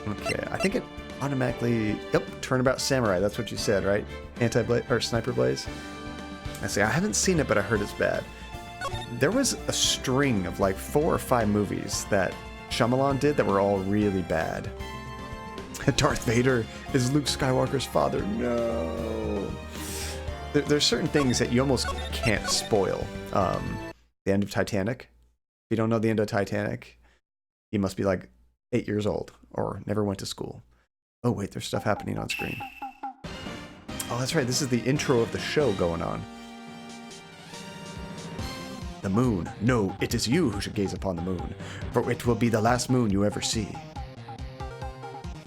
Okay, I think it automatically... Yep, Turnabout Samurai, that's what you said, right? Anti-Blaze, or Sniper Blaze? I see, I haven't seen it, but I heard it's bad. There was a string of like 4 or 5 movies that Shyamalan did that were all really bad. Darth Vader is Luke Skywalker's father. No. There's certain things that you almost can't spoil. The end of Titanic. If you don't know the end of Titanic, you must be like 8 years old or never went to school. Oh wait, there's stuff happening on screen. Oh, that's right. This is the intro of the show going on. The moon. No, it is you who should gaze upon the moon, for it will be the last moon you ever see.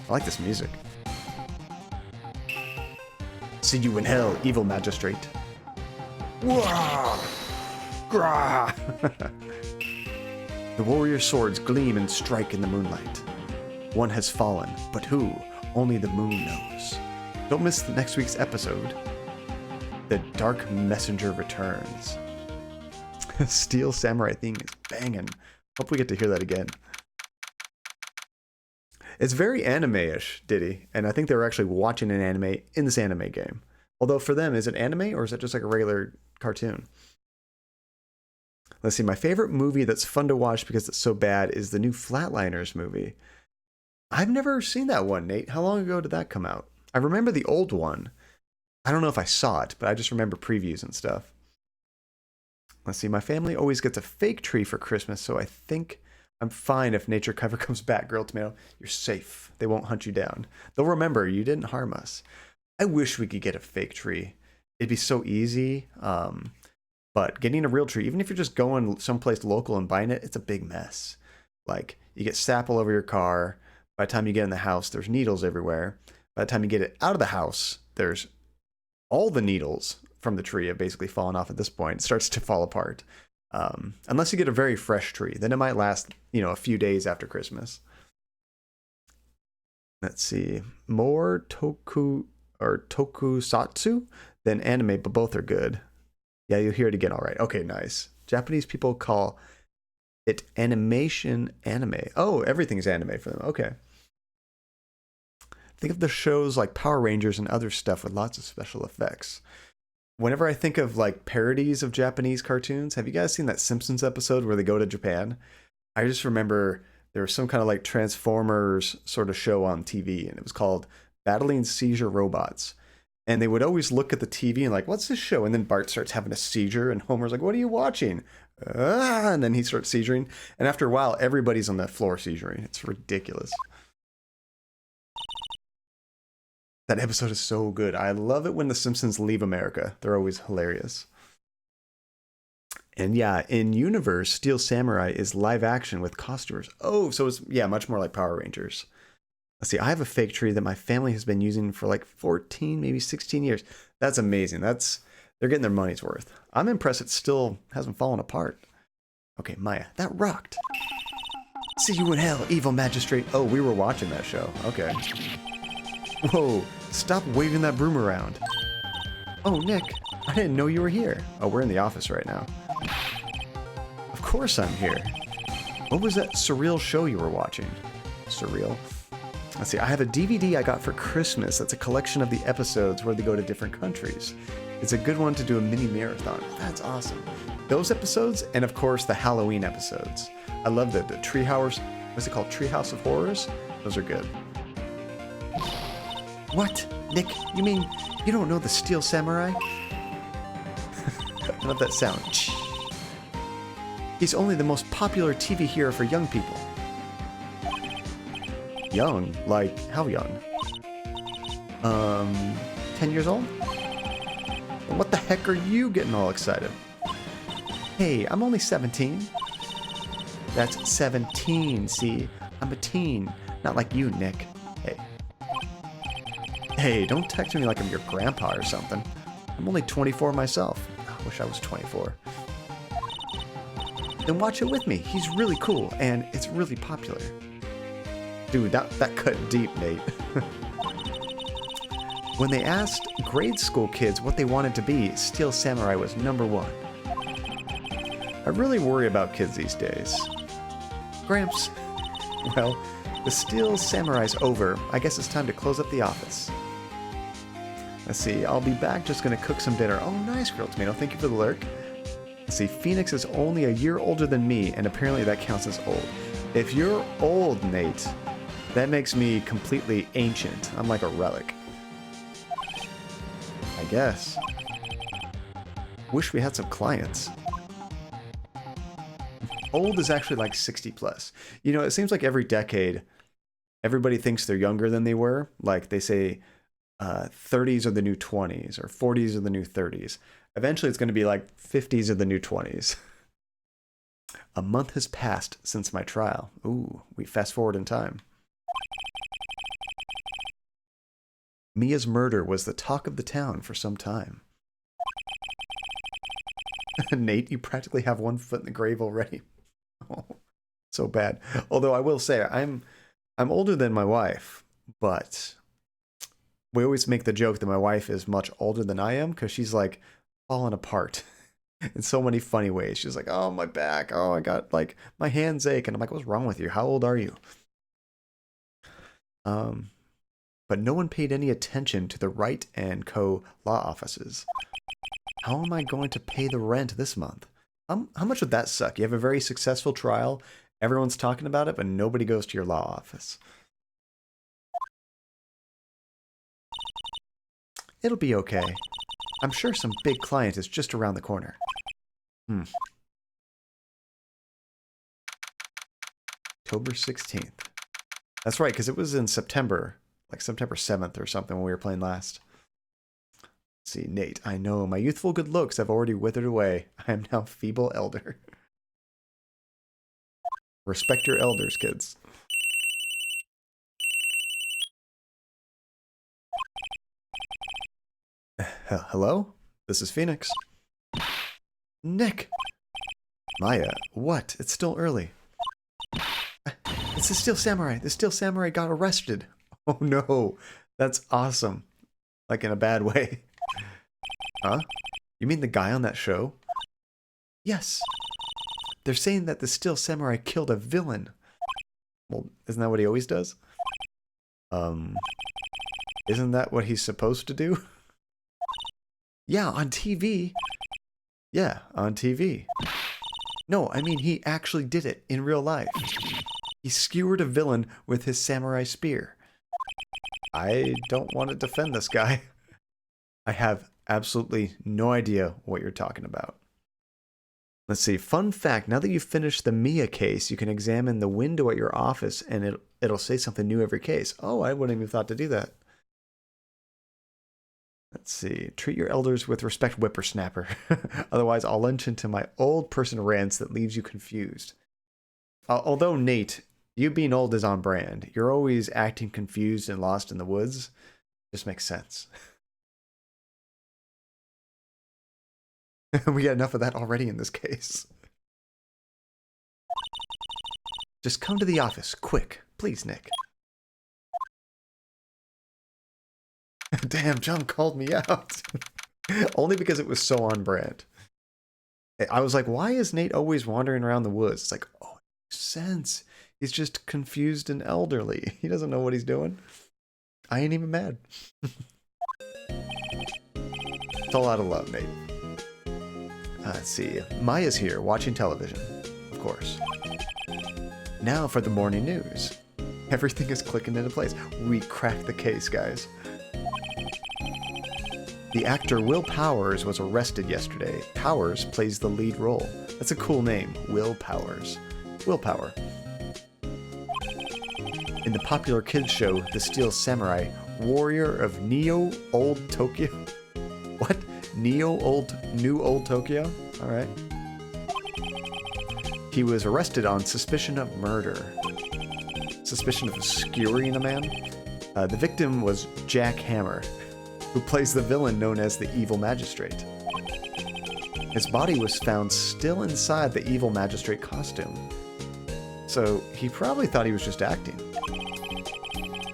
I like this music. See you in hell, evil magistrate. Wah! Grah! The warrior swords gleam and strike in the moonlight. One has fallen, but who? Only the moon knows. Don't miss the next week's episode. The Dark Messenger returns. Steel Samurai theme is banging. Hope we get to hear that again. It's very anime-ish, Diddy, and I think they were actually watching an anime in this anime game. Although for them, is it anime or is it just like a regular cartoon? Let's see, my favorite movie that's fun to watch because it's so bad is the new Flatliners movie. I've never seen that one, Nate. How long ago did that come out? I remember the old one. I don't know if I saw it, but I just remember previews and stuff. Let's see, my family always gets a fake tree for Christmas, so I think I'm fine if nature cover comes back. Girl Tomato, you're safe. They won't hunt you down. They'll remember you didn't harm us. I wish we could get a fake tree. It'd be so easy. But getting a real tree, even if you're just going someplace local and buying it, it's a big mess. Like, you get sap all over your car. By the time you get in the house, there's needles everywhere. By the time you get it out of the house, there's all the needles from the tree have basically fallen off at this point. It starts to fall apart. Unless you get a very fresh tree, then it might last, a few days after Christmas. Let's see, more tokusatsu than anime, but both are good. Yeah, you'll hear it again. All right. Okay, nice. Japanese people call it animation anime. Oh, everything's anime for them. Okay. Think of the shows like Power Rangers and other stuff with lots of special effects. Whenever I think of like parodies of Japanese cartoons, have you guys seen that Simpsons episode where they go to Japan? I just remember there was some kind of like Transformers sort of show on TV, and it was called Battling Seizure Robots. And they would always look at the TV and like, what's this show? And then Bart starts having a seizure, and Homer's like, what are you watching? And then he starts seizuring. And after a while, everybody's on the floor seizuring. It's ridiculous. That episode is so good. I love it when the Simpsons leave America. They're always hilarious. And yeah, in universe, Steel Samurai is live action with costumers. Oh, so it's, much more like Power Rangers. Let's see, I have a fake tree that my family has been using for like 14, maybe 16 years. That's amazing. They're getting their money's worth. I'm impressed it still hasn't fallen apart. Okay, Maya, that rocked. See you in hell, evil magistrate. Oh, we were watching that show. Okay. Whoa, stop waving that broom around. Oh, Nick, I didn't know you were here. Oh, we're in the office right now. Of course I'm here. What was that surreal show you were watching? Surreal? Let's see, I have a DVD I got for Christmas. That's a collection of the episodes where they go to different countries. It's a good one to do a mini marathon. That's awesome. Those episodes, and of course the Halloween episodes. I love the Treehouse, what's it called? Treehouse of Horrors? Those are good. What? Nick, you mean you don't know the Steel Samurai? I love that sound. He's only the most popular TV hero for young people. Young? Like, how young? 10 years old? What the heck are you getting all excited? Hey, I'm only 17. That's 17, see? I'm a teen. Not like you, Nick. Hey. Hey, don't text me like I'm your grandpa or something. I'm only 24 myself. I wish I was 24. Then watch it with me. He's really cool, and it's really popular. Dude, that cut deep, Nate. When they asked grade school kids what they wanted to be, Steel Samurai was #1. I really worry about kids these days. Gramps. Well, The Steel Samurai's over. I guess it's time to close up the office. Let's see. I'll be back. Just gonna cook some dinner. Oh, nice, Grilled Tomato. Thank you for the lurk. Let's see. Phoenix is only a year older than me, and apparently that counts as old. If you're old, Nate, that makes me completely ancient. I'm like a relic. I guess. Wish we had some clients. Old is actually like 60 plus. You know, it seems like every decade, everybody thinks they're younger than they were. Like they say 30s are the new 20s or 40s are the new 30s. Eventually it's going to be like 50s are the new 20s. A month has passed since my trial. Ooh, we fast forward in time. Mia's murder was the talk of the town for some time. Nate, you practically have one foot in the grave already. Oh, so bad. Although I will say, I'm older than my wife, but we always make the joke that my wife is much older than I am because she's like falling apart in so many funny ways. She's like, oh, my back. Oh, I got like my hands ache. And I'm like, what's wrong with you? How old are you? But no one paid any attention to the Wright & Co. law offices. How am I going to pay the rent this month? How much would that suck? You have a very successful trial, everyone's talking about it, but nobody goes to your law office. It'll be okay. I'm sure some big client is just around the corner. October 16th. That's right, because it was in September, like September 7th or something when we were playing last. Let's see, Nate, I know my youthful good looks have already withered away. I am now a feeble elder. Respect your elders, kids. Hello? This is Phoenix. Nick! Maya, what? It's still early. It's the Steel Samurai. The Steel Samurai got arrested. Oh no, that's awesome. Like in a bad way. Huh? You mean the guy on that show? Yes. They're saying that the Steel Samurai killed a villain. Well, isn't that what he always does? Isn't that what he's supposed to do? Yeah, on TV. Yeah, on TV. No, I mean he actually did it in real life. He skewered a villain with his samurai spear. I don't want to defend this guy. I have absolutely no idea what you're talking about. Let's see. Fun fact, now that you've finished the Mia case, you can examine the window at your office and it'll say something new every case. Oh, I wouldn't even thought to do that. Let's see. Treat your elders with respect, whippersnapper. Otherwise, I'll lunch into my old person rants that leaves you confused. Although, Nate, you being old is on brand. You're always acting confused and lost in the woods. Just makes sense. We got enough of that already in this case. Just come to the office, quick. Please, Nick. Damn, John called me out. Only because it was so on brand. I was like, why is Nate always wandering around the woods? It's like, oh, it makes sense. He's just confused and elderly. He doesn't know what he's doing. I ain't even mad. It's all out of love, Nate. Let's see. Maya's here, watching television. Of course. Now for the morning news. Everything is clicking into place. We cracked the case, guys. The actor Will Powers was arrested yesterday. Powers plays the lead role. That's a cool name, Will Powers. Willpower. In the popular kids show, The Steel Samurai, warrior of New Old Tokyo. What? New Old Tokyo? Alright. He was arrested on suspicion of murder. Suspicion of skewering a man? The victim was Jack Hammer, who plays the villain known as the Evil Magistrate. His body was found still inside the Evil Magistrate costume. So he probably thought he was just acting.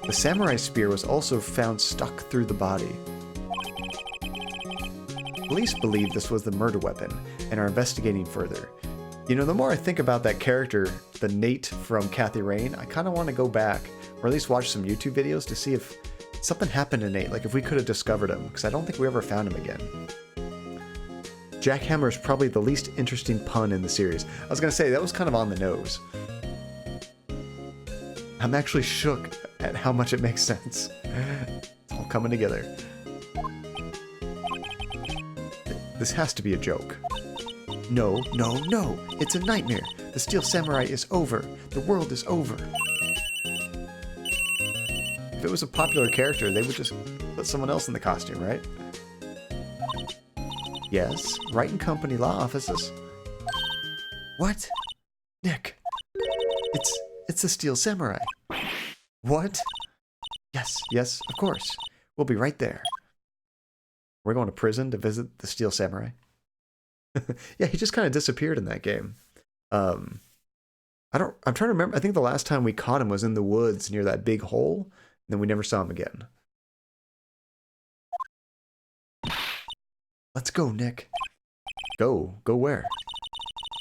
The samurai spear was also found stuck through the body. Police believe this was the murder weapon and are investigating further. You know, the more I think about that character, the Nate from Kathy Rain, I kind of want to go back, or at least watch some YouTube videos to see if something happened to Nate, like if we could have discovered him, because I don't think we ever found him again. Jackhammer is probably the least interesting pun in the series. I was going to say, that was kind of on the nose. I'm actually shook at how much it makes sense. It's all coming together. This has to be a joke. No, no, no! It's a nightmare! The Steel Samurai is over! The world is over! If it was a popular character, they would just put someone else in the costume, right? Yes, Wright and Company law offices. What? Nick! It's the Steel Samurai! What? Yes, yes, of course. We'll be right there. We're going to prison to visit the Steel Samurai. Yeah, he just kind of disappeared in that game. I'm trying to remember. I think the last time we caught him was in the woods near that big hole, and then we never saw him again. Let's go, Nick. Go where?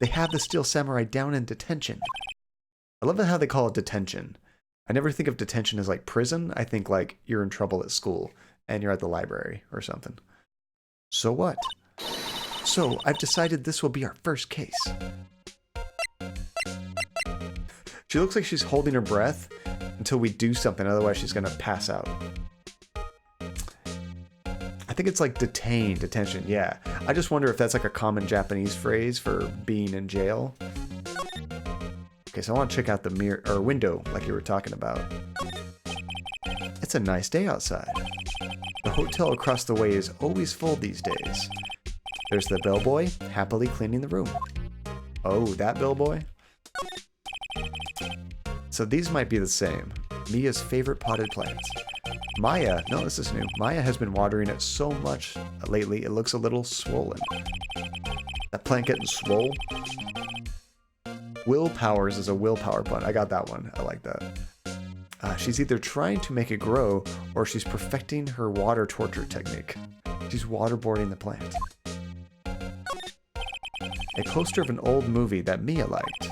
They have the Steel Samurai down in detention. I love how they call it detention. I never think of detention as like prison. I think like you're in trouble at school and you're at the library or something. So what? So, I've decided this will be our first case. She looks like she's holding her breath until we do something, otherwise she's gonna pass out. I think it's like detention, yeah. I just wonder if that's like a common Japanese phrase for being in jail. Okay, so I want to check out the mirror, or window, like you were talking about. It's a nice day outside. The hotel across the way is always full these days. There's the bellboy, happily cleaning the room. Oh, that bellboy? So these might be the same. Mia's favorite potted plants. Maya, no, this is new. Maya has been watering it so much lately, it looks a little swollen. That plant getting swole? Willpowers is a willpower pun. I got that one. I like that. She's either trying to make it grow, or she's perfecting her water torture technique. She's waterboarding the plant. A poster of an old movie that Mia liked.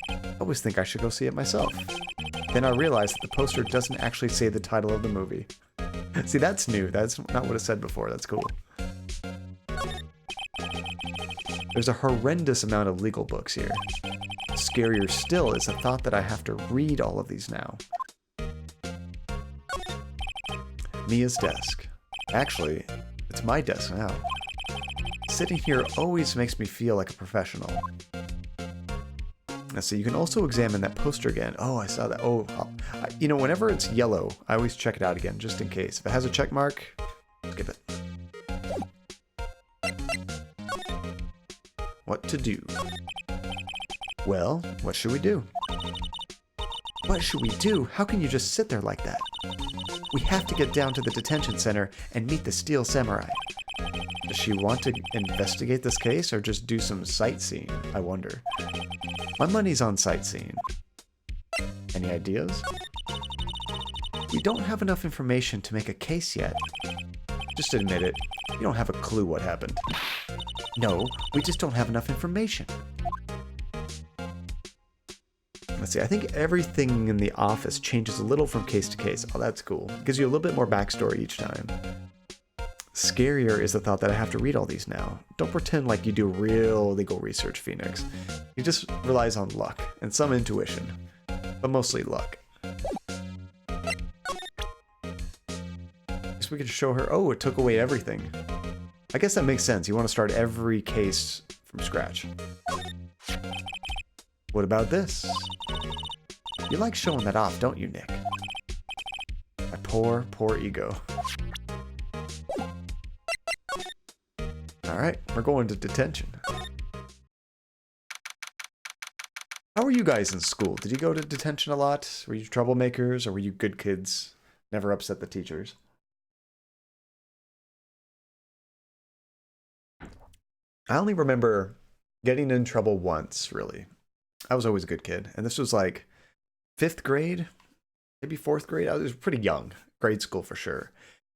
I always think I should go see it myself. Then I realized that the poster doesn't actually say the title of the movie. See, that's new. That's not what it said before. That's cool. There's a horrendous amount of legal books here. Scarier still is the thought that I have to read all of these now. Mia's desk. Actually, it's my desk now. Sitting here always makes me feel like a professional. Now, so you can also examine that poster again. Oh, I saw that. Oh, you know, whenever it's yellow, I always check it out again, just in case. If it has a check mark, skip it. What to do? Well, what should we do? What should we do? How can you just sit there like that? We have to get down to the detention center and meet the Steel Samurai. Does she want to investigate this case or just do some sightseeing? I wonder. My money's on sightseeing. Any ideas? We don't have enough information to make a case yet. Just admit it. You don't have a clue what happened. No, we just don't have enough information. Let's see, I think everything in the office changes a little from case to case. Oh, that's cool. Gives you a little bit more backstory each time. Scarier is the thought that I have to read all these now. Don't pretend like you do real legal research, Phoenix. He just relies on luck and some intuition, but mostly luck. Guess we could show her, oh, it took away everything. I guess that makes sense. You want to start every case from scratch. What about this? You like showing that off, don't you, Nick? My poor, poor ego. Alright, we're going to detention. How were you guys in school? Did you go to detention a lot? Were you troublemakers, or were you good kids? Never upset the teachers? I only remember getting in trouble once, really. I was always a good kid. And this was like 5th grade, maybe 4th grade. I was pretty young, grade school for sure.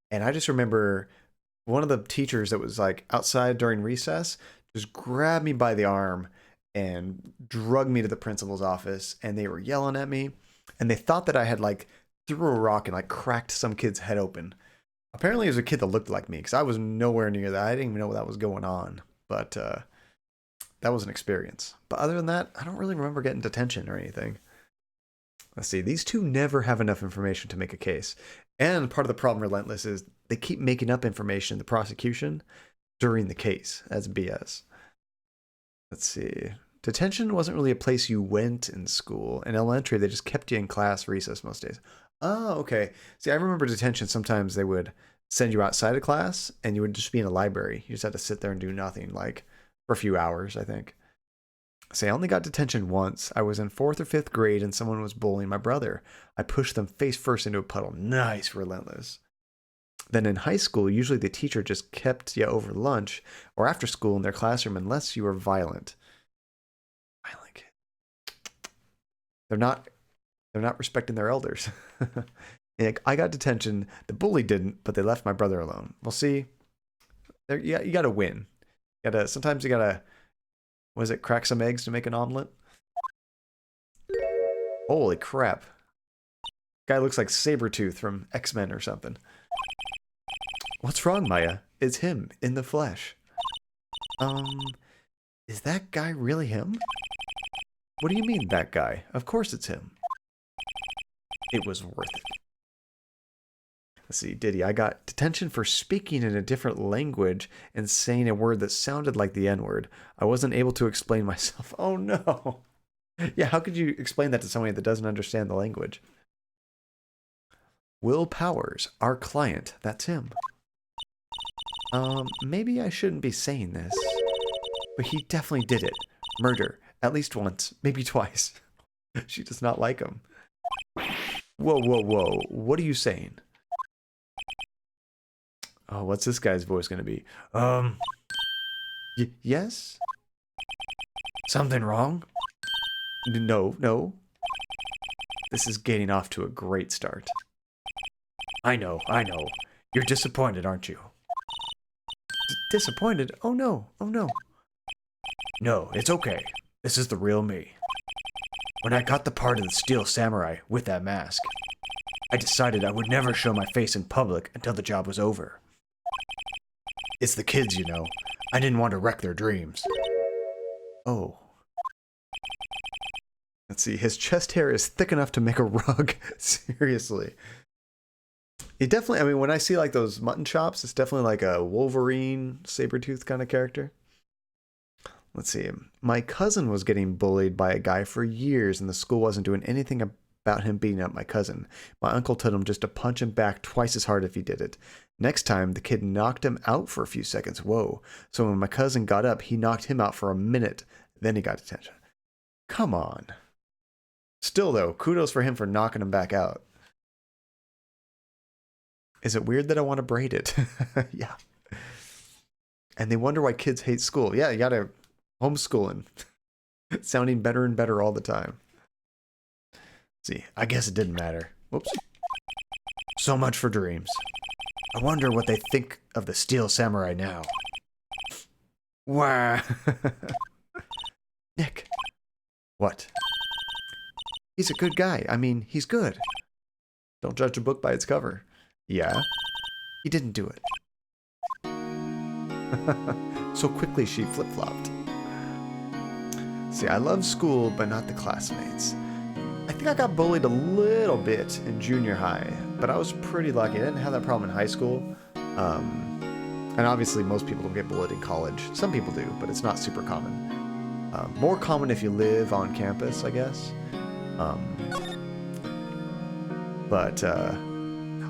And I just remember one of the teachers that was like outside during recess just grabbed me by the arm and drug me to the principal's office, and they were yelling at me, and they thought that I had like threw a rock and like cracked some kid's head open. Apparently, it was a kid that looked like me because I was nowhere near that. I didn't even know that was going on, but that was an experience. But other than that, I don't really remember getting detention or anything. Let's see. These two never have enough information to make a case. And part of the problem, Relentless, is they keep making up information in the prosecution during the case. That's BS. Let's see. Detention wasn't really a place you went in school. In elementary, they just kept you in class recess most days. Oh, okay. See, I remember detention. Sometimes they would send you outside of class and you would just be in a library. You just had to sit there and do nothing, like for a few hours, I think. See, I only got detention once. I was in 4th or 5th grade and someone was bullying my brother. I pushed them face first into a puddle. Nice, Relentless. Then in high school, usually the teacher just kept you over lunch or after school in their classroom unless you were violent. Violent kid. They're not respecting their elders. I got detention. The bully didn't, but they left my brother alone. Well, see, you got to win. Sometimes you got to, what is it, crack some eggs to make an omelet? Holy crap. Guy looks like Sabretooth from X-Men or something. What's wrong, Maya? It's him, in the flesh. Is that guy really him? What do you mean, that guy? Of course it's him. It was worth it. Let's see, Diddy, I got detention for speaking in a different language and saying a word that sounded like the N-word. I wasn't able to explain myself. Oh no. Yeah, how could you explain that to somebody that doesn't understand the language? Will Powers, our client, that's him. Maybe I shouldn't be saying this, but he definitely did it. Murder, at least once, maybe twice. She does not like him. Whoa, whoa, whoa, what are you saying? Oh, what's this guy's voice gonna be? Yes? Something wrong? No. This is getting off to a great start. I know. You're disappointed, aren't you? Disappointed? Oh no. No, it's okay. This is the real me. When I got the part of the Steel Samurai with that mask, I decided I would never show my face in public until the job was over. It's the kids, you know. I didn't want to wreck their dreams. Oh. Let's see, his chest hair is thick enough to make a rug. Seriously. He definitely, I mean, when I see like those mutton chops, it's definitely like a Wolverine, Sabretooth kind of character. Let's see. My cousin was getting bullied by a guy for years and the school wasn't doing anything about him beating up my cousin. My uncle told him just to punch him back twice as hard if he did it. Next time, the kid knocked him out for a few seconds. Whoa. So when my cousin got up, he knocked him out for a minute. Then he got detention. Come on. Still though, kudos for him for knocking him back out. Is it weird that I want to braid it? Yeah. And they wonder why kids hate school. Yeah, you gotta homeschooling. Sounding better and better all the time. See, I guess it didn't matter. Whoops. So much for dreams. I wonder what they think of the Steel Samurai now. Wow. Nick. What? He's a good guy. I mean, he's good. Don't judge a book by its cover. Yeah? He didn't do it. So quickly she flip-flopped. See, I love school, but not the classmates. I think I got bullied a little bit in junior high, but I was pretty lucky. I didn't have that problem in high school. And obviously most people don't get bullied in college. Some people do, but it's not super common. More common if you live on campus, I guess.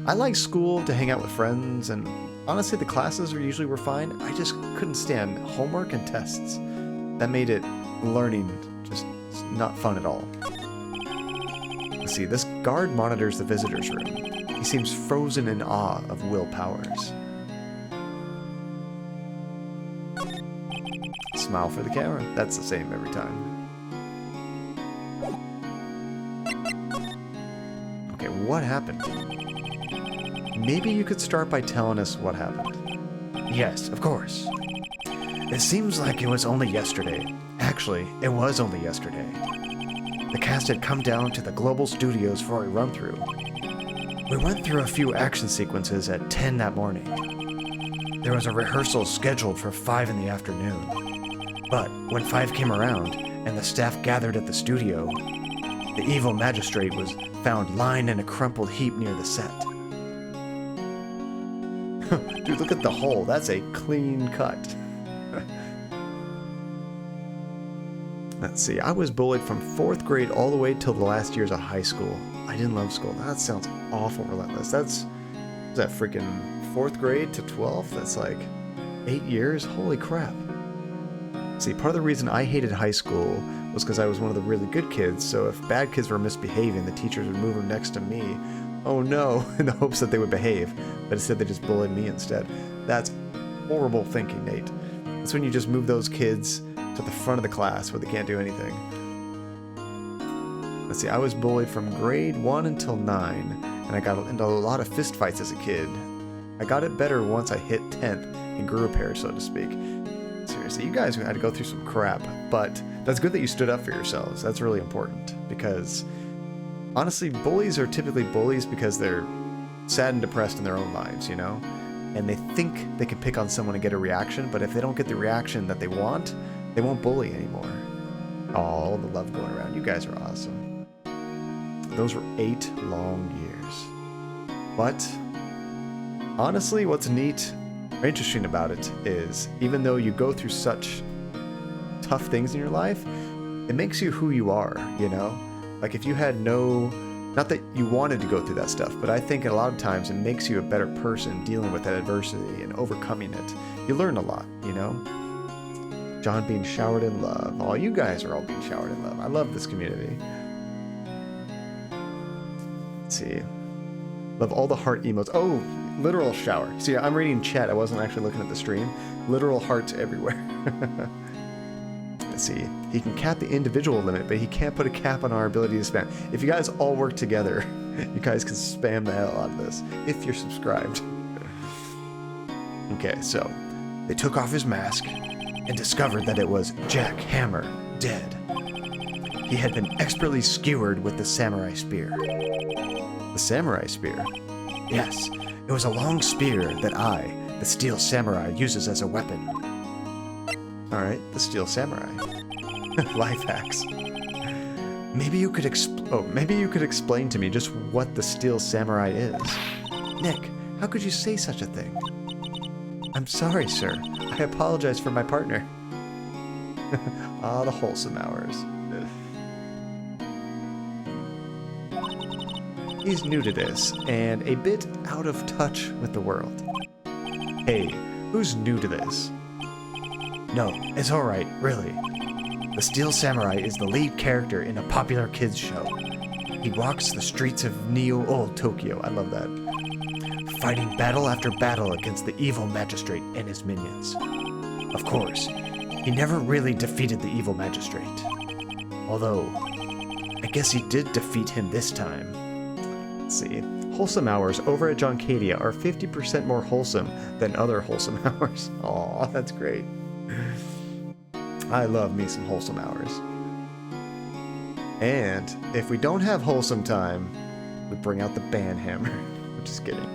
I like school to hang out with friends, and honestly the classes were fine. I just couldn't stand homework and tests. That made it learning just not fun at all. Let's see, this guard monitors the visitor's room. He seems frozen in awe of Will Powers. Smile for the camera. That's the same every time. Okay, what happened? Maybe you could start by telling us what happened. Yes, of course. It seems like it was only yesterday. Actually, it was only yesterday. The cast had come down to the Global Studios for a run-through. We went through a few action sequences at 10 that morning. There was a rehearsal scheduled for 5 in the afternoon. But when 5 came around and the staff gathered at the studio, the evil magistrate was found lying in a crumpled heap near the set. Dude, look at the hole. That's a clean cut. Let's see. I was bullied from 4th grade all the way till the last years of high school. I didn't love school. That sounds awful relentless. Is that freaking 4th grade to 12th? That's like 8 years? Holy crap. See, part of the reason I hated high school was because I was one of the really good kids, so if bad kids were misbehaving, the teachers would move them next to me. Oh no, in the hopes that they would behave, but instead they just bullied me instead. That's horrible thinking, Nate. That's when you just move those kids to the front of the class where they can't do anything. Let's see, I was bullied from grade 1 until 9, and I got into a lot of fistfights as a kid. I got it better once I hit 10th and grew a pair, so to speak. Seriously, you guys had to go through some crap, but that's good that you stood up for yourselves. That's really important, because honestly, bullies are typically bullies because they're sad and depressed in their own lives, you know? And they think they can pick on someone and get a reaction, but if they don't get the reaction that they want, they won't bully anymore. Oh, all the love going around. You guys are awesome. Those were 8 long years. But honestly, what's neat or interesting about it is, even though you go through such tough things in your life, it makes you who you are, you know? Like if you had not that you wanted to go through that stuff, but I think a lot of times it makes you a better person dealing with that adversity and overcoming it. You learn a lot, you know? John being showered in love. Oh, you guys are all being showered in love. I love this community. Let's see. Love all the heart emotes. Oh, literal shower. See, I'm reading chat. I wasn't actually looking at the stream. Literal hearts everywhere. Let's see. He can cap the individual limit, but he can't put a cap on our ability to spam. If you guys all work together, you guys can spam the hell out of this if you're subscribed. Okay, so they took off his mask and discovered that it was Jack Hammer, dead. He had been expertly skewered with the samurai spear. The samurai spear? Yes, it was a long spear that I, the Steel Samurai, uses as a weapon. Alright, the Steel Samurai. Life hacks. Maybe you could explain to me just what the Steel Samurai is. Nick, how could you say such a thing? I'm sorry, sir. I apologize for my partner. Ah, the wholesome hours. He's new to this, and a bit out of touch with the world. Hey, who's new to this? No, it's alright, really. The Steel Samurai is the lead character in a popular kids show. He walks the streets of Neo-Old Tokyo, I love that, fighting battle after battle against the evil magistrate and his minions. Of course, he never really defeated the evil magistrate. Although, I guess he did defeat him this time. Let's see. Wholesome hours over at Johncadia are 50% more wholesome than other wholesome hours. Aw, that's great. I love me some wholesome hours. And if we don't have wholesome time, we bring out the ban hammer. I'm just kidding.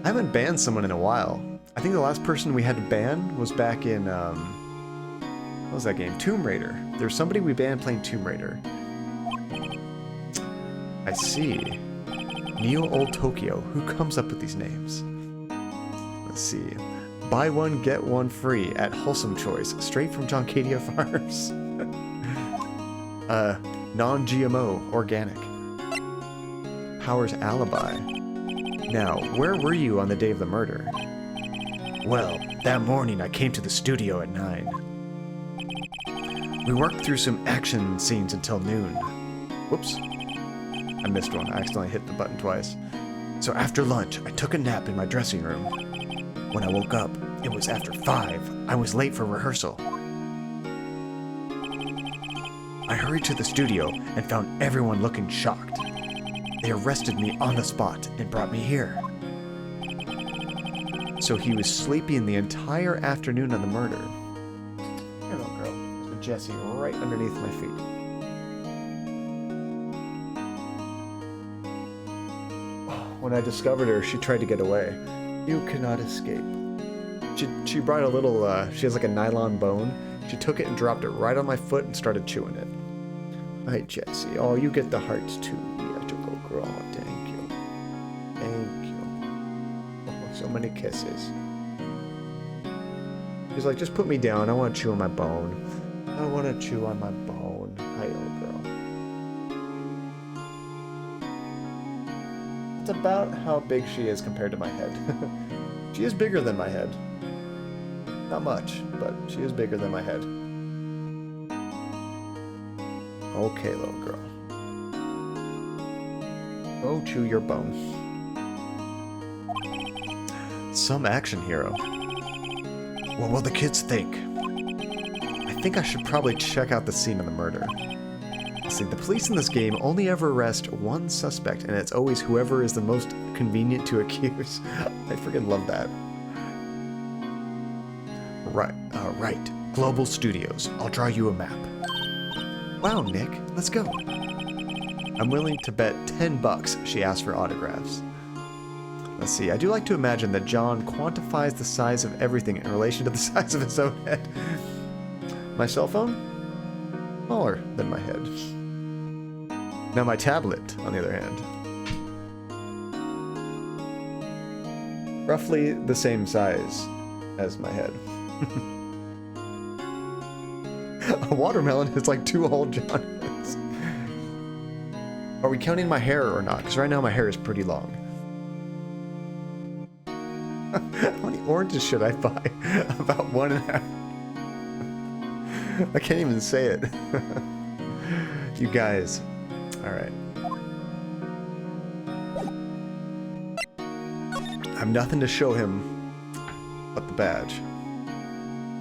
I haven't banned someone in a while. I think the last person we had to ban was back in, what was that game? Tomb Raider. There's somebody we banned playing Tomb Raider. I see. Neo-Old Tokyo. Who comes up with these names? Let's see. Buy one, get one free at Wholesome Choice, straight from Johncadia Farms. Non-GMO, organic. Power's alibi. Now, where were you on the day of the murder? Well, that morning I came to the studio at 9. We worked through some action scenes until noon. Whoops. I missed one. I accidentally hit the button twice. So after lunch, I took a nap in my dressing room. When I woke up, it was after 5. I was late for rehearsal. I hurried to the studio and found everyone looking shocked. They arrested me on the spot and brought me here. So he was sleeping the entire afternoon of the murder. Jessie right underneath my feet. When I discovered her, she tried to get away. You cannot escape. She brought a little, she has like a nylon bone. She took it and dropped it right on my foot and started chewing it. Hi, Jessie. Oh, you get the hearts too. You have to go grow. Thank you. Thank you. Oh, so many kisses. She's like, just put me down. I want to chew on my bone. I want to chew on my bone. Hi, little girl. It's about how big she is compared to my head. She is bigger than my head. Not much, but she is bigger than my head. Okay, little girl. Go chew your bone. Some action hero. What will the kids think? I think I should probably check out the scene of the murder. See, the police in this game only ever arrest one suspect, and it's always whoever is the most convenient to accuse. I freaking love that. Right. Global Studios. I'll draw you a map. Wow, Nick. Let's go. I'm willing to bet $10 she asked for autographs. Let's see. I do like to imagine that John quantifies the size of everything in relation to the size of his own head. My cell phone? Smaller than my head. Now my tablet, on the other hand. Roughly the same size as my head. A watermelon is like 2 whole John heads. Are we counting my hair or not? Because right now my hair is pretty long. How many oranges should I buy? About 1.5. I can't even say it. You guys. Alright. I have nothing to show him but the badge.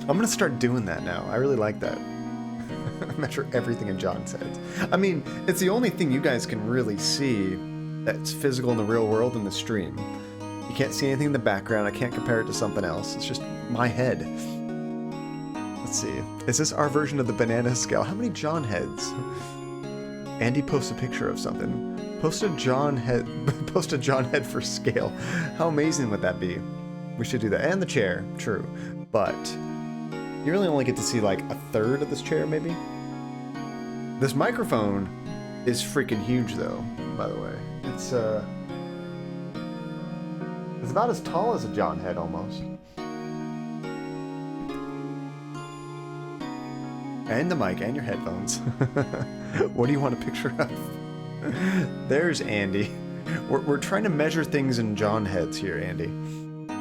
I'm gonna start doing that now. I really like that. Measure everything in John's head. I mean, it's the only thing you guys can really see that's physical in the real world in the stream. You can't see anything in the background. I can't compare it to something else. It's just my head. Let's see. Is this our version of the banana scale? How many John heads? Andy posts a picture of something. Post a John head for scale. How amazing would that be? We should do that. And the chair, true. But you really only get to see like 1/3 of this chair, maybe? This microphone is freaking huge though, by the way. It's about as tall as a John head almost. And the mic and your headphones. What do you want a picture of? There's Andy. We're trying to measure things in John heads here, Andy.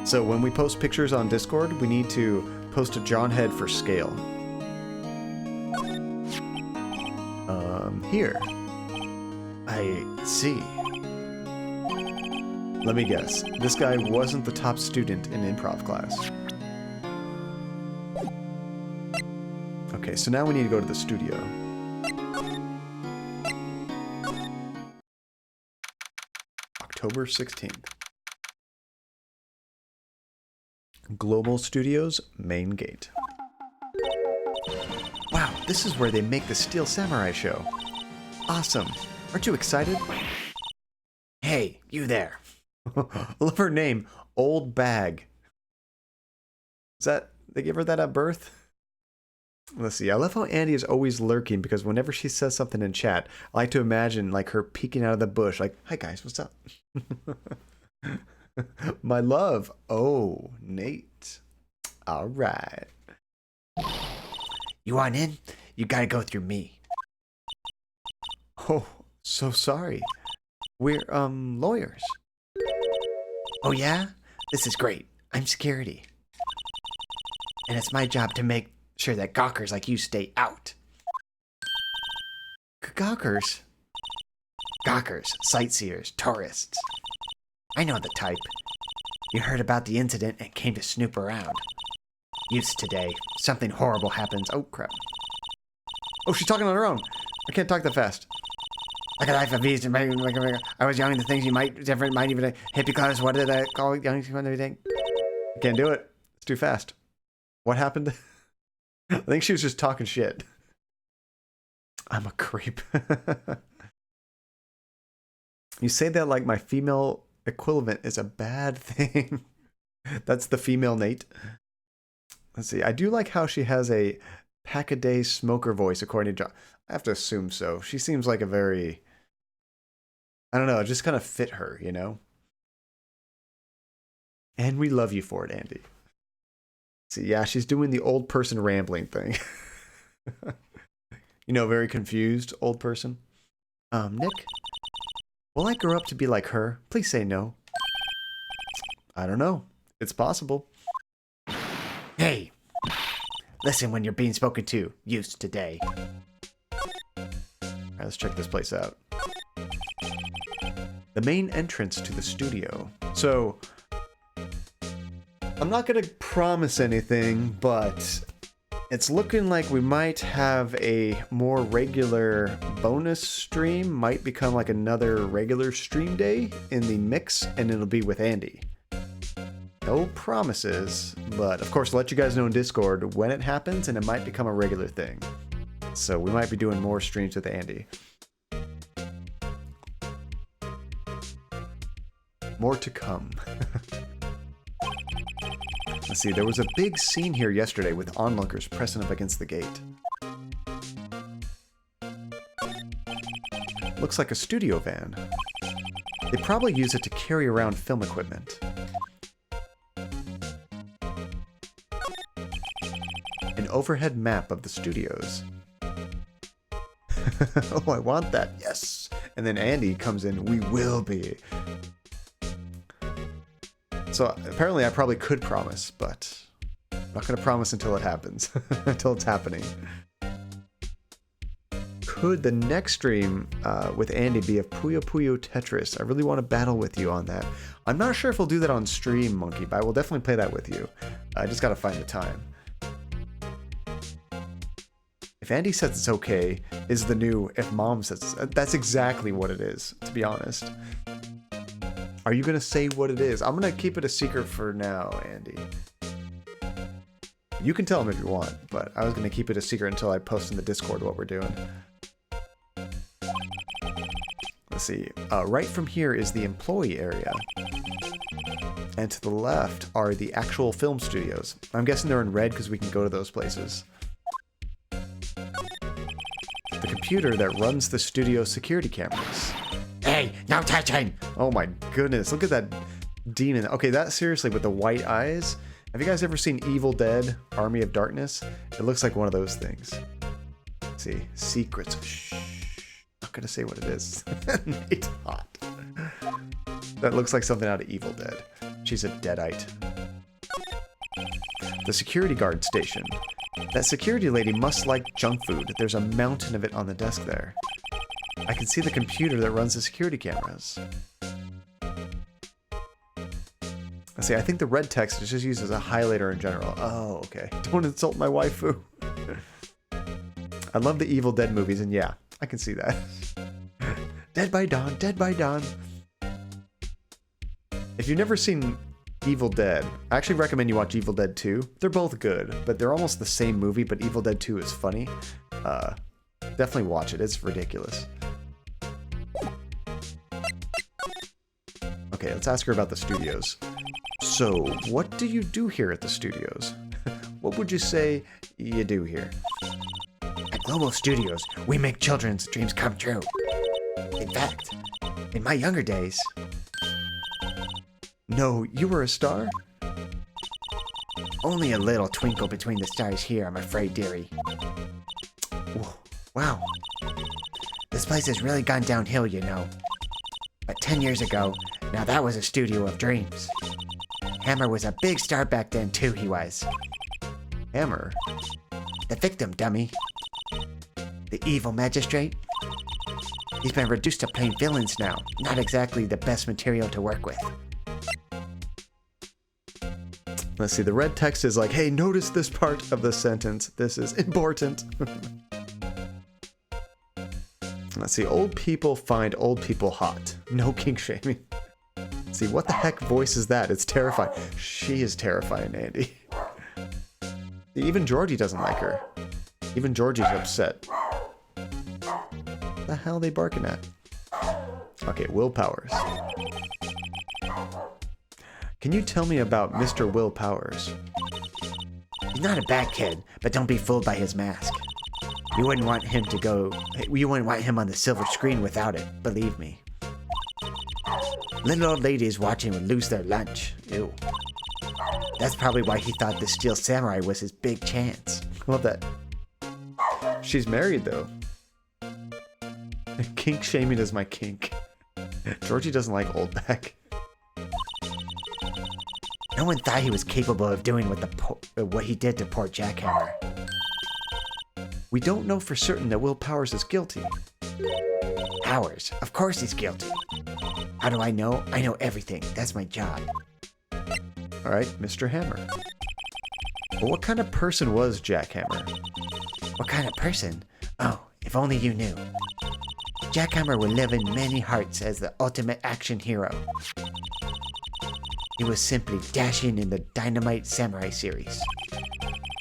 So when we post pictures on Discord, we need to post a John head for scale. Here. I see. Let me guess. This guy wasn't the top student in improv class. Okay, so now we need to go to the studio. October 16th. Global Studios, main gate. Wow, this is where they make the Steel Samurai show. Awesome. Aren't you excited? Hey, you there. I love her name, Old Bag. Is that, they give her that at birth? Let's see, I love how Andy is always lurking because whenever she says something in chat, I like to imagine like her peeking out of the bush like, hi guys, what's up? My love. Oh, Nate. All right. You want in? You gotta go through me. Oh, so sorry. We're, lawyers. Oh yeah? This is great. I'm security. And it's my job to make sure that gawkers like you stay out. Gawkers? Gawkers, sightseers, tourists. I know the type. You heard about the incident and came to snoop around. Youths today, something horrible happens. Oh, crap. Oh, she's talking on her own. I can't talk that fast. Like a life of ease. I was young and the things you might even hit because what did I call young and everything? I can't do it. It's too fast. What happened? I think she was just talking shit. I'm a creep. You say that like my female equivalent is a bad thing. That's the female Nate. Let's see. I do like how she has a pack-a-day smoker voice, according to John. I have to assume so. She seems like a very... I don't know, it just kind of fit her, you know? And we love you for it, Andy. See, yeah, she's doing the old person rambling thing. You know, very confused old person. Nick? Will I grow up to be like her? Please say no. I don't know. It's possible. Hey! Listen when you're being spoken to. Used today. Alright, let's check this place out. The main entrance to the studio. So, I'm not going to promise anything, but it's looking like we might have a more regular bonus stream. Might become like another regular stream day in the mix, and it'll be with Andy. No promises, but of course, I'll let you guys know in Discord when it happens, and it might become a regular thing. So we might be doing more streams with Andy. More to come. Let's see, there was a big scene here yesterday with onlookers pressing up against the gate. Looks like a studio van. They probably use it to carry around film equipment. An overhead map of the studios. Oh, I want that. Yes. And then Andy comes in. We will be. So apparently I probably could promise, but I'm not going to promise until it happens. Until it's happening. Could the next stream with Andy be of Puyo Puyo Tetris? I really want to battle with you on that. I'm not sure if we'll do that on stream, Monkey, but I will definitely play that with you. I just got to find the time. If Andy says it's okay, is the new if Mom says it's... That's exactly what it is, to be honest. Are you going to say what it is? I'm going to keep it a secret for now, Andy. You can tell him if you want, but I was going to keep it a secret until I post in the Discord what we're doing. Let's see. Right from here is the employee area. And to the left are the actual film studios. I'm guessing they're in red because we can go to those places. The computer that runs the studio security cameras. Hey, no touching! Oh my goodness, look at that demon. Okay, that seriously with the white eyes. Have you guys ever seen Evil Dead, Army of Darkness? It looks like one of those things. Let's see, secrets. Shh. Not gonna say what it is. It's hot. That looks like something out of Evil Dead. She's a deadite. The security guard station. That security lady must like junk food. There's a mountain of it on the desk there. I can see the computer that runs the security cameras. Let's see, I think the red text is just used as a highlighter in general. Oh, okay. Don't insult my waifu. I love the Evil Dead movies, and yeah, I can see that. Dead by Dawn, Dead by Dawn. If you've never seen Evil Dead, I actually recommend you watch Evil Dead 2. They're both good, but they're almost the same movie, but Evil Dead 2 is funny. Definitely watch it, it's ridiculous. Okay, let's ask her about the studios. So, what do you do here at the studios? What would you say you do here? At Global Studios, we make children's dreams come true. In fact, in my younger days... No, you were a star? Only a little twinkle between the stars here, I'm afraid, dearie. Wow. This place has really gone downhill, you know. But 10 years ago, now that was a studio of dreams. Hammer was a big star back then, too, he was. Hammer? The victim, dummy. The evil magistrate. He's been reduced to plain villains now. Not exactly the best material to work with. Let's see, the red text is like, hey, notice this part of the sentence. This is important. Let's see, old people find old people hot. No kink shaming. Let's see, what the heck voice is that? It's terrifying. She is terrifying, Andy. Even Georgie doesn't like her. Even Georgie's upset. hell are they barking at? Okay, Will Powers. Can you tell me about Mr. Will Powers? He's not a bad kid, but don't be fooled by his mask. You wouldn't want him on the silver screen without it, believe me. Little old ladies watching would lose their lunch. Ew. That's probably why he thought the Steel Samurai was his big chance. Love that. She's married, though. Kink shaming is my kink. Georgie doesn't like Oldbag. No one thought he was capable of doing what he did to poor Jackhammer. We don't know for certain that Will Powers is guilty. Powers, of course he's guilty. How do I know? I know everything. That's my job. Alright, Mr. Hammer. Well, what kind of person was Jackhammer? What kind of person? Oh, if only you knew. Jackhammer would live in many hearts as the ultimate action hero. He was simply dashing in the Dynamite Samurai series.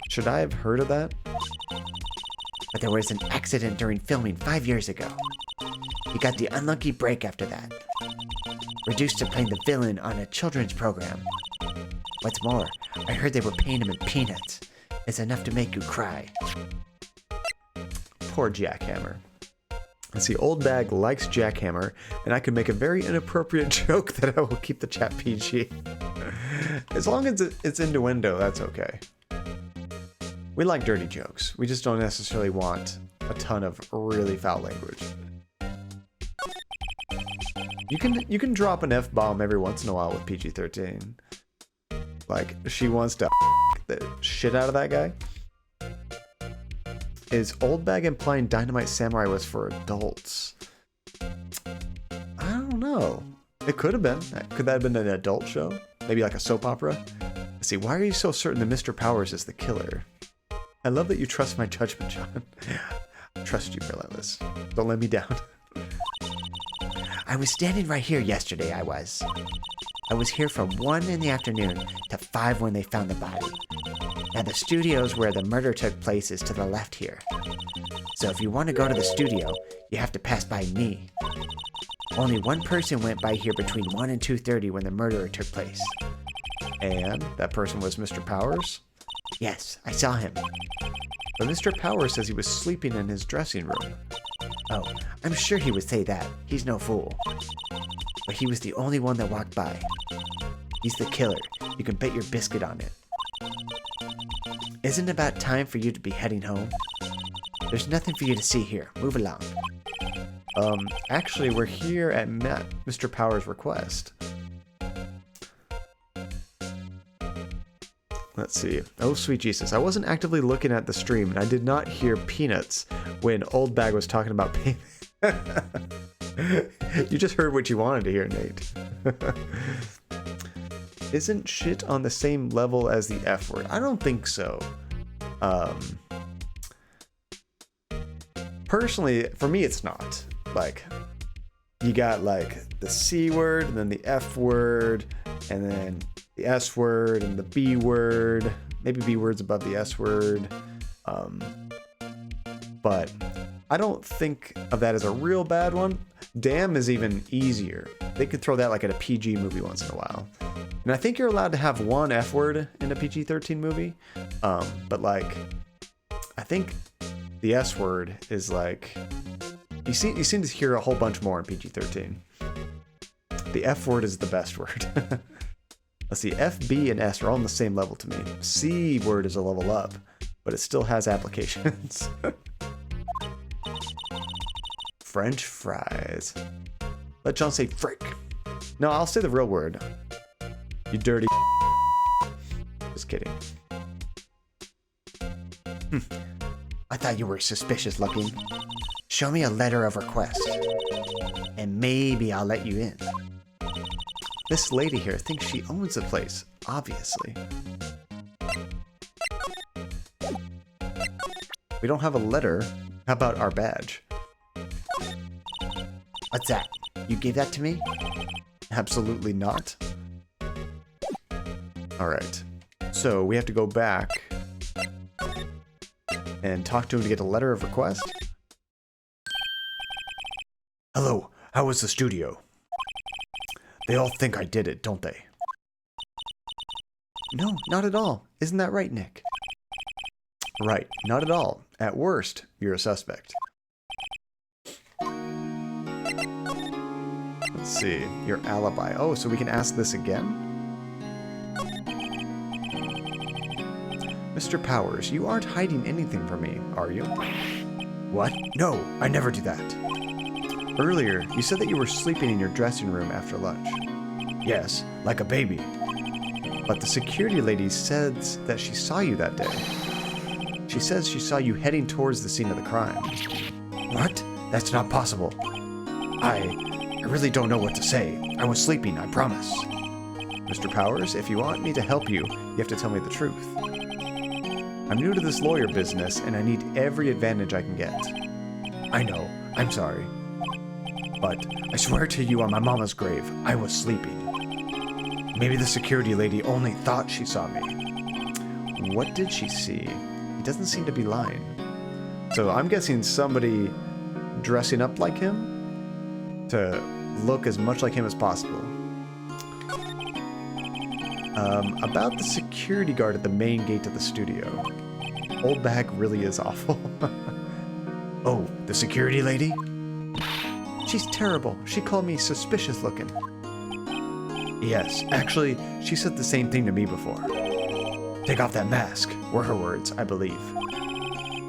Should I have heard of that? But there was an accident during filming 5 years ago. He got the unlucky break after that. Reduced to playing the villain on a children's program. What's more, I heard they were paying him in peanuts. It's enough to make you cry. Poor Jackhammer. Let's see, Oldbag likes Jackhammer, and I could make a very inappropriate joke that I will keep the chat PG. As long as it's innuendo, that's okay. We like dirty jokes. We just don't necessarily want a ton of really foul language. You can drop an F-bomb every once in a while with PG-13. Like, she wants to the shit out of that guy. Is Oldbag implying Dynamite Samurai was for adults? I don't know. It could have been. Could that have been an adult show? Maybe like a soap opera? Let's see, why are you so certain that Mr. Powers is the killer? I love that you trust my judgment, John. I trust you, relentless. Don't let me down. I was standing right here yesterday, I was here from 1 in the afternoon to 5 when they found the body. Now the studios where the murder took place is to the left here. So if you want to go to the studio, you have to pass by me. Only one person went by here between 1 and 2:30 when the murder took place. And that person was Mr. Powers? Yes, I saw him. But Mr. Powers says he was sleeping in his dressing room. Oh, I'm sure he would say that. He's no fool. But he was the only one that walked by. He's the killer. You can bet your biscuit on it. Isn't it about time for you to be heading home? There's nothing for you to see here. Move along. Actually, we're here at Mr. Powers' request. Let's see. Oh, sweet Jesus. I wasn't actively looking at the stream, and I did not hear peanuts when Oldbag was talking about peanuts. You just heard what you wanted to hear, Nate. Isn't shit on the same level as the F word? I don't think so. Personally, for me, it's not. Like, you got like the C word, and then the F word, and then the S word, and the B word. Maybe B word's above the S word. But I don't think of that as a real bad one. Damn is even easier. They could throw that like at a PG movie once in a while. And I think you're allowed to have one F word in a PG-13 movie. But like, I think the S word is like, you seem to hear a whole bunch more in PG-13. The F word is the best word. Let's see, F, B, and S are all on the same level to me. C word is a level up, but it still has applications. French fries. Let John say frick. No, I'll say the real word. You dirty. Just kidding. I thought you were suspicious looking. Show me a letter of request, and maybe I'll let you in. This lady here thinks she owns the place, obviously. We don't have a letter. How about our badge? What's that? You gave that to me? Absolutely not. Alright. So we have to go back and talk to him to get a letter of request. How was the studio? They all think I did it, don't they? No, not at all. Isn't that right, Nick? Right, not at all. At worst, you're a suspect. Let's see, your alibi. Oh, so we can ask this again? Mr. Powers, you aren't hiding anything from me, are you? What? No, I never do that. Earlier, you said that you were sleeping in your dressing room after lunch. Yes, like a baby. But the security lady says that she saw you that day. She says she saw you heading towards the scene of the crime. What? That's not possible. I really don't know what to say. I was sleeping, I promise. Mr. Powers, if you want me to help you, you have to tell me the truth. I'm new to this lawyer business, and I need every advantage I can get. I know. I'm sorry. But I swear to you on my mama's grave, I was sleeping. Maybe the security lady only thought she saw me. What did she see? He doesn't seem to be lying. So I'm guessing somebody dressing up like him to look as much like him as possible. About the security guard at the main gate of the studio. Old bag really is awful. Oh, the security lady? She's terrible. She called me suspicious looking. Yes, actually, she said the same thing to me before. Take off that mask, were her words, I believe.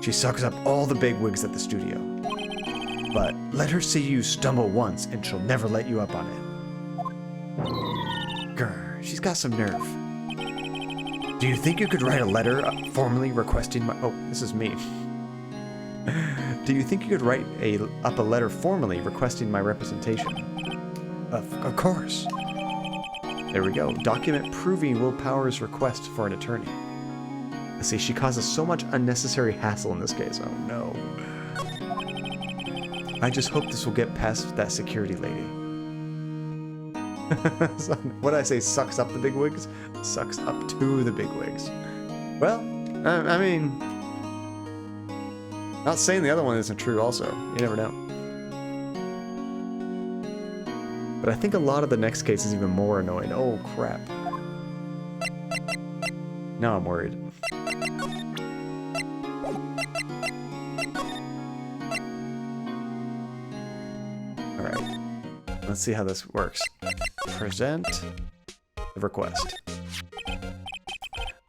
She sucks up all the bigwigs at the studio. But let her see you stumble once and she'll never let you up on it. Grr, she's got some nerve. Do you think you could write a letter formally requesting my... Oh, this is me. Do you think you could write up a letter formally requesting my representation? Of course. There we go. Document proving Will Powers' request for an attorney. Let's see, she causes so much unnecessary hassle in this case. Oh no. I just hope this will get past that security lady. What did I say? Sucks up the bigwigs? Sucks up to the bigwigs. Well, I mean... Not saying the other one isn't true also. You never know. But I think a lot of the next case is even more annoying. Oh, crap. Now I'm worried. Alright. Let's see how this works. Present the request.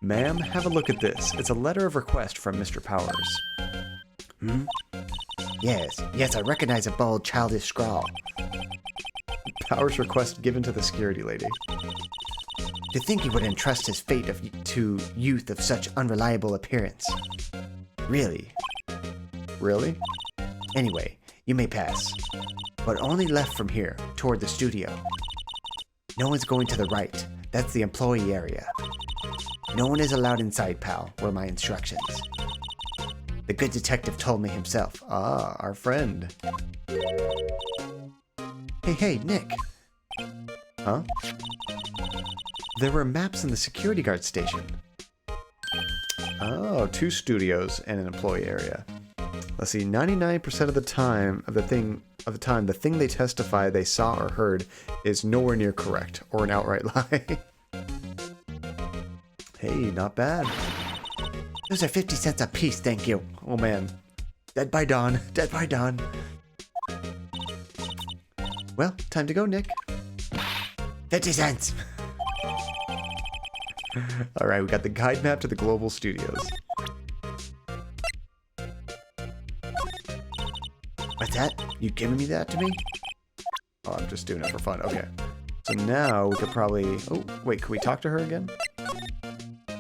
Ma'am, have a look at this. It's a letter of request from Mr. Powers. Hmm? Yes, I recognize a bold, childish scrawl. Powers request given to the security lady. To think he would entrust his fate to youth of such unreliable appearance. Really? Really? Anyway, you may pass. But only left from here, toward the studio. No one's going to the right. That's the employee area. No one is allowed inside, pal, were my instructions. The good detective told me himself. Ah, our friend. Hey, Nick. Huh? There were maps in the security guard station. Oh, 2 studios and an employee area. Let's see, 99% of the time the thing they testify they saw or heard is nowhere near correct or an outright lie. Hey, not bad. Those are 50 cents a piece, thank you. Oh man. Dead by dawn. Dead by dawn. Well, time to go, Nick. 50 cents. Alright, we got the guide map to the global studios. What's that? You giving me that to me? Oh, I'm just doing it for fun. Okay. So now we could probably... Oh, wait, can we talk to her again?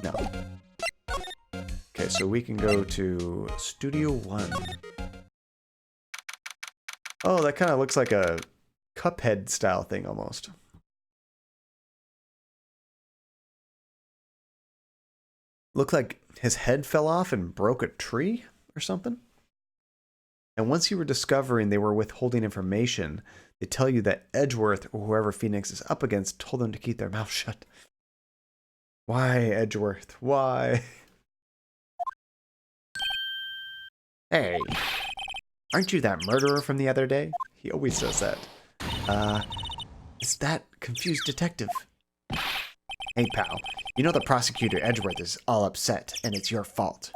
No. Okay, so we can go to Studio 1. Oh, that kind of looks like a Cuphead style thing almost. Looked like his head fell off and broke a tree or something. And once you were discovering they were withholding information, they tell you that Edgeworth, or whoever Phoenix is up against, told them to keep their mouth shut. Why, Edgeworth? Why? Hey, aren't you that murderer from the other day? He always says that. It's that confused detective. Hey, pal. You know the prosecutor, Edgeworth, is all upset, and it's your fault.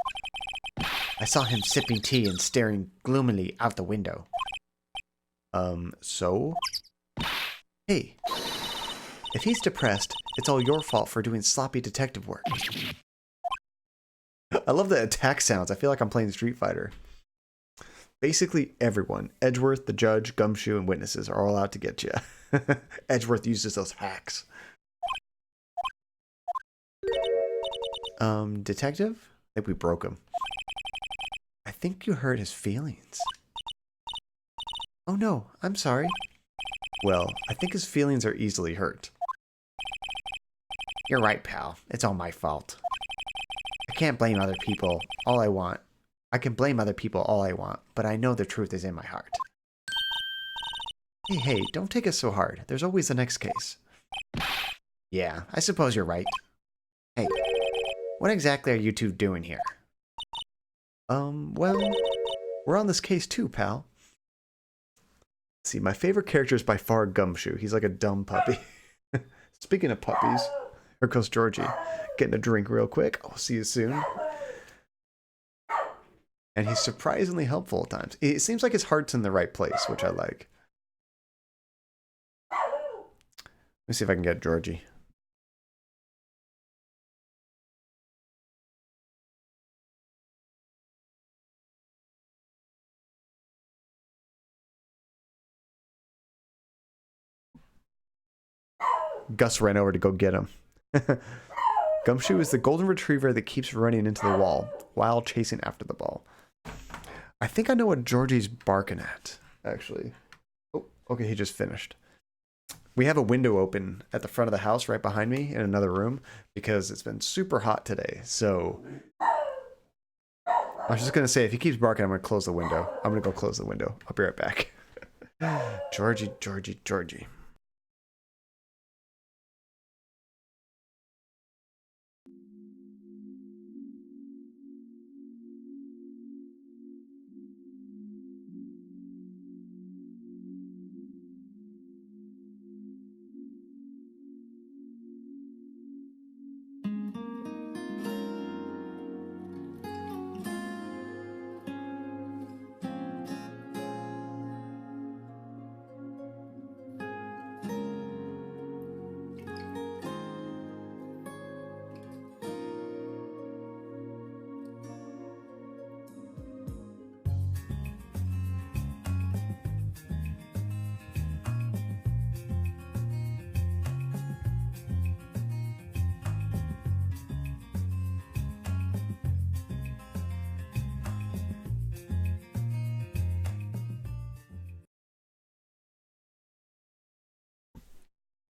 I saw him sipping tea and staring gloomily out the window. So? Hey, if he's depressed, it's all your fault for doing sloppy detective work. I love the attack sounds. I feel like I'm playing Street Fighter. Basically, everyone, Edgeworth, the judge, Gumshoe, and witnesses are all out to get you. Edgeworth uses those hacks. Detective? I think we broke him. I think you hurt his feelings. Oh no, I'm sorry. Well, I think his feelings are easily hurt. You're right, pal. It's all my fault. I can't blame other people all I want. I can blame other people all I want, but I know the truth is in my heart. Hey, don't take it so hard. There's always the next case. Yeah, I suppose you're right. Hey, what exactly are you two doing here? Well, we're on this case too, pal. Let's see, my favorite character is by far Gumshoe. He's like a dumb puppy. Speaking of puppies, here goes Georgie. Getting a drink real quick. I'll see you soon. And he's surprisingly helpful at times. It seems like his heart's in the right place, which I like. Let me see if I can get Georgie. Gus ran over to go get him. Gumshoe is the golden retriever that keeps running into the wall while chasing after the ball. I think I know what Georgie's barking at, actually. Oh, okay, he just finished. We have a window open at the front of the house right behind me in another room because it's been super hot today. So I was just going to say, if he keeps barking, I'm going to close the window. I'm going to go close the window. I'll be right back. Georgie, Georgie, Georgie.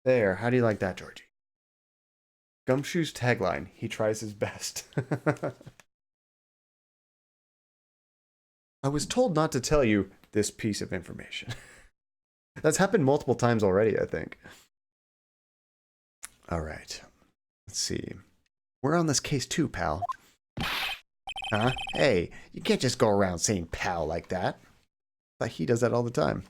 There, how do you like that, Georgie? Gumshoe's tagline, he tries his best. I was told not to tell you this piece of information. That's happened multiple times already, I think. All right, let's see. We're on this case too, pal. Huh? Hey, you can't just go around saying pal like that. Like he does that all the time.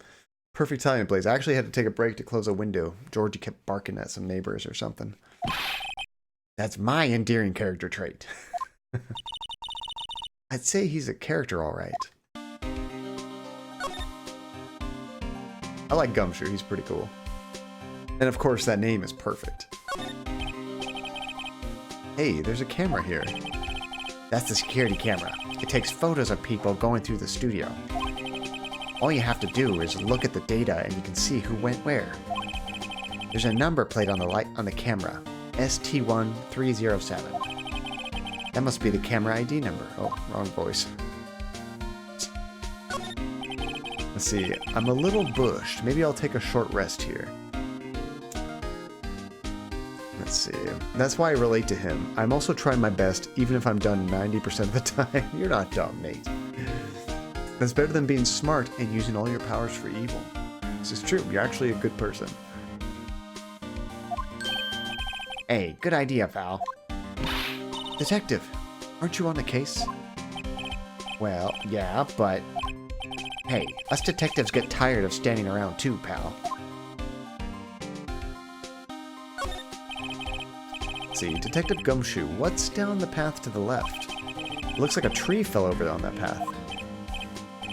Perfect timing, Blaze. I actually had to take a break to close a window. Georgie kept barking at some neighbors or something. That's my endearing character trait. I'd say he's a character, all right. I like Gumshoe. He's pretty cool. And of course, that name is perfect. Hey, there's a camera here. That's the security camera. It takes photos of people going through the studio. All you have to do is look at the data and you can see who went where. There's a number plate on the camera, ST1307. That must be the camera ID number. Oh, wrong voice. Let's see. I'm a little bushed. Maybe I'll take a short rest here. Let's see. That's why I relate to him. I'm also trying my best, even if I'm done 90% of the time. You're not dumb, Nate. That's better than being smart and using all your powers for evil. This is true. You're actually a good person. Hey, good idea, pal. Detective, aren't you on the case? Well, yeah, but... Hey, us detectives get tired of standing around too, pal. Let's see. Detective Gumshoe, what's down the path to the left? It looks like a tree fell over on that path.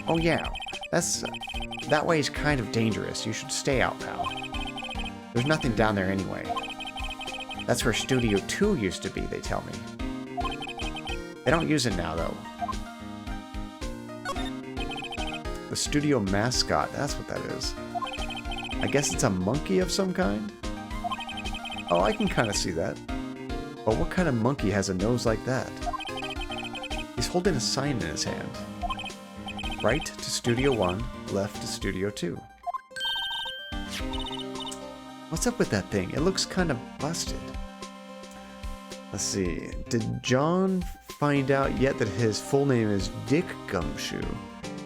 Oh yeah, that way is kind of dangerous. You should stay out, pal. There's nothing down there anyway. That's where Studio 2 used to be, they tell me. They don't use it now, though. The studio mascot, that's what that is. I guess it's a monkey of some kind? Oh, I can kind of see that. But what kind of monkey has a nose like that? He's holding a sign in his hand. Right to Studio 1, left to Studio 2. What's up with that thing? It looks kind of busted. Let's see. Did John find out yet that his full name is Dick Gumshoe?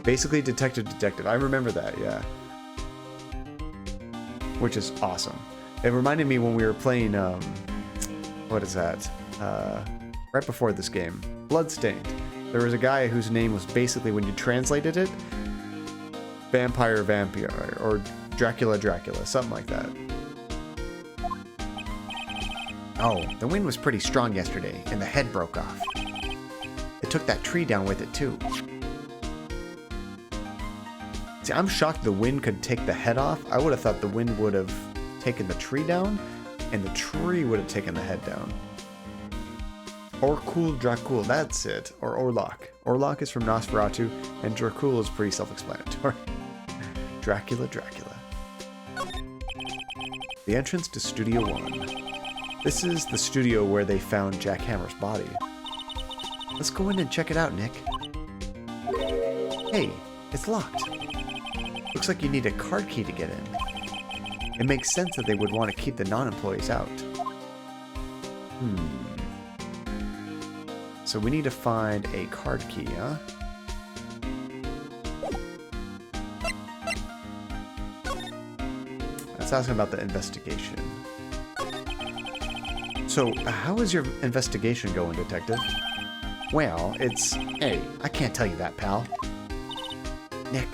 Basically, detective. I remember that, yeah. Which is awesome. It reminded me when we were playing, what is that? Right before this game. Bloodstained. There was a guy whose name was basically, when you translated it, Vampire, or Dracula, something like that. Oh, the wind was pretty strong yesterday, and the head broke off. It took that tree down with it, too. See, I'm shocked the wind could take the head off. I would have thought the wind would have taken the tree down, and the tree would have taken the head down. Orkul Dracul, that's it. Or Orlok. Orlok is from Nosferatu, and Dracul is pretty self-explanatory. Dracula. The entrance to Studio 1. This is the studio where they found Jack Hammer's body. Let's go in and check it out, Nick. Hey, it's locked. Looks like you need a card key to get in. It makes sense that they would want to keep the non-employees out. So we need to find a card key, huh? That's asking about the investigation. So, how is your investigation going, Detective? Well, Hey, I can't tell you that, pal. Nick,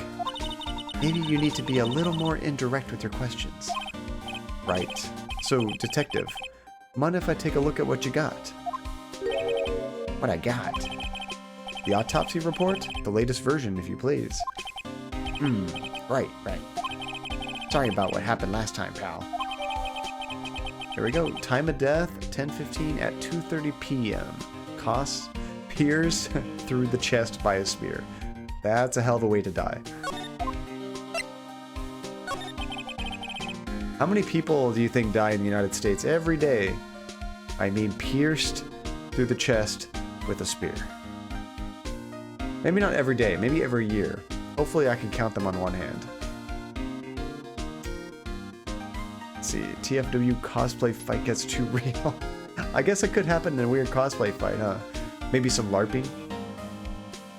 maybe you need to be a little more indirect with your questions. Right. So, Detective, mind if I take a look at what you got? What I got? The autopsy report? The latest version, if you please. Right. Sorry about what happened last time, pal. Here we go. Time of death, 10:15 at 2:30 p.m. Costs, pierced through the chest by a spear. That's a hell of a way to die. How many people do you think die in the United States every day? I mean, pierced through the chest with a spear. Maybe not every day, maybe every year. Hopefully I can count them on one hand. Let's see, TFW cosplay fight gets too real. I guess it could happen in a weird cosplay fight, huh? Maybe some LARPing.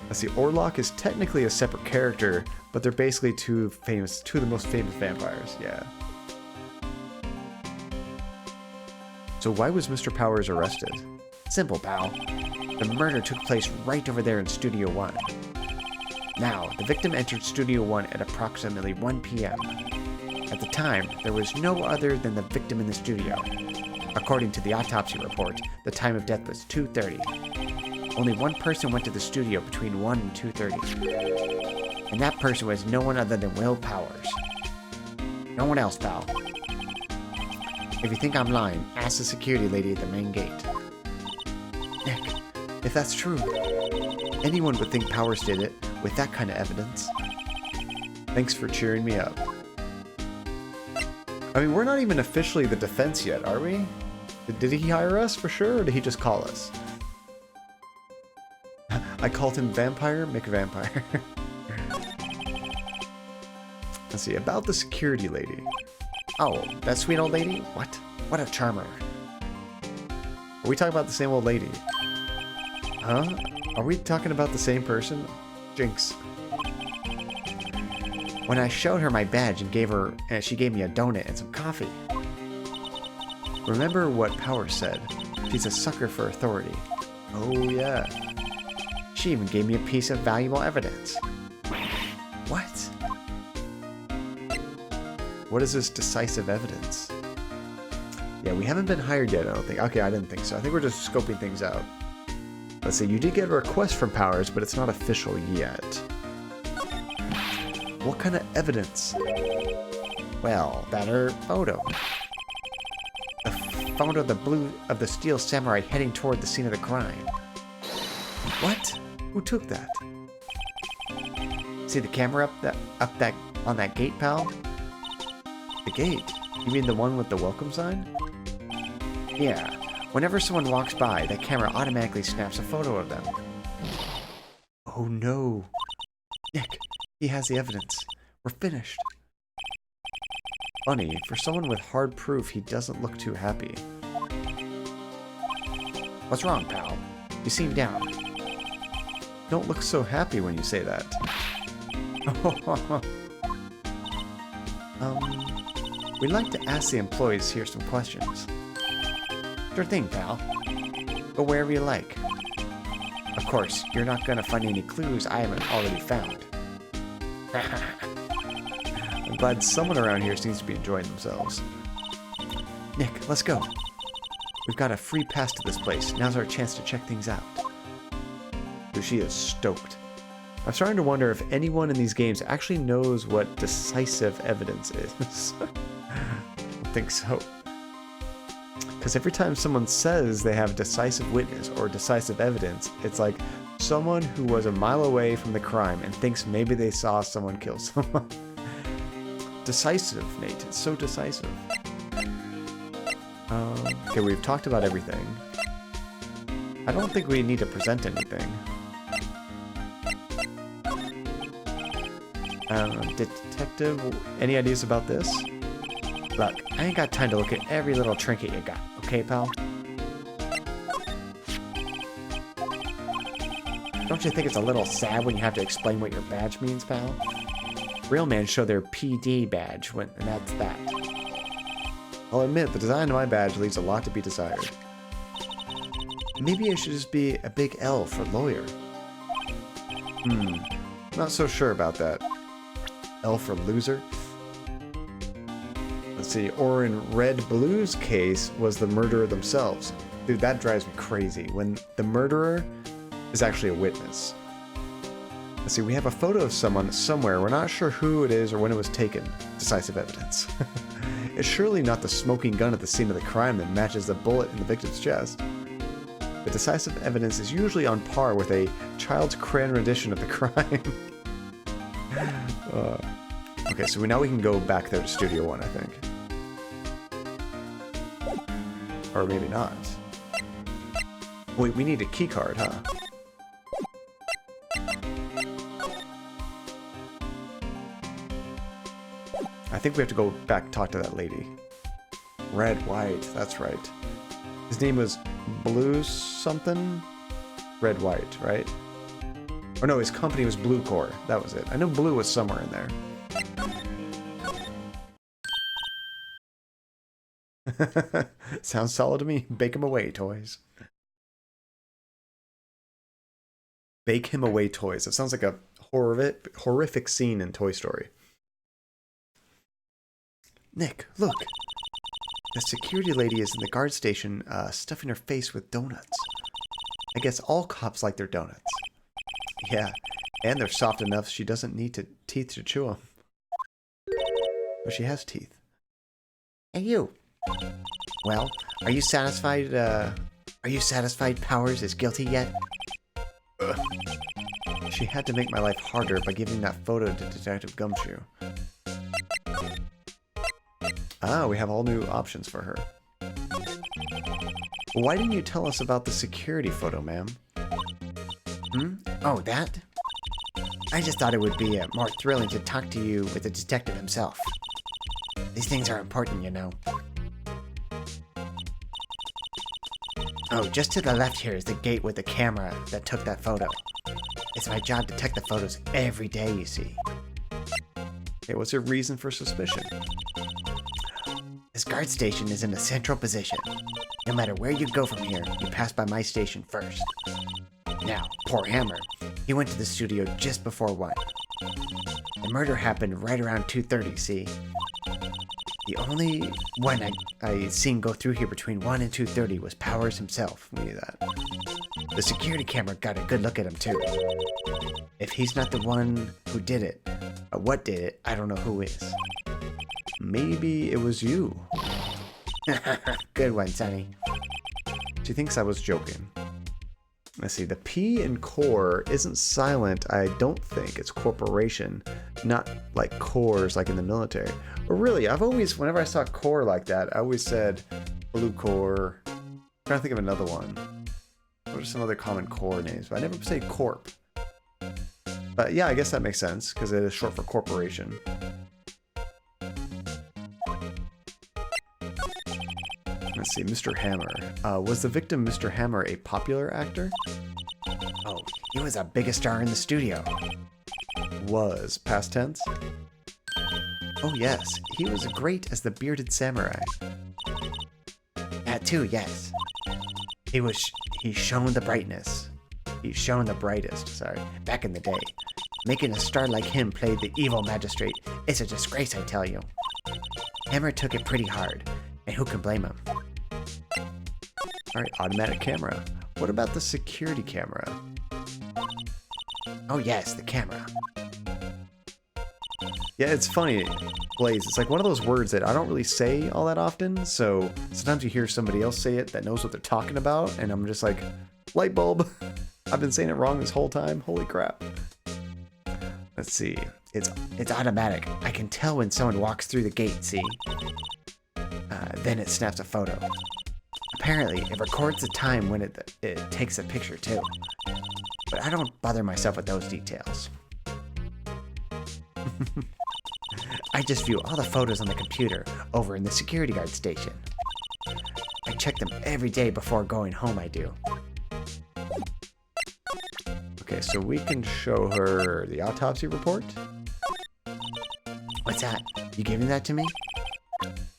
Let's see, Orlok is technically a separate character, but they're basically two of the most famous vampires, yeah. So why was Mr. Powers arrested? Simple, pal. The murder took place right over there in Studio 1. Now, the victim entered Studio 1 at approximately 1 p.m. At the time, there was no other than the victim in the studio. According to the autopsy report, the time of death was 2:30. Only one person went to the studio between 1 and 2:30. And that person was no one other than Will Powers. No one else, pal. If you think I'm lying, ask the security lady at the main gate. Nick, if that's true, anyone would think Powers did it with that kind of evidence. Thanks for cheering me up. I mean, we're not even officially the defense yet, are we? Did he hire us for sure, or did he just call us? I called him Vampire McVampire. Let's see, about the security lady. Oh, that sweet old lady? What a charmer. Are we talking about the same old lady? Huh? Are we talking about the same person? Jinx. When I showed her my badge and she gave me a donut and some coffee. Remember what Powers said. He's a sucker for authority. Oh, yeah. She even gave me a piece of valuable evidence. What? What is this decisive evidence? Yeah, we haven't been hired yet, I don't think. Okay, I didn't think so. I think we're just scoping things out. Let's see, you did get a request from Powers, but it's not official yet. What kind of evidence? Well, that her photo. The photo of the steel samurai heading toward the scene of the crime. What? Who took that? See the camera on that gate, pal? The gate? You mean the one with the welcome sign? Yeah. Whenever someone walks by, that camera automatically snaps a photo of them. Oh no. Nick, he has the evidence. We're finished. Funny, for someone with hard proof, he doesn't look too happy. What's wrong, pal? You seem down. Don't look so happy when you say that. We'd like to ask the employees here some questions. Sure thing, pal. Go wherever you like. Of course, you're not gonna find any clues I haven't already found. I'm glad someone around here seems to be enjoying themselves. Nick, let's go. We've got a free pass to this place. Now's our chance to check things out. Dude, she is stoked. I'm starting to wonder if anyone in these games actually knows what decisive evidence is. I don't think so. Because every time someone says they have decisive witness or decisive evidence, it's like someone who was a mile away from the crime and thinks maybe they saw someone kill someone. Decisive, Nate. It's so decisive. Okay, we've talked about everything. I don't think we need to present anything. Detective, any ideas about this? Look, I ain't got time to look at every little trinket you got, okay, pal? Don't you think it's a little sad when you have to explain what your badge means, pal? Real men show their PD badge, and that's that. I'll admit, the design of my badge leaves a lot to be desired. Maybe it should just be a big L for lawyer. Not so sure about that. L for loser? Let's see, or in Red Blue's case, was the murderer themselves. Dude, that drives me crazy, when the murderer is actually a witness. Let's see, we have a photo of someone somewhere. We're not sure who it is or when it was taken. Decisive evidence. It's surely not the smoking gun at the scene of the crime that matches the bullet in the victim's chest. The decisive evidence is usually on par with a child's crayon rendition of the crime. Okay, so now we can go back there to Studio One, I think. Or maybe not. Wait, we need a key card, huh? I think we have to go back and talk to that lady. Red, White, that's right. His name was Blue something? Red, White, right? Or no, his company was Blue Core. That was it. I know Blue was somewhere in there. Sounds solid to me. Bake him away, toys. Bake him away, toys. It sounds like a horrific scene in Toy Story. Nick, look. The security lady is in the guard station, stuffing her face with donuts. I guess all cops like their donuts. Yeah, and they're soft enough she doesn't need teeth to chew them. But she has teeth. Hey, you. Well, are you satisfied Powers is guilty yet? Ugh. She had to make my life harder by giving that photo to Detective Gumshoe. Ah, we have all new options for her. Why didn't you tell us about the security photo, ma'am? Oh, that? I just thought it would be more thrilling to talk to you with the detective himself. These things are important, you know. Oh, just to the left here is the gate with the camera that took that photo. It's my job to check the photos every day, you see. Okay, what's your reason for suspicion? This guard station is in a central position. No matter where you go from here, you pass by my station first. Now, poor Hammer, he went to the studio just before 1. The murder happened right around 2:30, see? The only one I seen go through here between 1 and 2:30 was Powers himself. We knew that. The security camera got a good look at him too. If he's not the one who did it, or what did it, I don't know who is. Maybe it was you. Good one, Sonny. She thinks I was joking. Let's see, the P in core isn't silent, I don't think. It's corporation, not like cores like in the military. Or really, I've always, whenever I saw core like that, I always said blue core. I'm trying to think of another one. What are some other common core names? But I never say corp. But yeah, I guess that makes sense, because it is short for corporation. Let's see, Mr. Hammer. Was the victim Mr. Hammer a popular actor? Oh, he was our biggest star in the studio. Was. Past tense? Oh yes, he was great as the bearded samurai. That too, yes. He shone the brightness. He shone the brightest, sorry, back in the day. Making a star like him play the evil magistrate is a disgrace, I tell you. Hammer took it pretty hard, and who can blame him? Alright, automatic camera. What about the security camera? Oh yes, the camera. Yeah, it's funny, Blaze. It's like one of those words that I don't really say all that often, so sometimes you hear somebody else say it that knows what they're talking about, and I'm just like, light bulb. I've been saying it wrong this whole time. Holy crap. Let's see. It's automatic. I can tell when someone walks through the gate, see? Then it snaps a photo. Apparently, it records the time when it takes a picture too. But I don't bother myself with those details. I just view all the photos on the computer over in the security guard station. I check them every day before going home, I do. Okay, so we can show her the autopsy report. What's that? You giving that to me?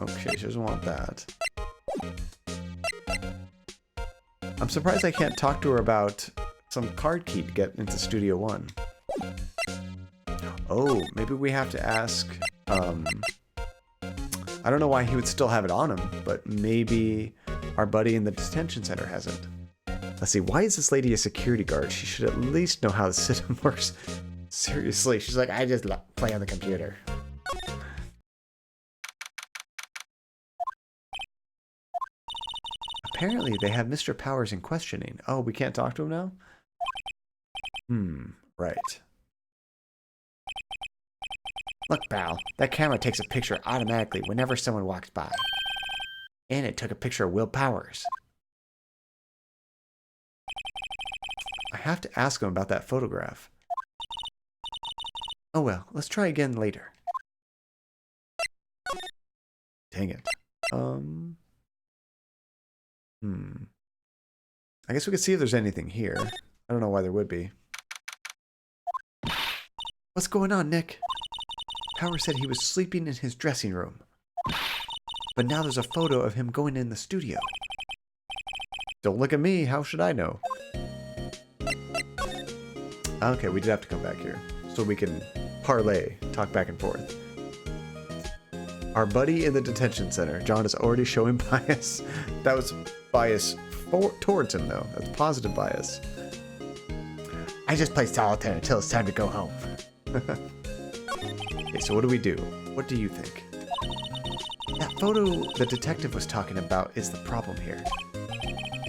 Okay, she doesn't want that. I'm surprised I can't talk to her about some card key to get into Studio One. Oh, maybe we have to ask, I don't know why he would still have it on him, but maybe our buddy in the detention center hasn't. Let's see, why is this lady a security guard? She should at least know how the system works. Seriously, she's like, I just play on the computer. Apparently, they have Mr. Powers in questioning. Oh, we can't talk to him now? Right. Look, pal, that camera takes a picture automatically whenever someone walks by. And it took a picture of Will Powers. I have to ask him about that photograph. Oh well, let's try again later. Dang it. I guess we could see if there's anything here. I don't know why there would be. What's going on, Nick? Powers said he was sleeping in his dressing room. But now there's a photo of him going in the studio. Don't look at me, how should I know? Okay, we did have to come back here. So we can parlay, talk back and forth. Our buddy in the detention center. John is already showing bias. That was bias towards him, though. That's positive bias. I just play solitaire until it's time to go home. Okay, so what do we do? What do you think? That photo the detective was talking about is the problem here.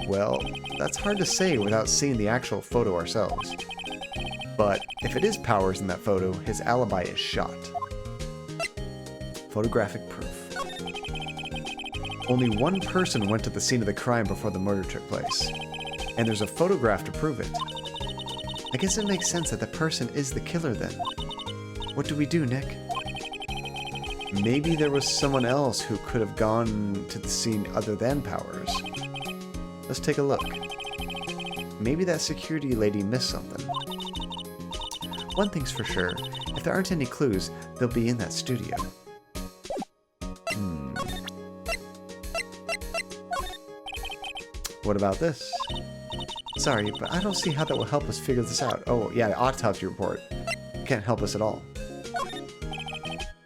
Well, that's hard to say without seeing the actual photo ourselves. But if it is Powers in that photo, his alibi is shot. Photographic proof. Only one person went to the scene of the crime before the murder took place. And there's a photograph to prove it. I guess it makes sense that the person is the killer then. What do we do, Nick? Maybe there was someone else who could have gone to the scene other than Powers. Let's take a look. Maybe that security lady missed something. One thing's for sure, if there aren't any clues, they'll be in that studio. What about this? Sorry, but I don't see how that will help us figure this out. Oh, yeah, the autopsy report. Can't help us at all.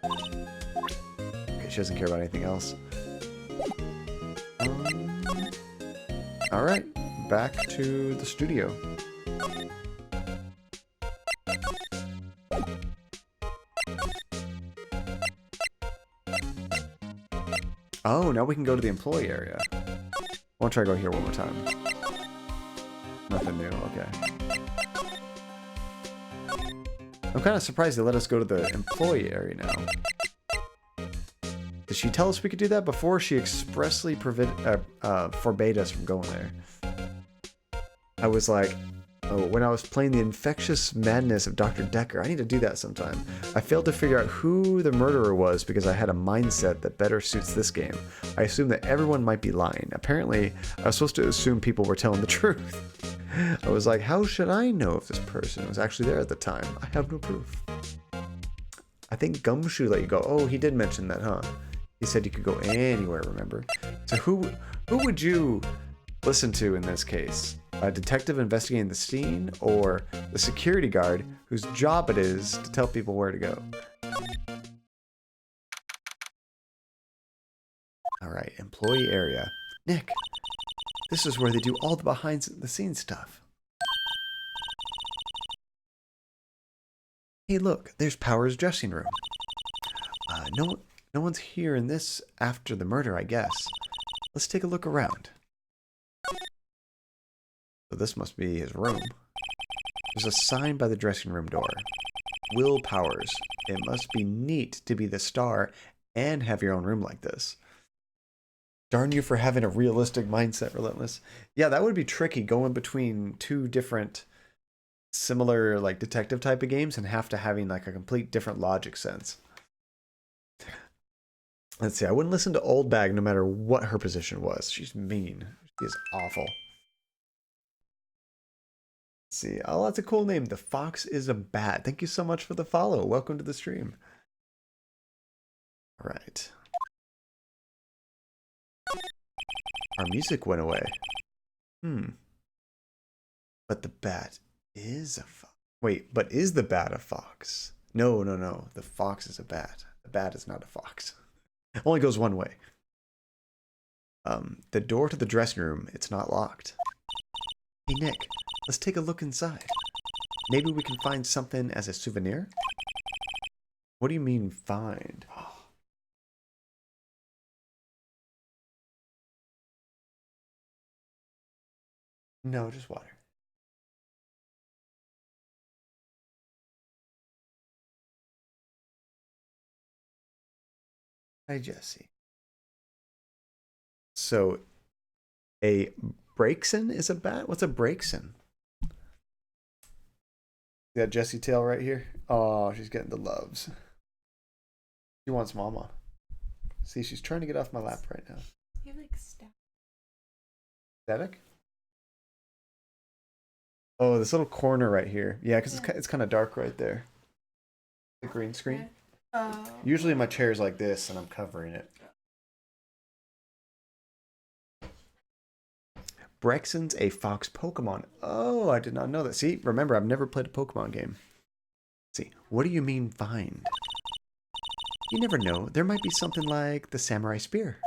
Okay, She doesn't care about anything else. Alright, back to the studio. Oh, now we can go to the employee area. I'll try to go here one more time. Nothing new, okay. I'm kind of surprised they let us go to the employee area now. Did she tell us we could do that before? She expressly forbade us from going there. I was like, oh, when I was playing the infectious madness of Dr. Decker, I need to do that sometime. I failed to figure out who the murderer was because I had a mindset that better suits this game. I assumed that everyone might be lying. Apparently, I was supposed to assume people were telling the truth. I was like, how should I know if this person was actually there at the time? I have no proof. I think Gumshoe let you go. Oh, he did mention that, huh? He said you could go anywhere, remember? So who would you listen to in this case? A detective investigating the scene, or the security guard whose job it is to tell people where to go? Alright, employee area. Nick, this is where they do all the behind-the-scenes stuff. Hey, look, there's Power's dressing room. No one's here in this after the murder, I guess. Let's take a look around. So this must be his room. There's a sign by the dressing room door. Will Powers. It must be neat to be the star and have your own room like this. Darn you for having a realistic mindset, Relentless. Yeah, that would be tricky going between two different similar like detective type of games and have to having like a complete different logic sense. Let's see, I wouldn't listen to Old Bag no matter what her position was. She's mean. She is awful. Let's see. Oh, that's a cool name. The Fox is a Bat. Thank you so much for the follow. Welcome to the stream. All right. Our music went away. But the bat is a fox. Wait, but is the bat a fox? No. The fox is a bat. The bat is not a fox. It only goes one way. The door to the dressing room, it's not locked. Hey, Nick, let's take a look inside. Maybe we can find something as a souvenir? What do you mean, find? No, just water. Hi, Jesse. So, a Brakeson is a bat? What's a Brakeson? You got Jessie tail right here. Oh, she's getting the loves. She wants mama. See, she's trying to get off my lap right now. You have like Static? Oh, this little corner right here. Yeah, because it's kind of dark right there. The green screen. Usually my chair's like this and I'm covering it. Brexon's a fox Pokemon. Oh, I did not know that. See, remember, I've never played a Pokemon game. See, what do you mean find? You never know. There might be something like the samurai spear.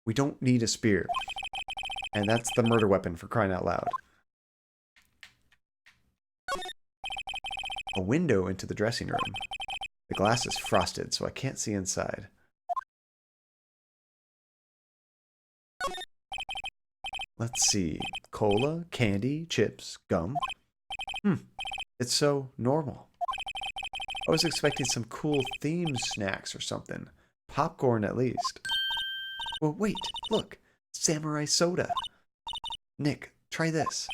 We don't need a spear. And that's the murder weapon, for crying out loud. A window into the dressing room. The glass is frosted, so I can't see inside. Let's see. Cola, candy, chips, gum. It's so normal. I was expecting some cool themed snacks or something. Popcorn at least. Well, wait, look. Samurai soda. Nick, try this.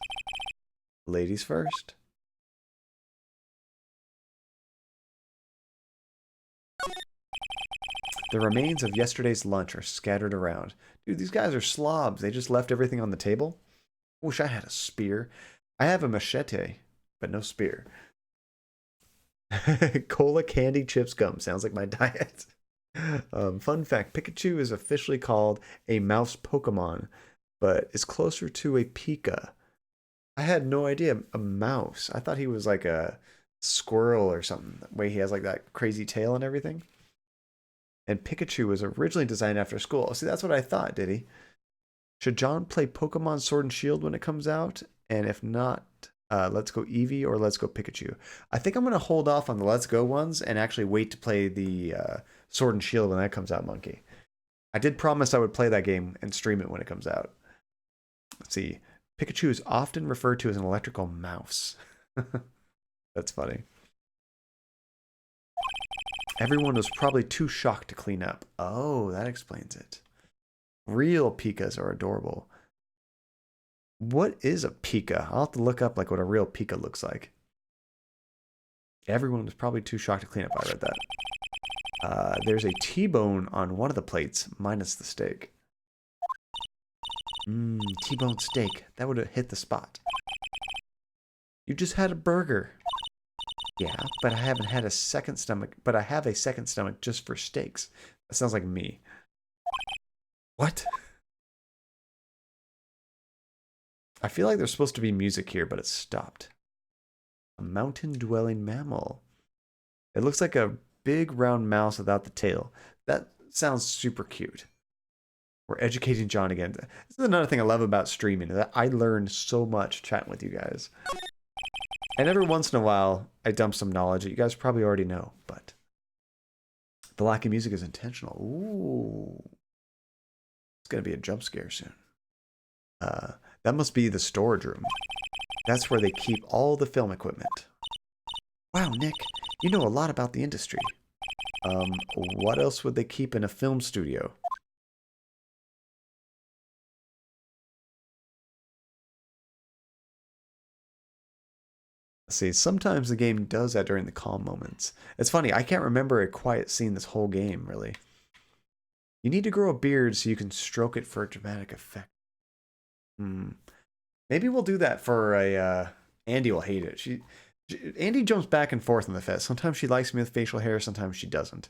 Ladies first. The remains of yesterday's lunch are scattered around. Dude, these guys are slobs. They just left everything on the table. Wish I had a spear. I have a machete, but no spear. Cola, candy, chips, gum. Sounds like my diet. Fun fact, Pikachu is officially called a mouse Pokemon, but is closer to a Pika. I had no idea. A mouse. I thought he was like a squirrel or something. The way he has like that crazy tail and everything. And Pikachu was originally designed after school. Oh, see, that's what I thought, did he? Should John play Pokemon Sword and Shield when it comes out? And if not, Let's Go Eevee or Let's Go Pikachu. I think I'm going to hold off on the Let's Go ones and actually wait to play the Sword and Shield when that comes out, Monkey. I did promise I would play that game and stream it when it comes out. Let's see. Pikachu is often referred to as an electrical mouse. That's funny. Everyone was probably too shocked to clean up. Oh, that explains it. Real Pikas are adorable. What is a Pika? I'll have to look up like what a real Pika looks like. Everyone was probably too shocked to clean up. I read that. There's a T-bone on one of the plates, minus the steak. T-bone steak. That would have hit the spot. You just had a burger. Yeah, but I haven't had a second stomach. But I have a second stomach just for steaks. That sounds like me. What? I feel like there's supposed to be music here, but it stopped. A mountain-dwelling mammal. It looks like a big round mouse without the tail. That sounds super cute. We're educating John again. This is another thing I love about streaming, that I learn so much chatting with you guys. And every once in a while, I dump some knowledge that you guys probably already know, but the lack of music is intentional. Ooh. It's going to be a jump scare soon. That must be the storage room. That's where they keep all the film equipment. Wow, Nick, you know a lot about the industry. What else would they keep in a film studio? Let's see, sometimes the game does that during the calm moments. It's funny, I can't remember a quiet scene this whole game, really. You need to grow a beard so you can stroke it for a dramatic effect. Maybe we'll do that for a Andy will hate it. Andy jumps back and forth in the fest. Sometimes she likes me with facial hair, sometimes she doesn't.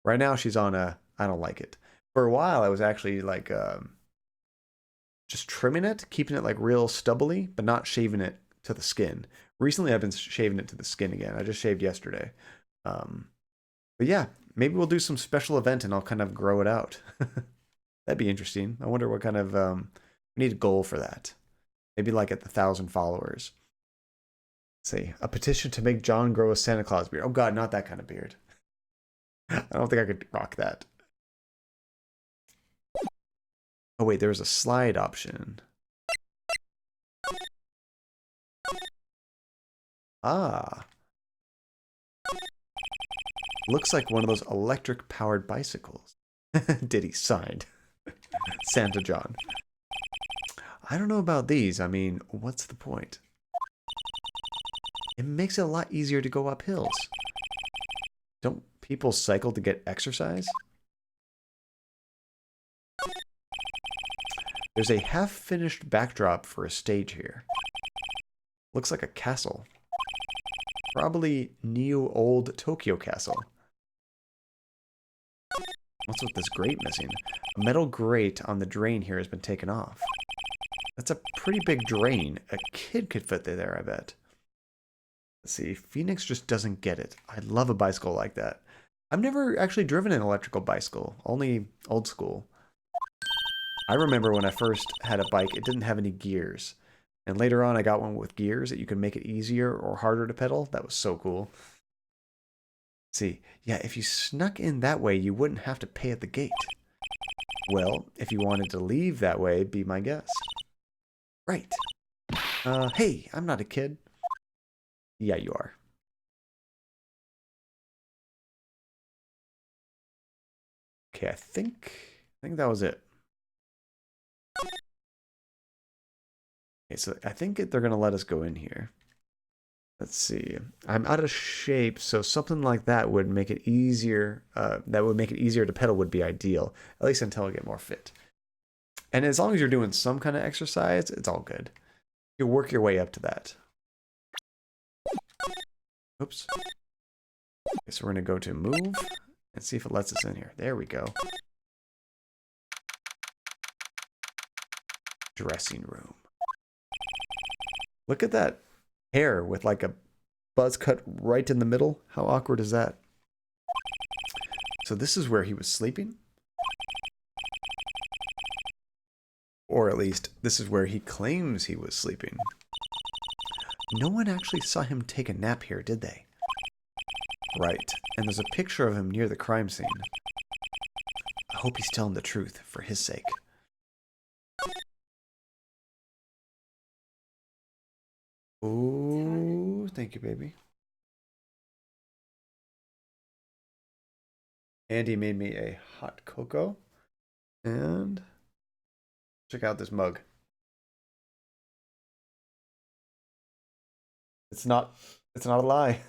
Right now she's on a I don't like it. For a while I was actually like just trimming it, keeping it like real stubbly, but not shaving it to the skin. Recently I've been shaving it to the skin again. I just shaved yesterday. But yeah, maybe we'll do some special event and I'll kind of grow it out. That'd be interesting. I wonder what kind of we need a goal for that. Maybe like at the 1,000 followers. Let's see, a petition to make John grow a Santa Claus beard. Oh God, not that kind of beard. I don't think I could rock that. Oh wait, there's a slide option. Ah. Looks like one of those electric powered bicycles. Diddy signed. Santa John. I don't know about these. I mean, what's the point? It makes it a lot easier to go up hills. Don't people cycle to get exercise? There's a half-finished backdrop for a stage here. Looks like a castle. Probably neo-old Tokyo castle. What's with this grate missing? A metal grate on the drain here has been taken off. That's a pretty big drain. A kid could fit there, I bet. Let's see. Phoenix just doesn't get it. I love a bicycle like that. I've never actually driven an electrical bicycle. Only old school. I remember when I first had a bike, it didn't have any gears. And later on, I got one with gears that you could make it easier or harder to pedal. That was so cool. Let's see. Yeah, if you snuck in that way, you wouldn't have to pay at the gate. Well, if you wanted to leave that way, be my guest. Right. Hey, I'm not a kid. Yeah, you are. Okay, I think that was it. Okay, so I think they're going to let us go in here. Let's see. I'm out of shape, so something like that would make it easier. That would make it easier to pedal would be ideal, at least until I get more fit. And as long as you're doing some kind of exercise, it's all good. You work your way up to that. Oops. Okay, so we're going to go to move and see if it lets us in here. There we go. Dressing room. Look at that hair with like a buzz cut right in the middle. How awkward is that? So this is where he was sleeping? Or at least, this is where he claims he was sleeping. No one actually saw him take a nap here, did they? Right, and there's a picture of him near the crime scene. I hope he's telling the truth, for his sake. Ooh, thank you, baby. Andy made me a hot cocoa. And check out this mug. It's not a lie.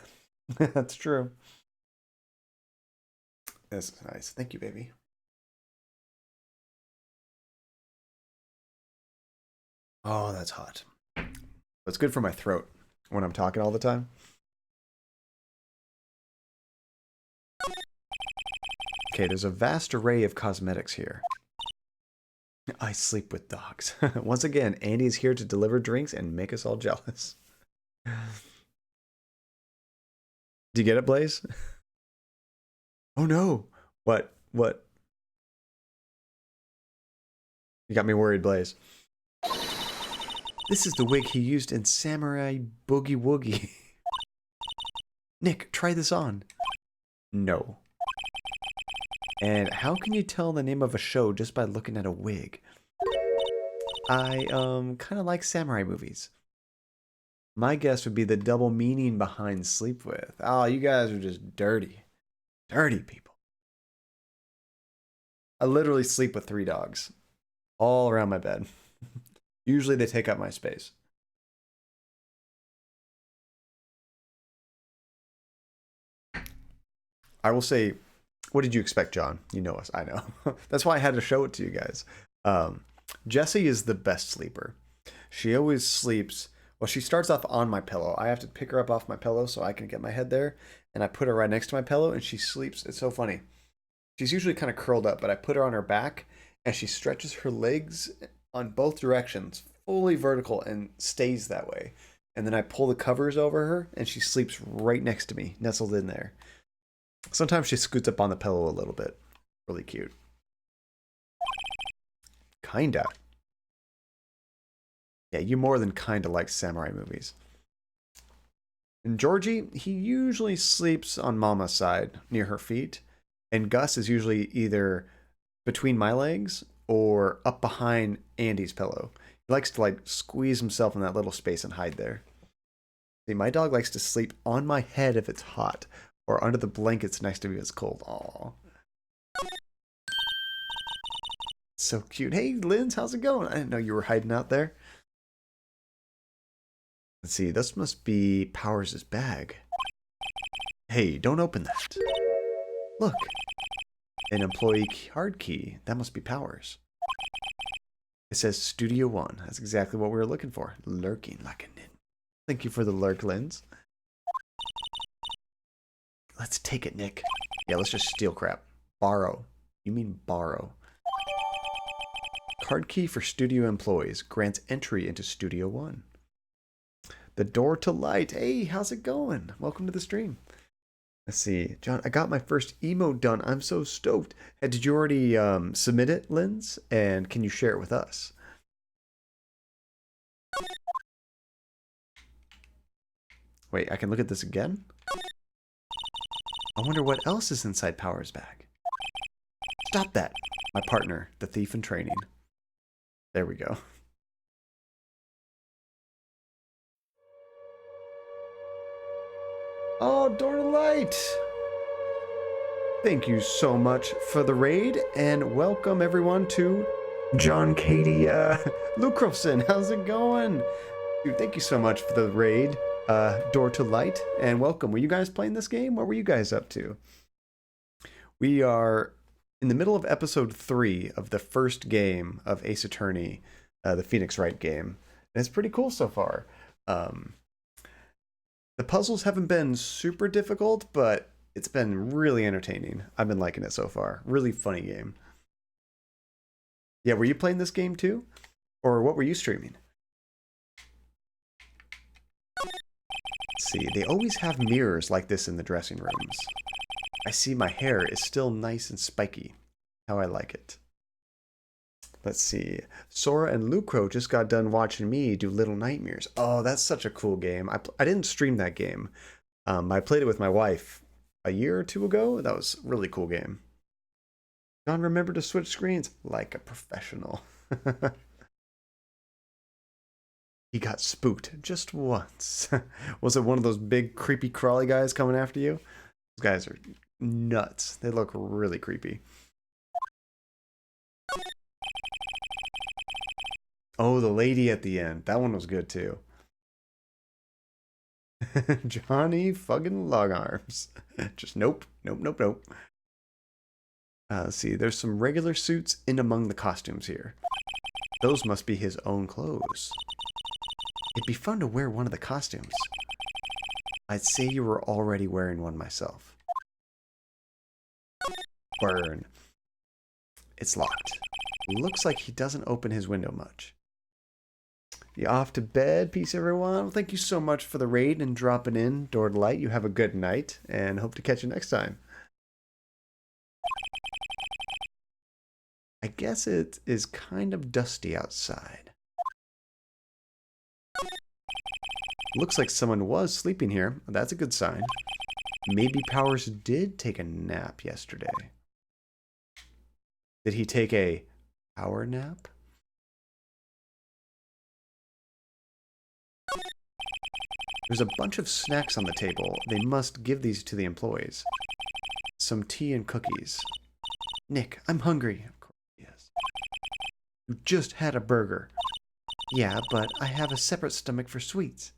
That's true. This is nice. Thank you, baby. Oh, that's hot. It's good for my throat when I'm talking all the time. Okay, there's a vast array of cosmetics here. I sleep with dogs. Once again, Andy is here to deliver drinks and make us all jealous. Do you get it, Blaze? Oh no. What? What? You got me worried, Blaze. This is the wig he used in Samurai Boogie Woogie. Nick, try this on. No. And how can you tell the name of a show just by looking at a wig? I kind of like samurai movies. My guess would be the double meaning behind sleep with. Oh, you guys are just dirty. Dirty people. I literally sleep with 3 dogs. All around my bed. Usually they take up my space. I will say, what did you expect, John? You know us, I know. That's why I had to show it to you guys. Jessie is the best sleeper. She always sleeps, well, she starts off on my pillow. I have to pick her up off my pillow so I can get my head there, and I put her right next to my pillow, and she sleeps. It's so funny. She's usually kind of curled up, but I put her on her back, and she stretches her legs on both directions, fully vertical, and stays that way. And then I pull the covers over her, and she sleeps right next to me, nestled in there. Sometimes she scoots up on the pillow a little bit. Really cute. Kinda. Yeah, you more than kinda like samurai movies. And Georgie, he usually sleeps on Mama's side, near her feet. And Gus is usually either between my legs or up behind Andy's pillow. He likes to like squeeze himself in that little space and hide there. See, my dog likes to sleep on my head if it's hot, or under the blankets next to me if it's cold. Aww. So cute. Hey, Linz, how's it going? I didn't know you were hiding out there. Let's see, this must be Powers' bag. Hey, don't open that. Look, an employee card key. That must be Powers. It says Studio One. That's exactly what we were looking for. Lurking like a ninja. Thank you for the lurk, Linz. Let's take it, Nick. Yeah, let's just steal crap. Borrow. You mean borrow. Card key for studio employees grants entry into Studio One. The door to light. Hey, how's it going? Welcome to the stream. Let's see. John, I got my first emote done. I'm so stoked. Did you already submit it, Linz? And can you share it with us? Wait, I can look at this again? I wonder what else is inside Power's bag. Stop that. My partner, the thief in training. There we go. Oh, door to light. Thank you so much for the raid, and welcome everyone to John Katie Lucrofson. How's it going? Dude, thank you so much for the raid, Door to Light, and welcome. Were you guys playing this game? What were you guys up to? We are in the middle of episode 3 of the first game of Ace Attorney, the Phoenix Wright game. And it's pretty cool so far. The puzzles haven't been super difficult, but it's been really entertaining. I've been liking it so far. Really funny game. Yeah, were you playing this game too? Or what were you streaming? Let's see, they always have mirrors like this in the dressing rooms. I see my hair is still nice and spiky. How I like it. Let's see. Sora and Lucro just got done watching me do Little Nightmares. Oh, that's such a cool game. I didn't stream that game. I played it with my wife a year or two ago. That was a really cool game. John, remember to switch screens like a professional. He got spooked just once. Was it one of those big creepy crawly guys coming after you? Those guys are nuts. They look really creepy. Oh, the lady at the end. That one was good too. Johnny fucking long arms. Just nope, nope, nope, nope. Let's see, there's some regular suits in among the costumes here. Those must be his own clothes. It'd be fun to wear one of the costumes. I'd say you were already wearing one myself. Burn. It's locked. Looks like he doesn't open his window much. You off to bed? Peace, everyone. Well, thank you so much for the raid and dropping in. Door to Light, you have a good night, and hope to catch you next time. I guess it is kind of dusty outside. Looks like someone was sleeping here. That's a good sign. Maybe Powers did take a nap yesterday. Did he take a power nap? There's a bunch of snacks on the table. They must give these to the employees. Some tea and cookies. Nick, I'm hungry. Of course he is. You just had a burger. Yeah, but I have a separate stomach for sweets.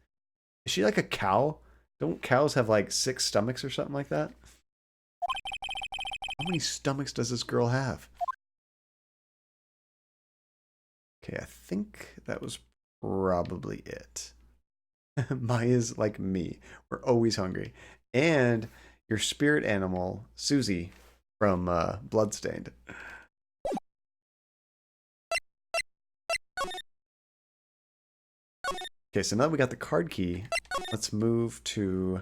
Is she like a cow? Don't cows have like 6 stomachs or something like that? How many stomachs does this girl have? Okay, I think that was probably it. Maya's like me. We're always hungry. And your spirit animal, Susie, from Bloodstained. Okay, so now that we got the card key, let's move to...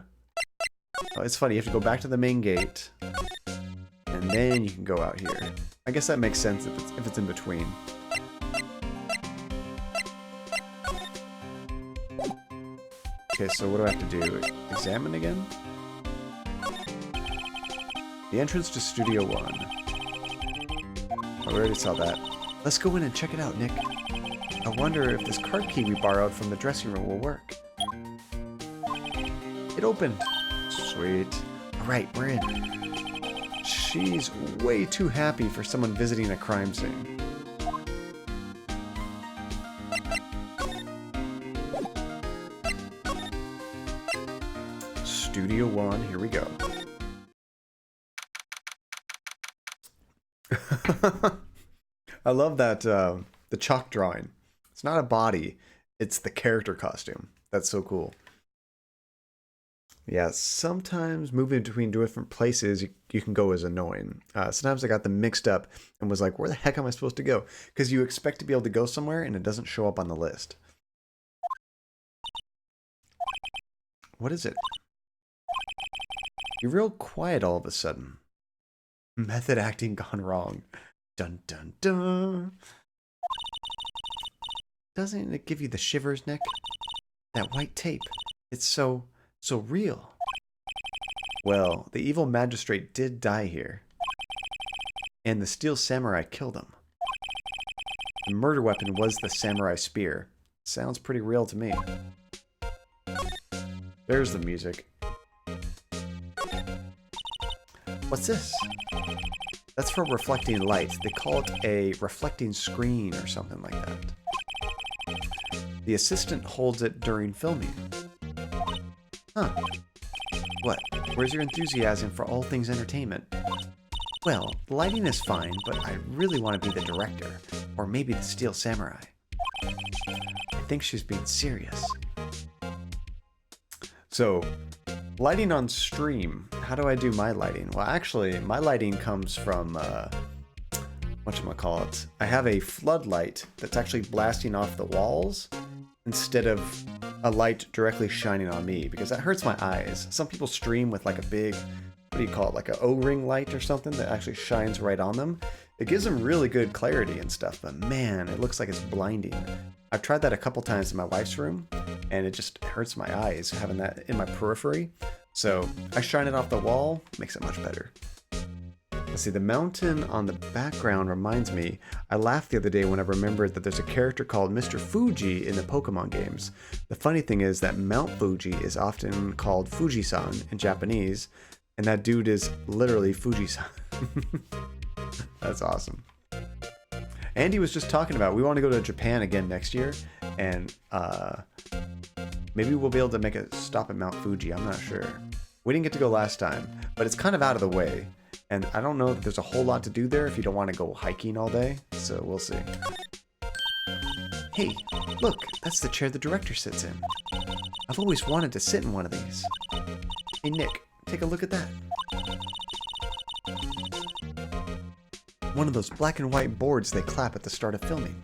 Oh, it's funny, you have to go back to the main gate, and then you can go out here. I guess that makes sense if it's in between. Okay, so what do I have to do? Examine again? The entrance to Studio 1. Oh, we already saw that. Let's go in and check it out, Nick. I wonder if this card key we borrowed from the dressing room will work. It opened. Sweet. Alright, we're in. She's way too happy for someone visiting a crime scene. Studio 1, here we go. I love that, the chalk drawing. It's not a body, it's the character costume. That's so cool. Yeah, sometimes moving between different places, you can go as annoying. Sometimes I got them mixed up and was like, where the heck am I supposed to go? Because you expect to be able to go somewhere and it doesn't show up on the list. What is it? You're real quiet all of a sudden. Method acting gone wrong. Dun dun dun. Doesn't it give you the shivers, Nick? That white tape. It's so real. Well, the evil magistrate did die here. And the steel samurai killed him. The murder weapon was the samurai spear. Sounds pretty real to me. There's the music. What's this? That's for reflecting light. They call it a reflecting screen or something like that. The assistant holds it during filming. Huh. What? Where's your enthusiasm for all things entertainment? Well, the lighting is fine, but I really want to be the director. Or maybe the steel samurai. I think she's being serious. So, lighting on stream. How do I do my lighting? Well, actually, my lighting comes from, whatchamacallit. I have a floodlight that's actually blasting off the walls instead of a light directly shining on me, because that hurts my eyes. Some people stream with like a big what do you call it, like a O-ring light or something that actually shines right on them. It gives them really good clarity and stuff, but man, it looks like it's blinding. I've tried that a couple times in my wife's room, and it just hurts my eyes having that in my periphery. So I shine it off the wall, makes it much better. Let's see, the mountain on the background reminds me, I laughed the other day when I remembered that there's a character called Mr. Fuji in the Pokemon games. The funny thing is that Mount Fuji is often called Fuji-san in Japanese, and that dude is literally Fuji-san. That's awesome. Andy was just talking about, we want to go to Japan again next year, and maybe we'll be able to make a stop at Mount Fuji, I'm not sure. We didn't get to go last time, but it's kind of out of the way. And I don't know that there's a whole lot to do there if you don't want to go hiking all day, so we'll see. Hey, look, that's the chair the director sits in. I've always wanted to sit in one of these. Hey Nick, take a look at that. One of those black and white boards they clap at the start of filming.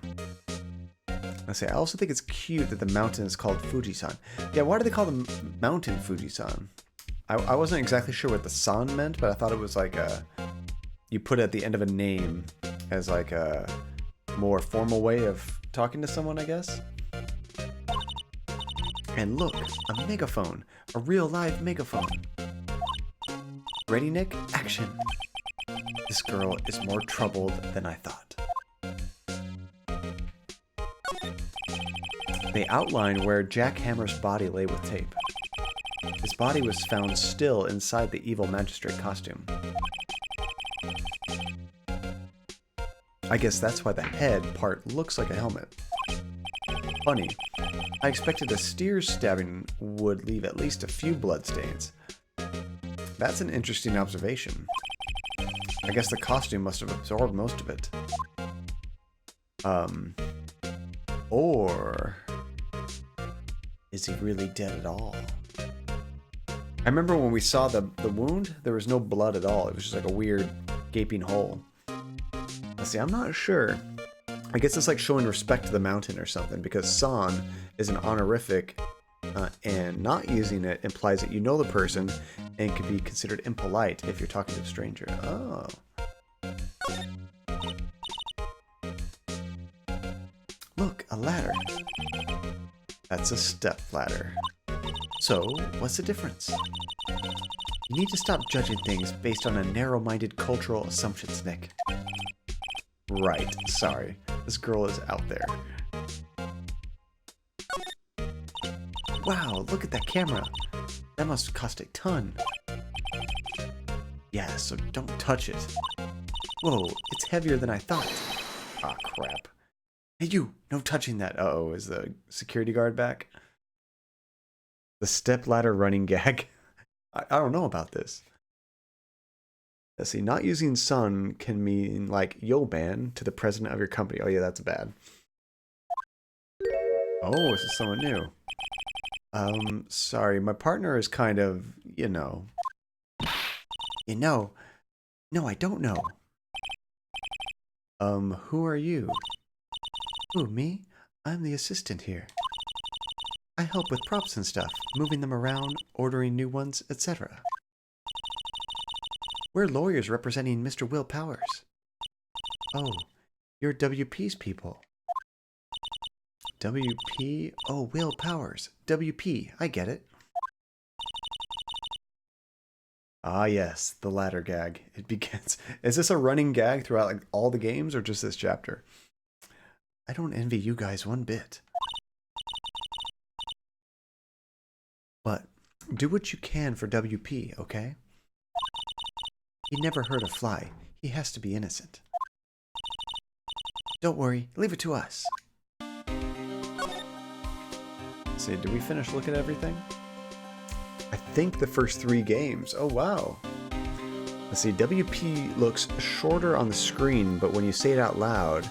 I also think it's cute that the mountain is called Fuji-san. Yeah, why do they call the mountain Fuji-san? I wasn't exactly sure what the san meant, but I thought it was like you put it at the end of a name as like a more formal way of talking to someone, I guess. And look, a megaphone, a real live megaphone. Ready, Nick? Action. This girl is more troubled than I thought. They outline where Jack Hammer's body lay with tape. His body was found still inside the evil magistrate costume. I guess that's why the head part looks like a helmet. Funny. I expected a steer's stabbing would leave at least a few bloodstains. That's an interesting observation. I guess the costume must have absorbed most of it. Or is he really dead at all? I remember when we saw the wound, there was no blood at all. It was just like a weird gaping hole. Let's see, I'm not sure. I guess it's like showing respect to the mountain or something, because san is an honorific, and not using it implies that you know the person and can be considered impolite if you're talking to a stranger. Oh. Look, a ladder. That's a step ladder. So, what's the difference? You need to stop judging things based on a narrow-minded cultural assumptions, Nick. Right, sorry. This girl is out there. Wow, look at that camera. That must cost a ton. Yeah, so don't touch it. Whoa, it's heavier than I thought. Ah, crap. Hey, you! No touching that. Uh-oh, is the security guard back? The stepladder running gag. I don't know about this. Let's see, not using son can mean like, yo man, to the president of your company. Oh yeah, that's bad. Oh, this is someone new. Sorry, my partner is kind of, you know. You know? No, I don't know. Who are you? Who, me? I'm the assistant here. I help with props and stuff, moving them around, ordering new ones, etc. We're lawyers representing Mr. Will Powers. Oh, you're WP's people. WP? Oh, Will Powers. WP, I get it. Ah yes, the ladder gag. It begins. Is this a running gag throughout like all the games or just this chapter? I don't envy you guys one bit. But do what you can for WP, okay? He never hurt a fly. He has to be innocent. Don't worry, leave it to us. Let's see, did we finish looking at everything? I think the first 3 games. Oh, wow. Let's see, WP looks shorter on the screen, but when you say it out loud,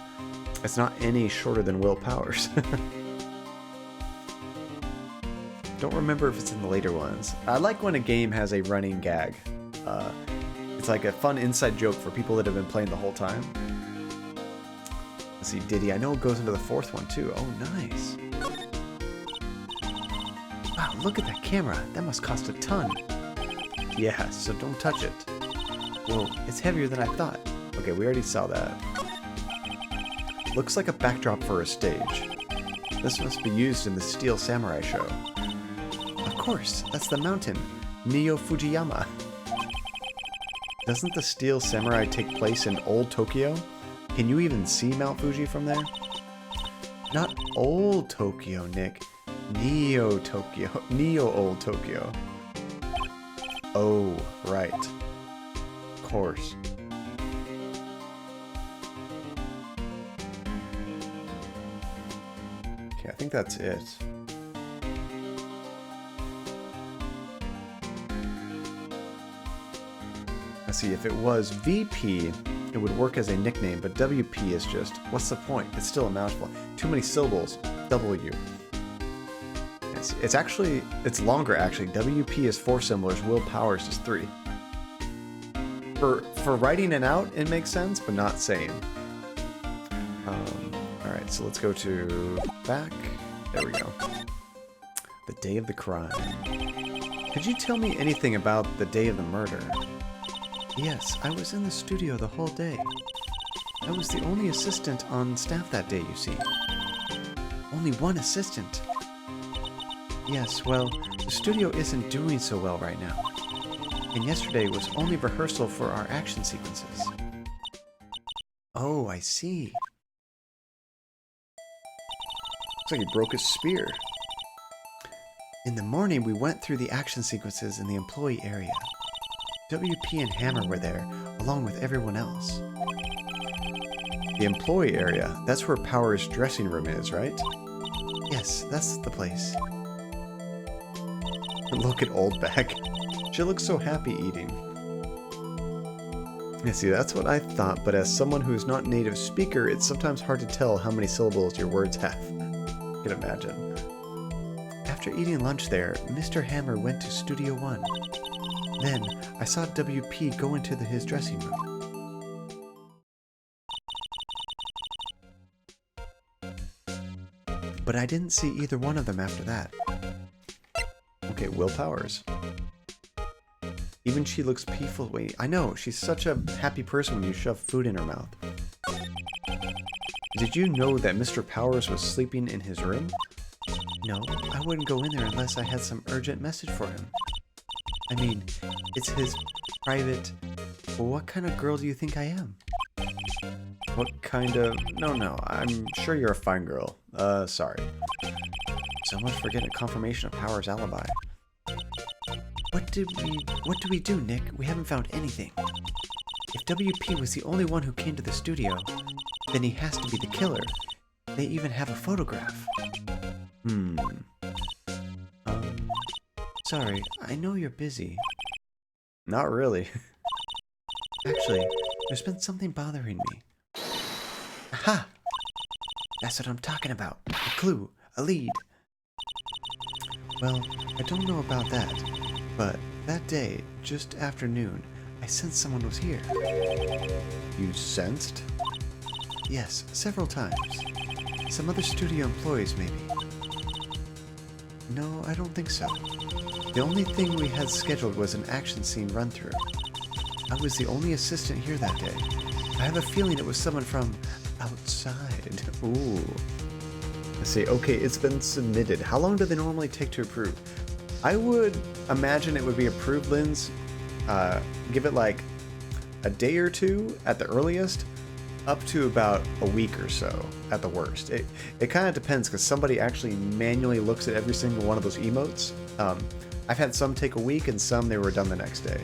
it's not any shorter than Will Powers. Don't remember if it's in the later ones. I like when a game has a running gag. It's like a fun inside joke for people that have been playing the whole time. Let's see, Diddy. I know it goes into the 4th one too. Oh, nice. Wow, look at that camera. That must cost a ton. Yeah, so don't touch it. Whoa, it's heavier than I thought. Okay, we already saw that. Looks like a backdrop for a stage. This must be used in the Steel Samurai show. Of course, that's the mountain, Neo Fujiyama. Doesn't the Steel Samurai take place in Old Tokyo? Can you even see Mount Fuji from there? Not Old Tokyo, Nick. Neo Tokyo. Neo Old Tokyo. Oh, right. Of course. Okay, I think that's it. Let's see, if it was VP, it would work as a nickname, but WP is just, what's the point? It's still a mouthful. Too many syllables. W. It's actually, it's longer actually. WP is 4 syllables, Will Powers is 3. For writing it out, it makes sense, but not saying. Alright, so let's go to back. There we go. The day of the crime. Could you tell me anything about the day of the murder? Yes, I was in the studio the whole day. I was the only assistant on staff that day, you see. Only one assistant? Yes, well, the studio isn't doing so well right now. And yesterday was only rehearsal for our action sequences. Oh, I see. Looks like he broke his spear. In the morning, we went through the action sequences in the employee area. WP and Hammer were there, along with everyone else. The employee area, that's where Power's dressing room is, right? Yes, that's the place. Look at Old Beck. She looks so happy eating. Yeah, see, that's what I thought, but as someone who's not a native speaker, it's sometimes hard to tell how many syllables your words have. I can imagine. After eating lunch there, Mr. Hammer went to Studio 1. Then, I saw WP go into his dressing room. But I didn't see either one of them after that. Okay, Will Powers. Even she looks peaceful. Wait, I know, she's such a happy person when you shove food in her mouth. Did you know that Mr. Powers was sleeping in his room? No, I wouldn't go in there unless I had some urgent message for him. I mean, it's his private... Well, what kind of girl do you think I am? What kind of... No, I'm sure you're a fine girl. Sorry. So much for getting a confirmation of Power's alibi. What do we do, Nick? We haven't found anything. If WP was the only one who came to the studio, then he has to be the killer. They even have a photograph. Sorry, I know you're busy. Not really. Actually, there's been something bothering me. Aha! That's what I'm talking about. A clue, a lead. Well, I don't know about that, but that day, just after noon, I sensed someone was here. You sensed? Yes, several times. Some other studio employees, maybe. No, I don't think so. The only thing we had scheduled was an action scene run-through. I was the only assistant here that day. I have a feeling it was someone from outside. Ooh. Let's see. Okay, it's been submitted. How long do they normally take to approve? I would imagine it would be approved, Linz. Give it like a day or two at the earliest, up to about a week or so at the worst. It kind of depends because somebody actually manually looks at every single one of those emotes. I've had some take a week and some they were done the next day.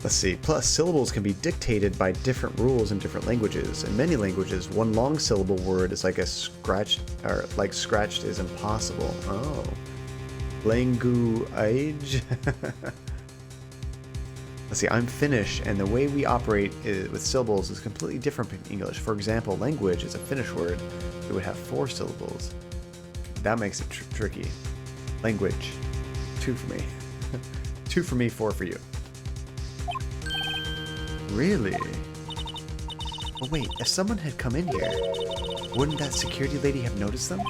Let's see. Plus, syllables can be dictated by different rules in different languages. In many languages, one long syllable word is like a scratched, or like scratched is impossible. Oh. Language. Let's see, I'm Finnish, and the way we operate with syllables is completely different from English. For example, language is a Finnish word. It would have 4 syllables. That makes it tricky. Language. 2 for me. 2 for me, 4 for you. Really? Well, wait, if someone had come in here, wouldn't that security lady have noticed them?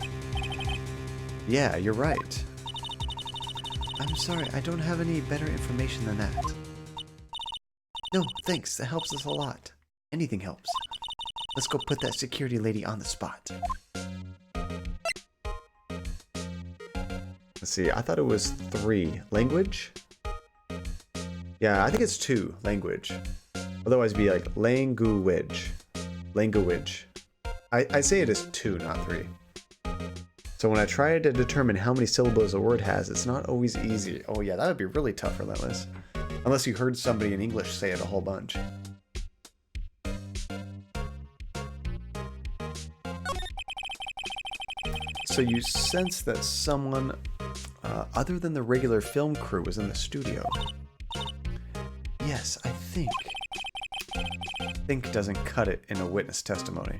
Yeah, you're right. I'm sorry, I don't have any better information than that. No, thanks. That helps us a lot. Anything helps. Let's go put that security lady on the spot. Let's see, I thought it was 3. Language? Yeah, I think it's 2. Language. Otherwise it'd be like language. Language. I say it is 2, not 3. So when I try to determine how many syllables a word has, it's not always easy. Oh yeah, that would be really tough, Relentless. Unless you heard somebody in English say it a whole bunch. So you sense that someone other than the regular film crew was in the studio. Yes, I think. Think doesn't cut it in a witness testimony.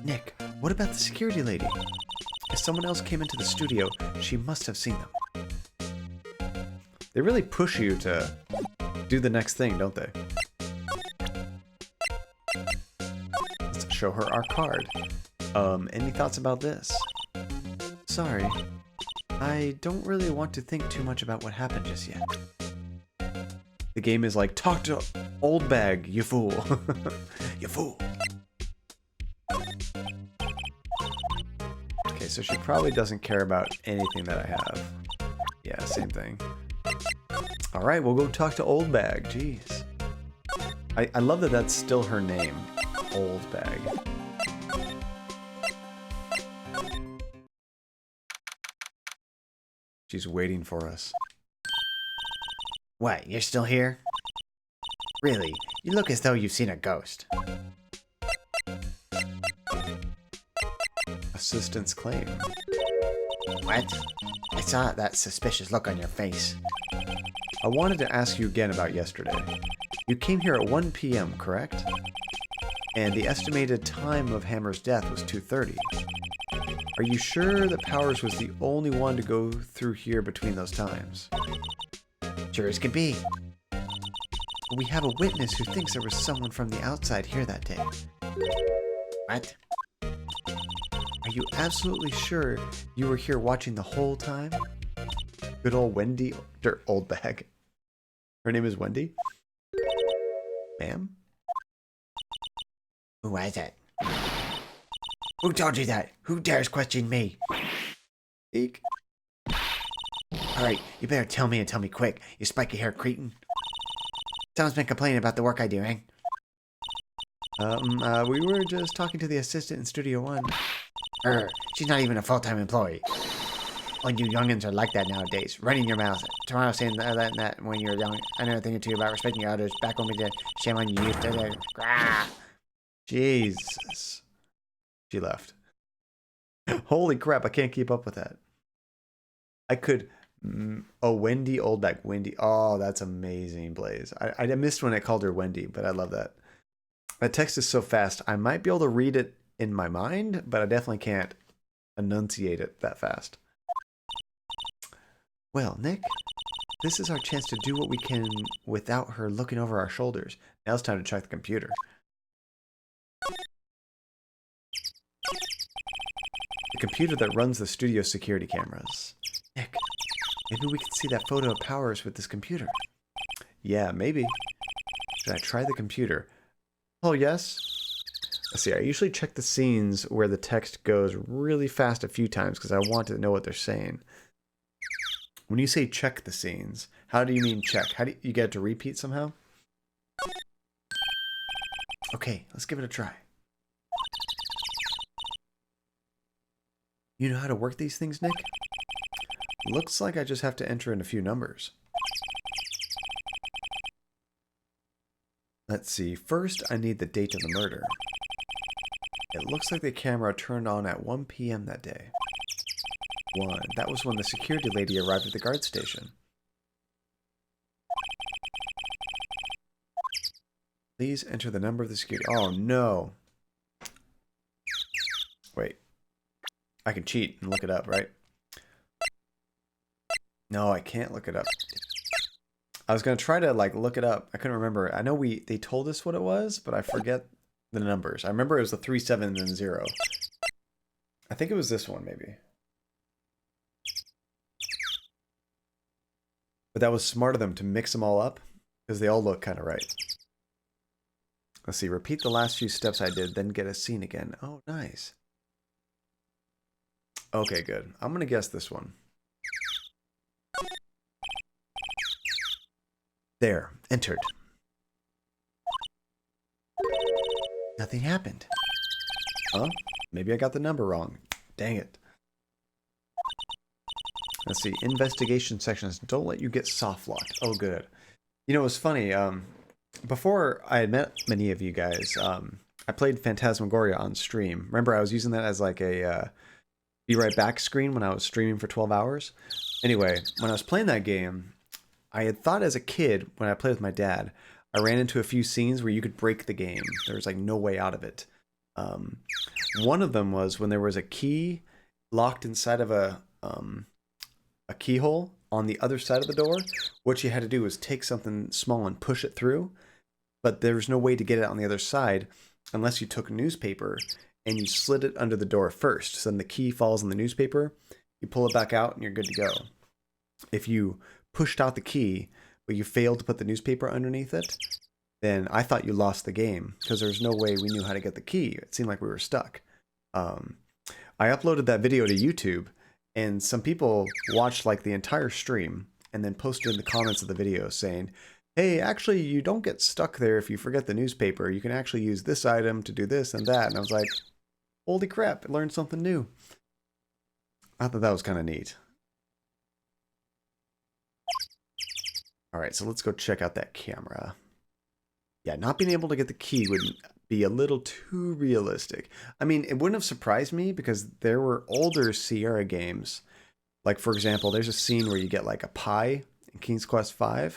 Nick, what about the security lady? If someone else came into the studio, she must have seen them. They really push you to do the next thing, don't they? Let's show her our card. Any thoughts about this? Sorry. I don't really want to think too much about what happened just yet. The game is like, talk to old bag, you fool. You fool. Okay, so she probably doesn't care about anything that I have. Yeah, same thing. Alright, we'll go talk to old bag. Jeez. I love that that's still her name. Old bag. She's waiting for us. What, you're still here? Really, you look as though you've seen a ghost. Assistant's claim. What? I saw that suspicious look on your face. I wanted to ask you again about yesterday. You came here at 1 p.m., correct? And the estimated time of Hammer's death was 2:30. Are you sure that Powers was the only one to go through here between those times? Sure as could be. We have a witness who thinks there was someone from the outside here that day. What? Are you absolutely sure you were here watching the whole time? Good old Wendy, or old bag. Her name is Wendy? Ma'am? Who was it? Who told you that? Who dares question me? Eek. Alright, you better tell me and tell me quick, you spiky hair cretin. Someone's been complaining about the work I do, eh? We were just talking to the assistant in Studio One. She's not even a full-time employee. All you youngins are like that nowadays, running your mouth. Tomorrow saying that and that when you're young. I know a thing or two about respecting your elders. Back when we did, shame on you. Jesus. She left. Holy crap, I can't keep up with that. I could... Oh, Wendy Oldback. Wendy. Oh, that's amazing, Blaze. I missed when I called her Wendy, but I love that. That text is so fast. I might be able to read it in my mind, but I definitely can't enunciate it that fast. Well, Nick, this is our chance to do what we can without her looking over our shoulders. Now it's time to check the computer. The computer that runs the studio security cameras. Nick, maybe we can see that photo of Powers with this computer. Yeah, maybe. Should I try the computer? Oh, yes. Let's see, I usually check the scenes where the text goes really fast a few times because I want to know what they're saying. When you say check the scenes, how do you mean check? How do you get it to repeat somehow? Okay, let's give it a try. You know how to work these things, Nick? Looks like I just have to enter in a few numbers. Let's see. First, I need the date of the murder. It looks like the camera turned on at 1 p.m. that day. 1. That was when the security lady arrived at the guard station. Please enter the number of the security... Oh, no. Wait. I can cheat and look it up, right? No, I can't look it up. I was going to try to, like, look it up. I couldn't remember. I know they told us what it was, but I forget the numbers. I remember it was the 3, 7, and 0. I think it was this one, maybe. But that was smart of them to mix them all up because they all look kind of right. Let's see, repeat the last few steps I did, then get a scene again. Oh, nice. Okay, good. I'm going to guess this one. There, entered. Nothing happened. Huh? Maybe I got the number wrong. Dang it. Let's see, investigation sections don't let you get soft locked. Oh, good. You know, it was funny. Before I had met many of you guys, I played Phantasmagoria on stream. Remember, I was using that as like a be right back screen when I was streaming for 12 hours. Anyway, when I was playing that game, I had thought as a kid, when I played with my dad, I ran into a few scenes where you could break the game. There was like no way out of it. One of them was when there was a key locked inside of a keyhole on the other side of the door. What you had to do was take something small and push it through, but there was no way to get it on the other side unless you took newspaper and you slid it under the door first. So then the key falls on the newspaper, you pull it back out and you're good to go. If you pushed out the key, but you failed to put the newspaper underneath it, then I thought you lost the game because there's no way we knew how to get the key. It seemed like we were stuck. I uploaded that video to YouTube, and some people watched like the entire stream and then posted in the comments of the video saying, hey, actually, you don't get stuck there if you forget the newspaper. You can actually use this item to do this and that. And I was like, holy crap, I learned something new. I thought that was kind of neat. All right, so let's go check out that camera. Yeah, not being able to get the key would be a little too realistic. I mean, it wouldn't have surprised me because there were older Sierra games. Like, for example, there's a scene where you get like a pie in King's Quest V.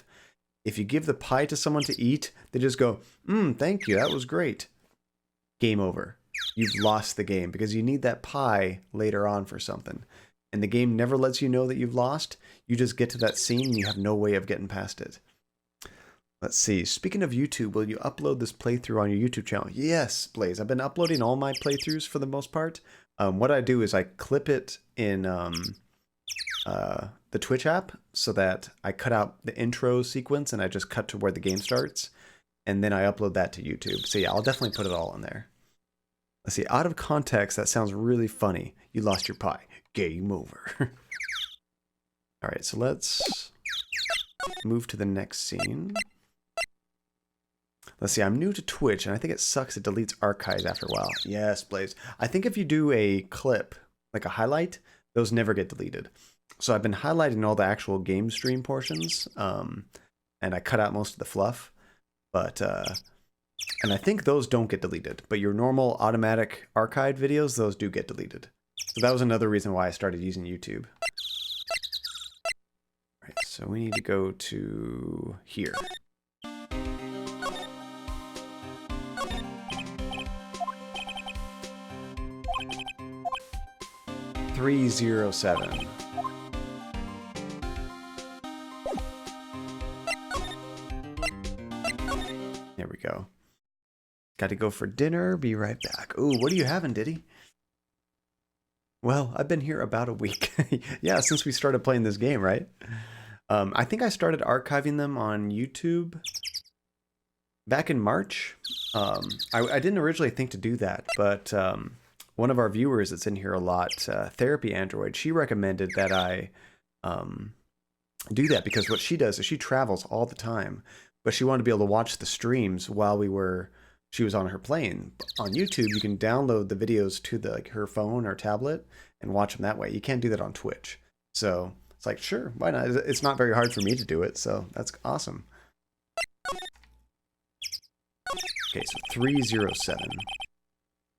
If you give the pie to someone to eat, they just go, thank you, that was great. Game over. You've lost the game because you need that pie later on for something. And the game never lets you know that you've lost. You just get to that scene and you have no way of getting past it. Let's see. Speaking of YouTube, will you upload this playthrough on your YouTube channel? Yes, Blaze. I've been uploading all my playthroughs for the most part. What I do is I clip it in the Twitch app so that I cut out the intro sequence and I just cut to where the game starts. And then I upload that to YouTube. So yeah, I'll definitely put it all in there. Let's see. Out of context, that sounds really funny. You lost your pie. Game over. All right, so let's move to the next scene. Let's see, I'm new to Twitch, and I think it sucks it deletes archives after a while. Yes, Blaze. I think if you do a clip, like a highlight, those never get deleted. So I've been highlighting all the actual game stream portions, and I cut out most of the fluff. But, and I think those don't get deleted. But your normal automatic archived videos, those do get deleted. So that was another reason why I started using YouTube. All right, so we need to go to here. $307. There we go. Got to go for dinner. Be right back. Ooh, what are you having, Diddy? Well, I've been here about a week. Yeah, since we started playing this game, right? I think I started archiving them on YouTube back in March. I didn't originally think to do that, but one of our viewers that's in here a lot, Therapy Android, she recommended that I do that because what she does is she travels all the time, but she wanted to be able to watch the streams while she was on her plane. On YouTube, you can download the videos to her phone or tablet and watch them that way. You can't do that on Twitch. So it's like, sure, why not? It's not very hard for me to do it, so that's awesome. Okay, so 307.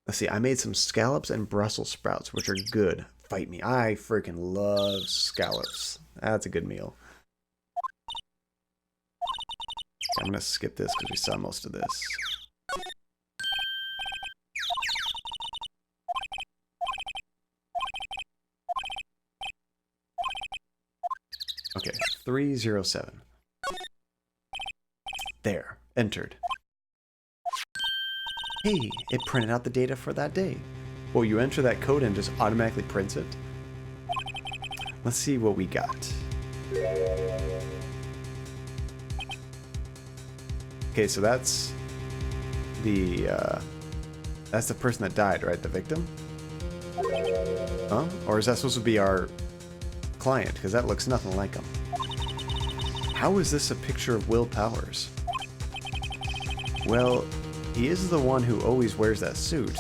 Let's see, I made some scallops and Brussels sprouts, which are good. Fight me. I freaking love scallops. That's a good meal. I'm going to skip this because we saw most of this. Okay, 307. There, entered. Hey, it printed out the data for that day. Well, you enter that code and just automatically prints it. Let's see what we got. Okay, so that's the person that died, right? The victim? Huh? Or is that supposed to be our client? Because that looks nothing like him. How is this a picture of Will Powers? Well, he is the one who always wears that suit.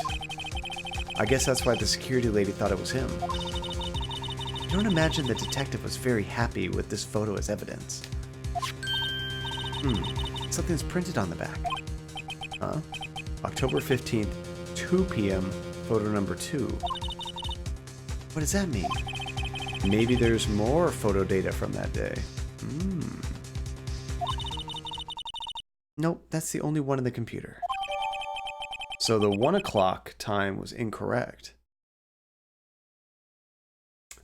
I guess that's why the security lady thought it was him. I don't imagine the detective was very happy with this photo as evidence. Something's printed on the back. Huh? October 15th, 2 p.m., photo number 2. What does that mean? Maybe there's more photo data from that day. Nope, that's the only one in the computer. So the 1 o'clock time was incorrect.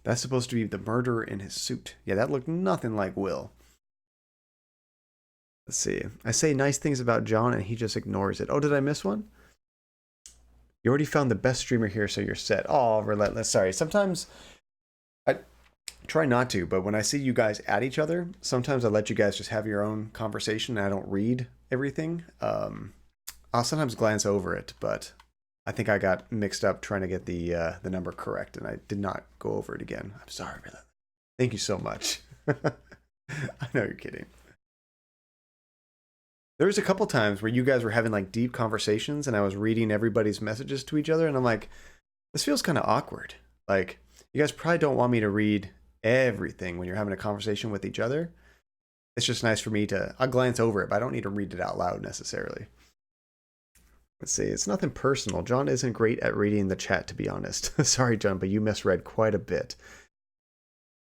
That's supposed to be the murderer in his suit. Yeah, that looked nothing like Will. Let's see. I say nice things about John and he just ignores it. Oh, did I miss one? You already found the best streamer here, so you're set. Oh, relentless. Sorry. Sometimes I try not to, but when I see you guys at each other, sometimes I let you guys just have your own conversation and I don't read everything. I'll sometimes glance over it, but I think I got mixed up trying to get the number correct, and I did not go over it again. I'm sorry, relentless. Thank you so much. I know you're kidding. There was a couple times where you guys were having like deep conversations and I was reading everybody's messages to each other and I'm like, this feels kind of awkward. Like, you guys probably don't want me to read everything when you're having a conversation with each other. It's just nice for me to, I'll glance over it, but I don't need to read it out loud necessarily. Let's see, it's nothing personal. John isn't great at reading the chat, to be honest. Sorry, John, but you misread quite a bit.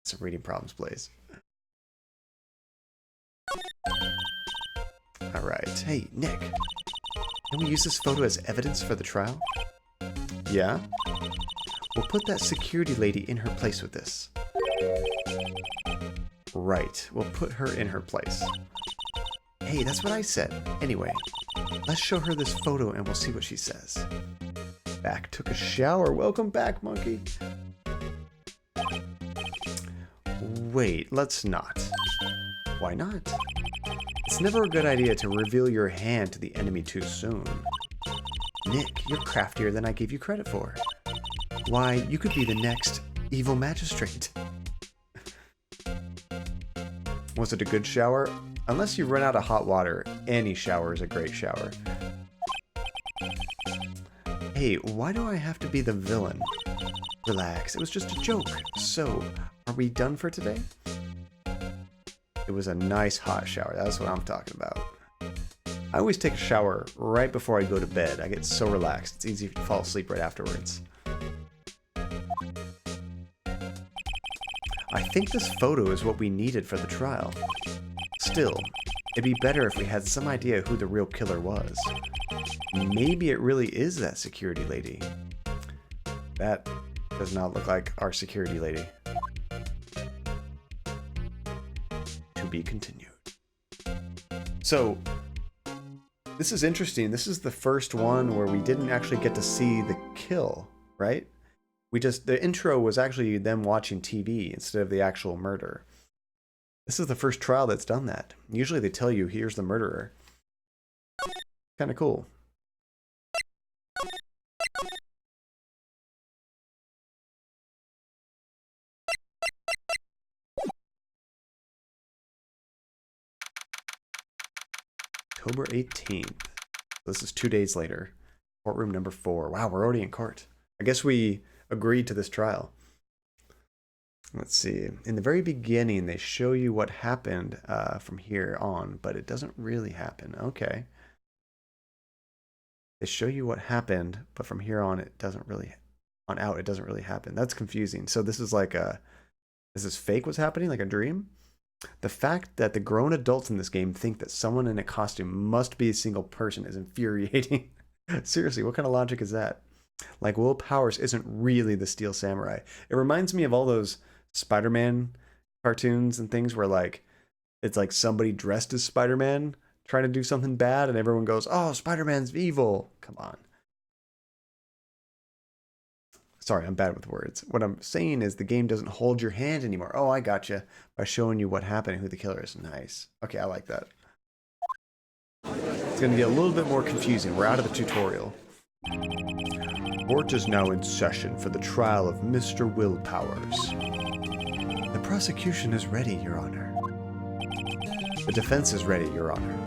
Some reading problems, please. All right. Hey, Nick. Can we use this photo as evidence for the trial? Yeah? We'll put that security lady in her place with this. Right. We'll put her in her place. Hey, that's what I said. Anyway, let's show her this photo and we'll see what she says. Back took a shower. Welcome back, monkey. Wait, let's not. Why not? It's never a good idea to reveal your hand to the enemy too soon. Nick, you're craftier than I gave you credit for. Why, you could be the next evil magistrate. Was it a good shower? Unless you run out of hot water, any shower is a great shower. Hey, why do I have to be the villain? Relax, it was just a joke. So, are we done for today? It was a nice hot shower. That's what I'm talking about. I always take a shower right before I go to bed. I get so relaxed. It's easy to fall asleep right afterwards. I think this photo is what we needed for the trial. Still, it'd be better if we had some idea who the real killer was. Maybe it really is that security lady. That does not look like our security lady. To be continued. So, this is interesting. This is the first one where we didn't actually get to see the kill, right? The intro was actually them watching TV instead of the actual murder. This is the first trial that's done that. Usually they tell you, here's the murderer. Kind of cool. October 18th. This is 2 days later. Courtroom number 4. Wow, we're already in court. I guess we agreed to this trial. Let's see. In the very beginning, they show you what happened from here on, but it doesn't really happen. Okay. They show you what happened, but from here on, it doesn't really happen. That's confusing. So this is like is this fake what's happening? Like a dream? The fact that the grown adults in this game think that someone in a costume must be a single person is infuriating. Seriously, what kind of logic is that? Like, Will Powers isn't really the Steel Samurai. It reminds me of all those Spider-Man cartoons and things where, like, it's like somebody dressed as Spider-Man trying to do something bad and everyone goes, oh, Spider-Man's evil. Come on. Sorry, I'm bad with words. What I'm saying is the game doesn't hold your hand anymore. Oh, I gotcha. By showing you what happened and who the killer is. Nice. Okay, I like that. going to get a little bit more confusing. We're out of the tutorial. Court is now in session for the trial of Mr. Will Powers. The prosecution is ready, Your Honor. The defense is ready, Your Honor.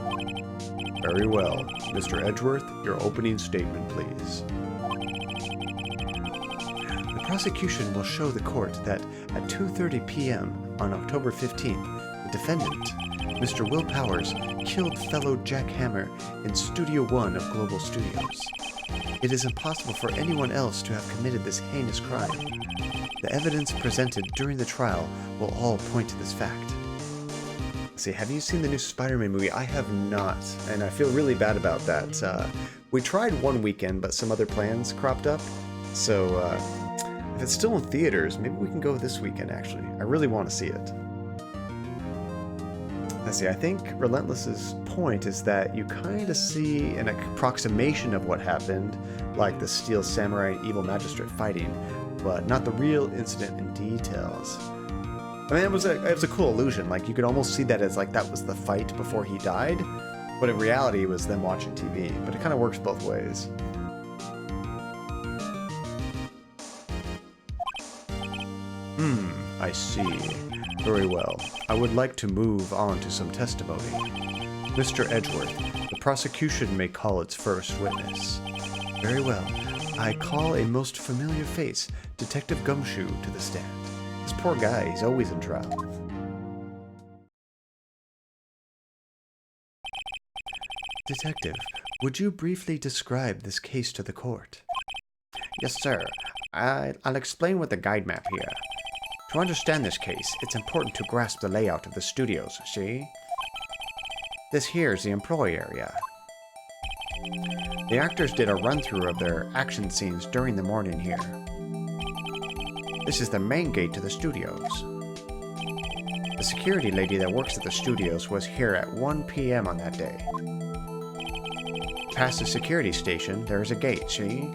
Very well. Mr. Edgeworth, your opening statement, please. The prosecution will show the court that at 2:30 p.m. on October 15th, the defendant, Mr. Will Powers, killed fellow Jack Hammer in Studio 1 of Global Studios. It is impossible for anyone else to have committed this heinous crime. The evidence presented during the trial will all point to this fact. See, have you seen the new Spider-Man movie? I have not, and I feel really bad about that. We tried one weekend, but some other plans cropped up. So, if it's still in theaters, maybe we can go this weekend, actually. I really want to see it. Let's see, I think Relentless's point is that you kind of see an approximation of what happened, like the Steel Samurai and Evil Magistrate fighting, but not the real incident in details. I mean, it was a cool illusion. Like, you could almost see that as like that was the fight before he died, but in reality it was them watching TV. But it kind of works both ways. I see. Very well. I would like to move on to some testimony. Mr. Edgeworth, the prosecution may call its first witness. Very well. I call a most familiar face, Detective Gumshoe, to the stand. This poor guy, he's always in trouble. Detective, would you briefly describe this case to the court? Yes, sir. I'll explain with the guide map here. To understand this case, it's important to grasp the layout of the studios, see? This here is the employee area. The actors did a run-through of their action scenes during the morning here. This is the main gate to the studios. The security lady that works at the studios was here at 1 p.m. on that day. Past the security station, there is a gate, see?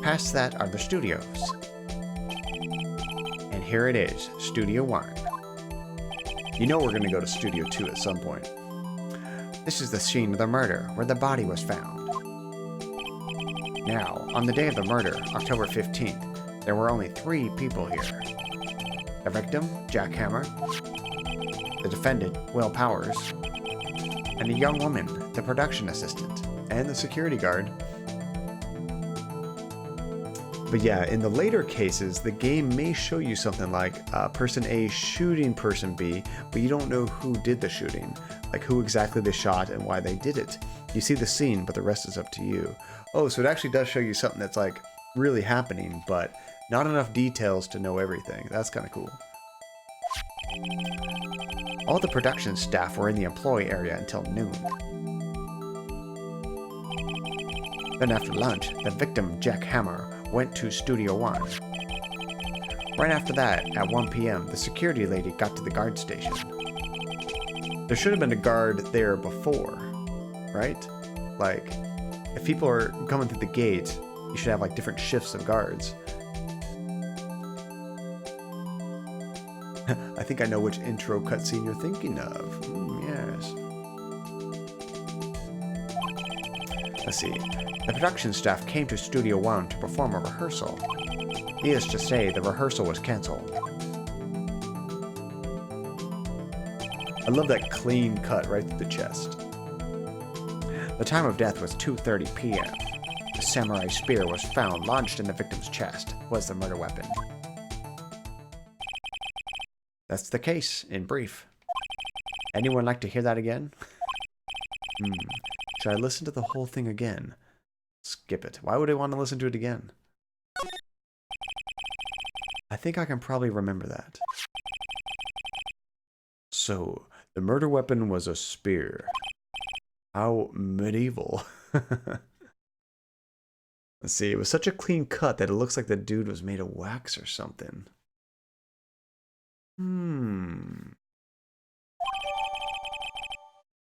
Past that are the studios. And here it is, Studio 1. You know we're going to go to Studio 2 at some point. This is the scene of the murder, where the body was found. Now, on the day of the murder, October 15th, there were only 3 people here. The victim, Jack Hammer, the defendant, Will Powers, and a young woman, the production assistant, and the security guard. But yeah, in the later cases, the game may show you something like person A shooting person B, but you don't know who did the shooting, like who exactly they shot and why they did it. You see the scene, but the rest is up to you. Oh, so it actually does show you something that's like really happening, but not enough details to know everything. That's kind of cool. All the production staff were in the employee area until noon. Then after lunch, the victim, Jack Hammer, went to Studio 1. Right after that, at 1 p.m., the security lady got to the guard station. There should have been a guard there before, right? Like, if people are coming through the gate, you should have like different shifts of guards. I think I know which intro cutscene you're thinking of. Yes. Let's see. The production staff came to Studio 1 to perform a rehearsal. Needless to say, the rehearsal was cancelled. I love that clean cut right through the chest. The time of death was 2:30 p.m. The samurai spear was found lodged in the victim's chest, was the murder weapon. That's the case, in brief. Anyone like to hear that again? Should I listen to the whole thing again? Skip it. Why would I want to listen to it again? I think I can probably remember that. So, the murder weapon was a spear. How medieval. Let's see, it was such a clean cut that it looks like the dude was made of wax or something.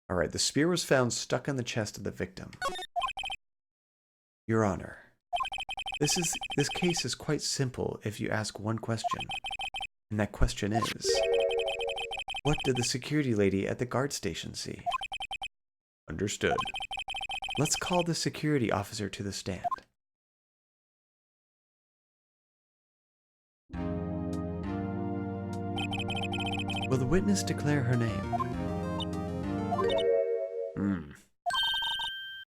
Alright, the spear was found stuck in the chest of the victim. Your Honor, this case is quite simple if you ask one question. And that question is, what did the security lady at the guard station see? Understood. Let's call the security officer to the stand. Will the witness declare her name?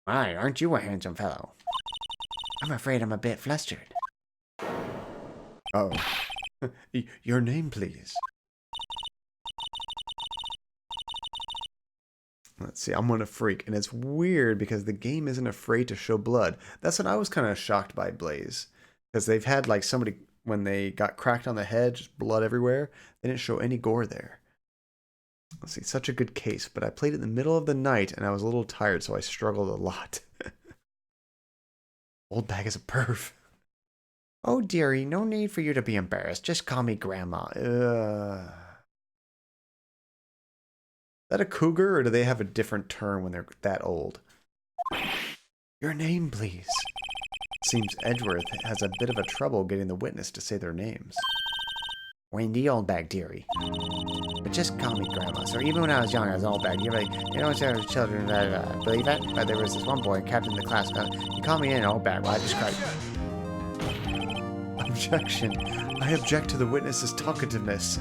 Why, aren't you a handsome fellow? I'm afraid I'm a bit flustered. Oh. Your name, please. Let's see, I'm gonna freak. And it's weird because the game isn't afraid to show blood. That's what I was kind of shocked by, Blaze. Because they've had like somebody, when they got cracked on the head, just blood everywhere. They didn't show any gore there. Let's see, such a good case. But I played it in the middle of the night and I was a little tired, so I struggled a lot. Old bag is a perv. Oh, dearie, no need for you to be embarrassed. Just call me Grandma. Is that a cougar, or do they have a different term when they're that old? Your name, please. Seems Edgeworth has a bit of a trouble getting the witness to say their names. Wendy Oldbag, dearie. But just call me Grandma. So even when I was young, I was Oldbag. You're like, you know, there was children that believe that? But there was this one boy, captain of the class. He called me in Oldbag. Well, I just cried. Objection. I object to the witness's talkativeness.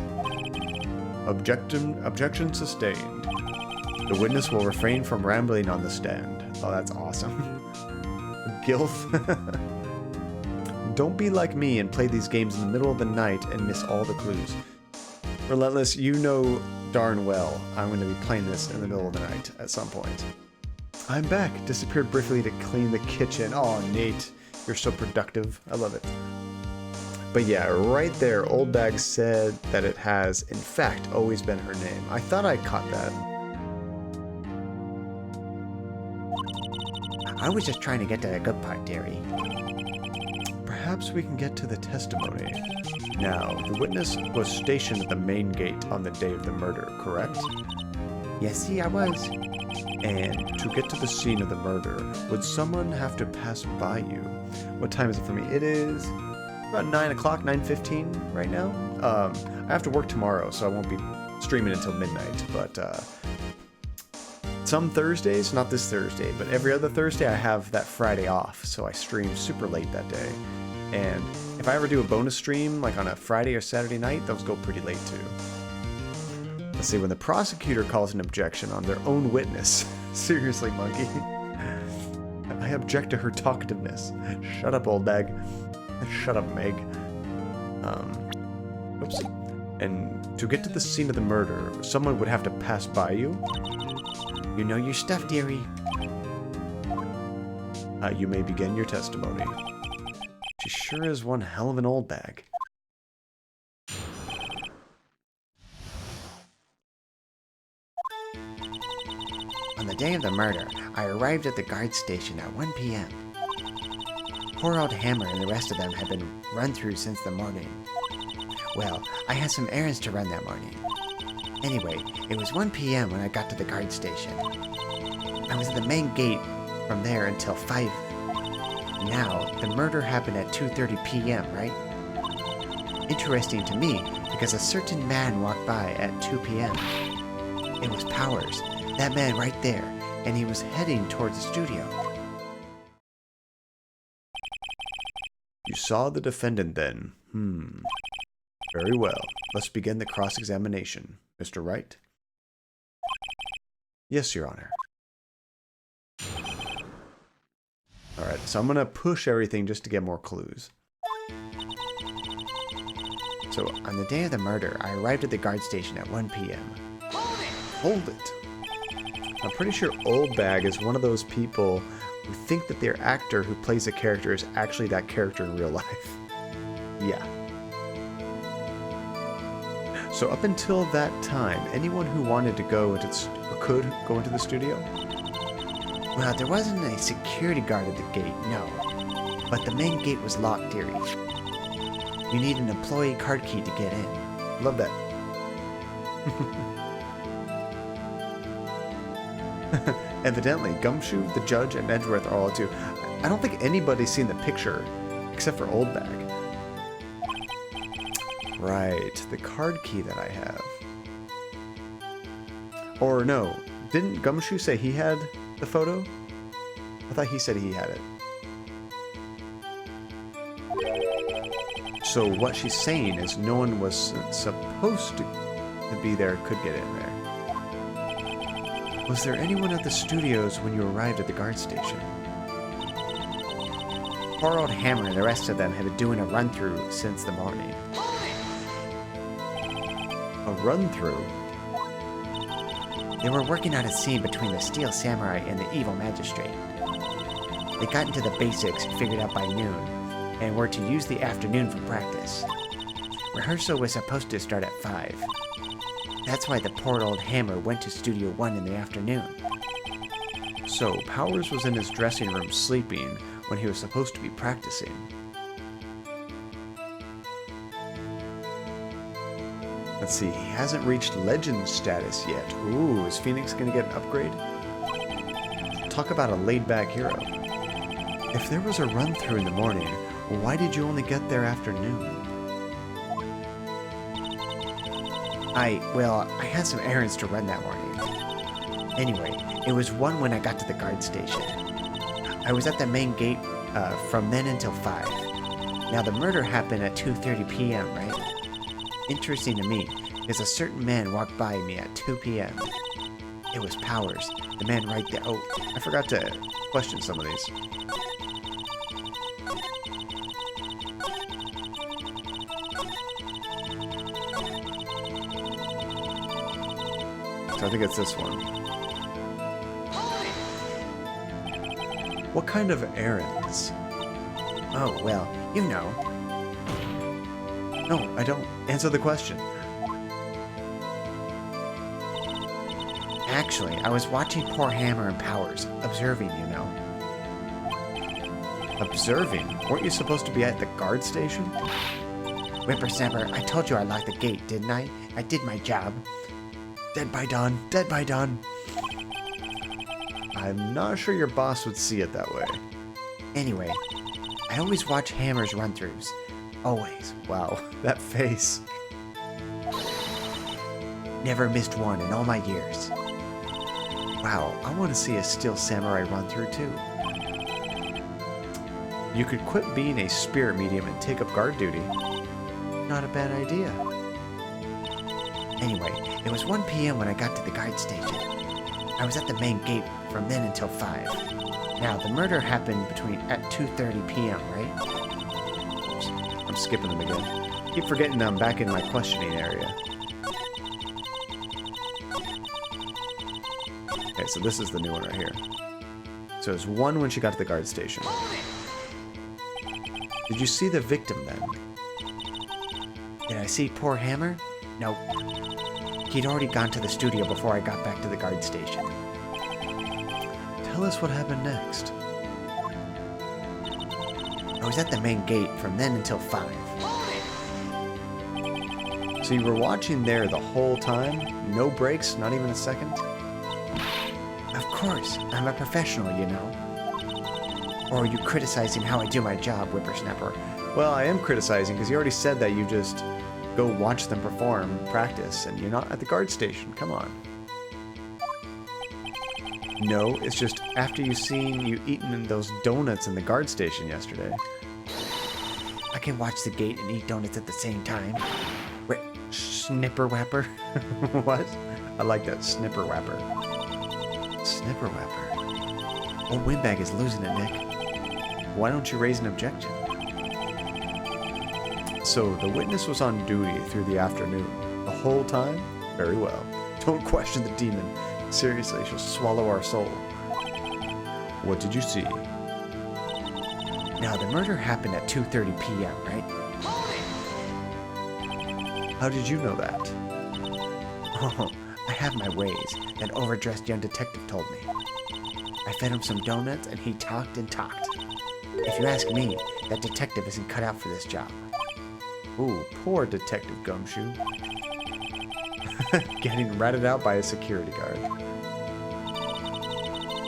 Objection sustained. The witness will refrain from rambling on the stand. Oh, that's awesome. Gilf. Don't be like me and play these games in the middle of the night and miss all the clues. Relentless, you know darn well I'm going to be playing this in the middle of the night at some point. I'm back. Disappeared briefly to clean the kitchen. Oh, Nate. You're so productive. I love it. But yeah, right there, Old Bag said that it has, in fact, always been her name. I thought I caught that. I was just trying to get to the good part, dearie. Perhaps we can get to the testimony. Now, the witness was stationed at the main gate on the day of the murder, correct? Yes, see, I was. And to get to the scene of the murder, would someone have to pass by you? What time is it for me? It is about 9 o'clock, 9:15 right now. I have to work tomorrow, so I won't be streaming until midnight. But some Thursdays, not this Thursday, but every other Thursday, I have that Friday off, so I stream super late that day. And if I ever do a bonus stream, like on a Friday or Saturday night, those go pretty late too. Let's see, when the prosecutor calls an objection on their own witness. Seriously, monkey. I object to her talkativeness. Shut up, Old Bag. Shut up, Meg. Oops. And to get to the scene of the murder, someone would have to pass by you? You know your stuff, dearie. You may begin your testimony. She sure is one hell of an old bag. On the day of the murder, I arrived at the guard station at 1 p.m. Poor old Hammer and the rest of them had been run through since the morning. Well, I had some errands to run that morning. Anyway, it was 1 p.m. when I got to the guard station. I was at the main gate from there until 5. Now, the murder happened at 2:30 p.m., right? Interesting to me, because a certain man walked by at 2 p.m. It was Powers, that man right there, and he was heading towards the studio. You saw the defendant then? Very well. Let's begin the cross-examination. Mr. Wright? Yes, Your Honor. Alright, so I'm going to push everything just to get more clues. So, on the day of the murder, I arrived at the guard station at 1 p.m. Hold it! I'm pretty sure Old Bag is one of those people who think that their actor who plays a character is actually that character in real life. Yeah. So up until that time, anyone who wanted to go into could go into the studio? Well, there wasn't a security guard at the gate, no. But the main gate was locked, dearie. You need an employee card key to get in. Love that. Evidently, Gumshoe, the judge, and Edgeworth are all too. I don't think anybody's seen the picture, except for Old Bag. Right, the card key that I have. Or no, didn't Gumshoe say he had the photo? I thought he said he had it. So what she's saying is no one was supposed to be there could get in there. Was there anyone at the studios when you arrived at the guard station? Poor old Hammer and the rest of them have been doing a run-through since the morning. A run-through? They were working on a scene between the Steel Samurai and the Evil Magistrate. They got into the basics figured out by noon, and were to use the afternoon for practice. Rehearsal was supposed to start at 5. That's why the poor old Hammer went to Studio 1 in the afternoon. So Powers was in his dressing room sleeping when he was supposed to be practicing. Let's see, he hasn't reached legend status yet. Ooh, is Phoenix gonna get an upgrade? Talk about a laid-back hero. If there was a run-through in the morning, why did you only get there after noon? I had some errands to run that morning. Anyway, it was 1 when I got to the guard station. I was at the main gate from then until 5. Now, the murder happened at 2:30 p.m., right? Interesting to me is a certain man walked by me at 2 p.m. It was Powers, the man right there. Oh, I forgot to question some of these. So I think it's this one. What kind of errands? Oh, well, you know. No, I don't. Answer the question. Actually, I was watching poor Hammer and Powers, observing, you know. Observing? Weren't you supposed to be at the guard station? Whippersnapper, I told you I locked the gate, didn't I? I did my job. Dead by dawn. Dead by dawn. I'm not sure your boss would see it that way. Anyway, I always watch Hammer's run-throughs. Always. Wow, that face. Never missed one in all my years. Wow, I want to see a Steel Samurai run-through too. You could quit being a spirit medium and take up guard duty. Not a bad idea. Anyway, it was 1 p.m. when I got to the guard station. I was at the main gate from then until 5. Now, the murder happened at 2:30 p.m., right? Oops, I'm skipping them again. Keep forgetting I'm back in my questioning area. Okay, so this is the new one right here. So it was 1 when she got to the guard station. Did you see the victim then? Did I see poor Hammer? Nope. He'd already gone to the studio before I got back to the guard station. Tell us what happened next. I was at the main gate from then until 5. So you were watching there the whole time? No breaks? Not even a second? Of course, I'm a professional, you know. Or are you criticizing how I do my job, Whippersnapper? Well, I am criticizing because you already said that you just go watch them perform, practice, and you're not at the guard station. Come on. No, it's just after you seen you eating those donuts in the guard station yesterday. I can watch the gate and eat donuts at the same time. Snipper Whapper? What? I like that, Snipper Whapper. Snipper Whapper. Old Windbag is losing it, Nick. Why don't you raise an objection? So, the witness was on duty through the afternoon. The whole time? Very well. Don't question the demon. Seriously, she'll swallow our soul. What did you see? Now, the murder happened at 2:30 p.m., right? How did you know that? Oh, I have my ways, that overdressed young detective told me. I fed him some donuts, and he talked and talked. If you ask me, that detective isn't cut out for this job. Ooh, poor Detective Gumshoe. Getting ratted out by a security guard.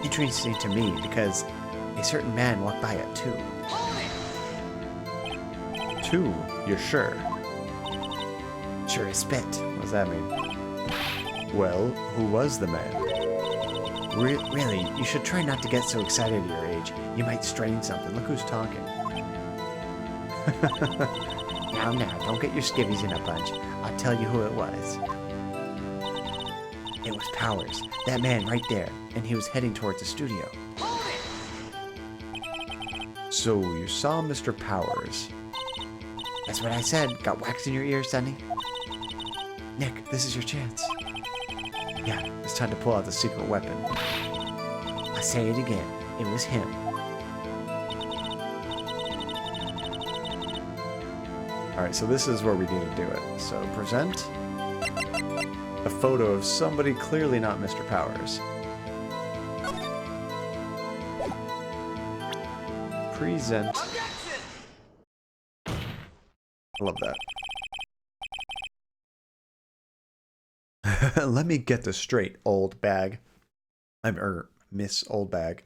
Interesting to me because a certain man walked by at 2. 2? You're sure? Sure as spit. What does that mean? Well, who was the man? Really, you should try not to get so excited at your age. You might strain something. Look who's talking. Now, don't get your skivvies in a bunch. I'll tell you who it was. It was Powers, that man right there, and he was heading towards the studio. So you saw Mr. Powers. That's what I said. Got wax in your ear, Sonny? Nick, this is your chance. Yeah, it's time to pull out the secret weapon. I say it again. It was him. Alright, so this is where we need to do it. So present a photo of somebody clearly not Mr. Powers. Present. I love that. Let me get this straight, old bag. Miss Old Bag.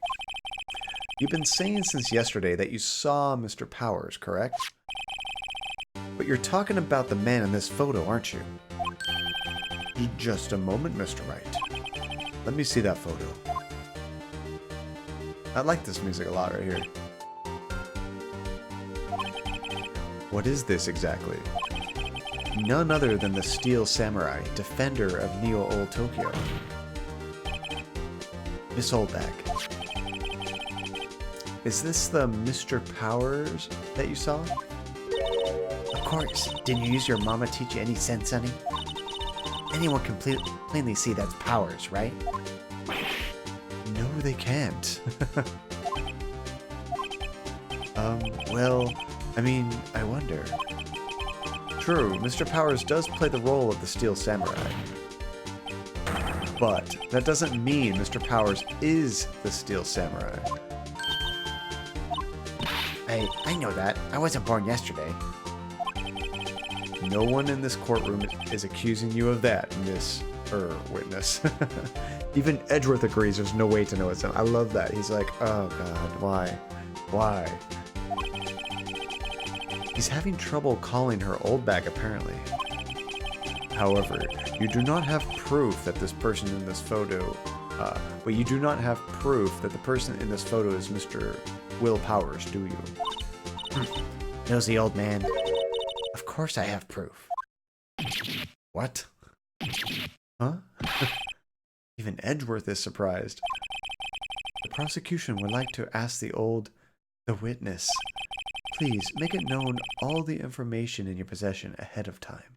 You've been saying since yesterday that you saw Mr. Powers, correct? But you're talking about the man in this photo, aren't you? Just a moment, Mr. Wright. Let me see that photo. I like this music a lot right here. What is this exactly? None other than the Steel Samurai, defender of Neo-Old Tokyo. Miss Oldback. Is this the Mr. Powers that you saw? Of course. Didn't you use your mama teach you any sense, Sonny? Anyone can plainly see that's Powers, right? No, they can't. Well, I mean, I wonder. True, Mr. Powers does play the role of the Steel Samurai. But that doesn't mean Mr. Powers is the Steel Samurai. I know that. I wasn't born yesterday. No one in this courtroom is accusing you of that, witness. Even Edgeworth agrees there's no way to know it's him. I love that. He's like, oh god, why? Why? He's having trouble calling her old bag, apparently. However, you do not have proof that this person in this photo, but you do not have proof that the person in this photo is Mr. Will Powers, do you? Nosy old man. Of course I have proof. What? Huh? Even Edgeworth is surprised. The prosecution would like to ask the witness, please make it known all the information in your possession ahead of time.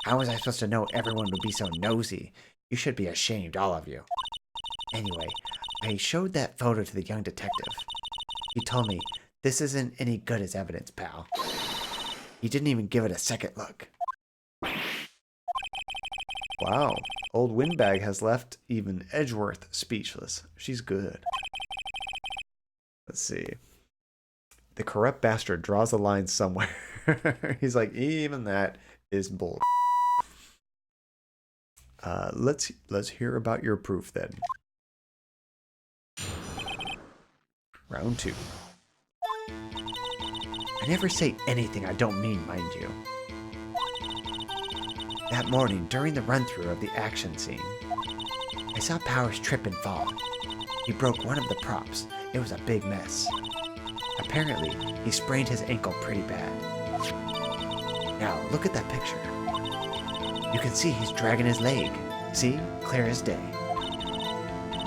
How was I supposed to know everyone would be so nosy? You should be ashamed, all of you. Anyway, I showed that photo to the young detective. He told me, this isn't any good as evidence, pal. He didn't even give it a second look. Wow, old Windbag has left even Edgeworth speechless. She's good. Let's see. The corrupt bastard draws a line somewhere. He's like, even that is bull. Let's hear about your proof then. Round 2. I never say anything I don't mean, mind you. That morning, during the run-through of the action scene, I saw Powers trip and fall. He broke one of the props. It was a big mess. Apparently, he sprained his ankle pretty bad. Now, look at that picture. You can see he's dragging his leg. See? Clear as day.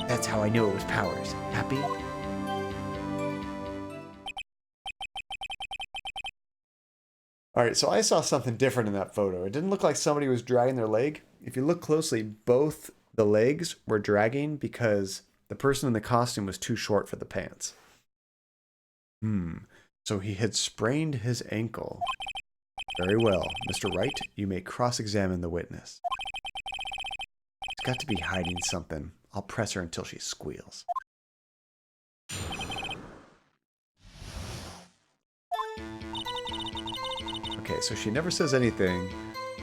That's how I knew it was Powers. Happy? Alright, so I saw something different in that photo. It didn't look like somebody was dragging their leg. If you look closely, both the legs were dragging because the person in the costume was too short for the pants. So he had sprained his ankle. Very well. Mr. Wright, you may cross-examine the witness. She's got to be hiding something. I'll press her until she squeals. Okay, so she never says anything.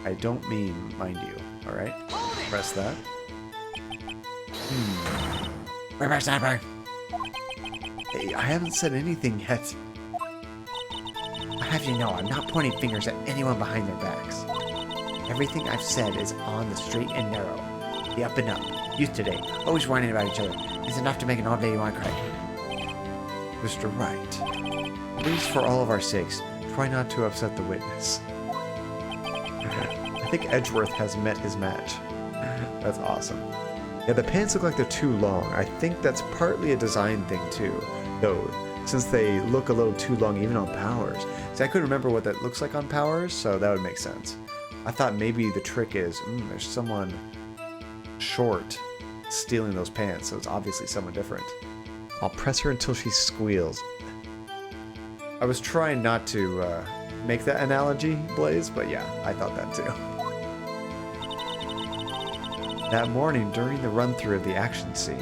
I don't mean, mind you. Alright? Press that. Reverse sniper! Hey, I haven't said anything yet. I have you know I'm not pointing fingers at anyone behind their backs. Everything I've said is on the straight and narrow, the up and up, Youth today, always whining about each other. It's enough to make an all-day you want to cry. Mr. Wright, please, for all of our sakes, try not to upset the witness. I think Edgeworth has met his match. That's awesome. Yeah, the pants look like they're too long. I think that's partly a design thing too, though, since they look a little too long even on Powers. See, I couldn't remember what that looks like on Powers, so that would make sense. I thought maybe the trick is, there's someone short stealing those pants, so it's obviously someone different. I'll press her until she squeals. I was trying not to make that analogy, Blaze, but yeah, I thought that too. That morning, during the run-through of the action scene,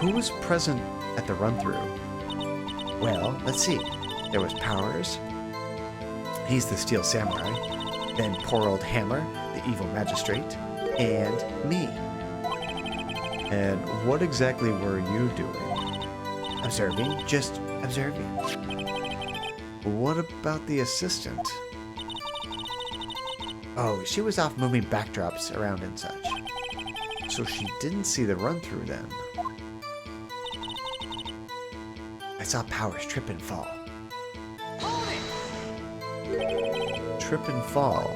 who was present at the run-through? Well, let's see. There was Powers. He's the Steel Samurai. Then poor old Hammer, the evil magistrate. And me. And what exactly were you doing? Observing. Just observing. What about the assistant? Oh, she was off moving backdrops around and such. So she didn't see the run-through then. I saw Powers trip and fall. Trip and fall?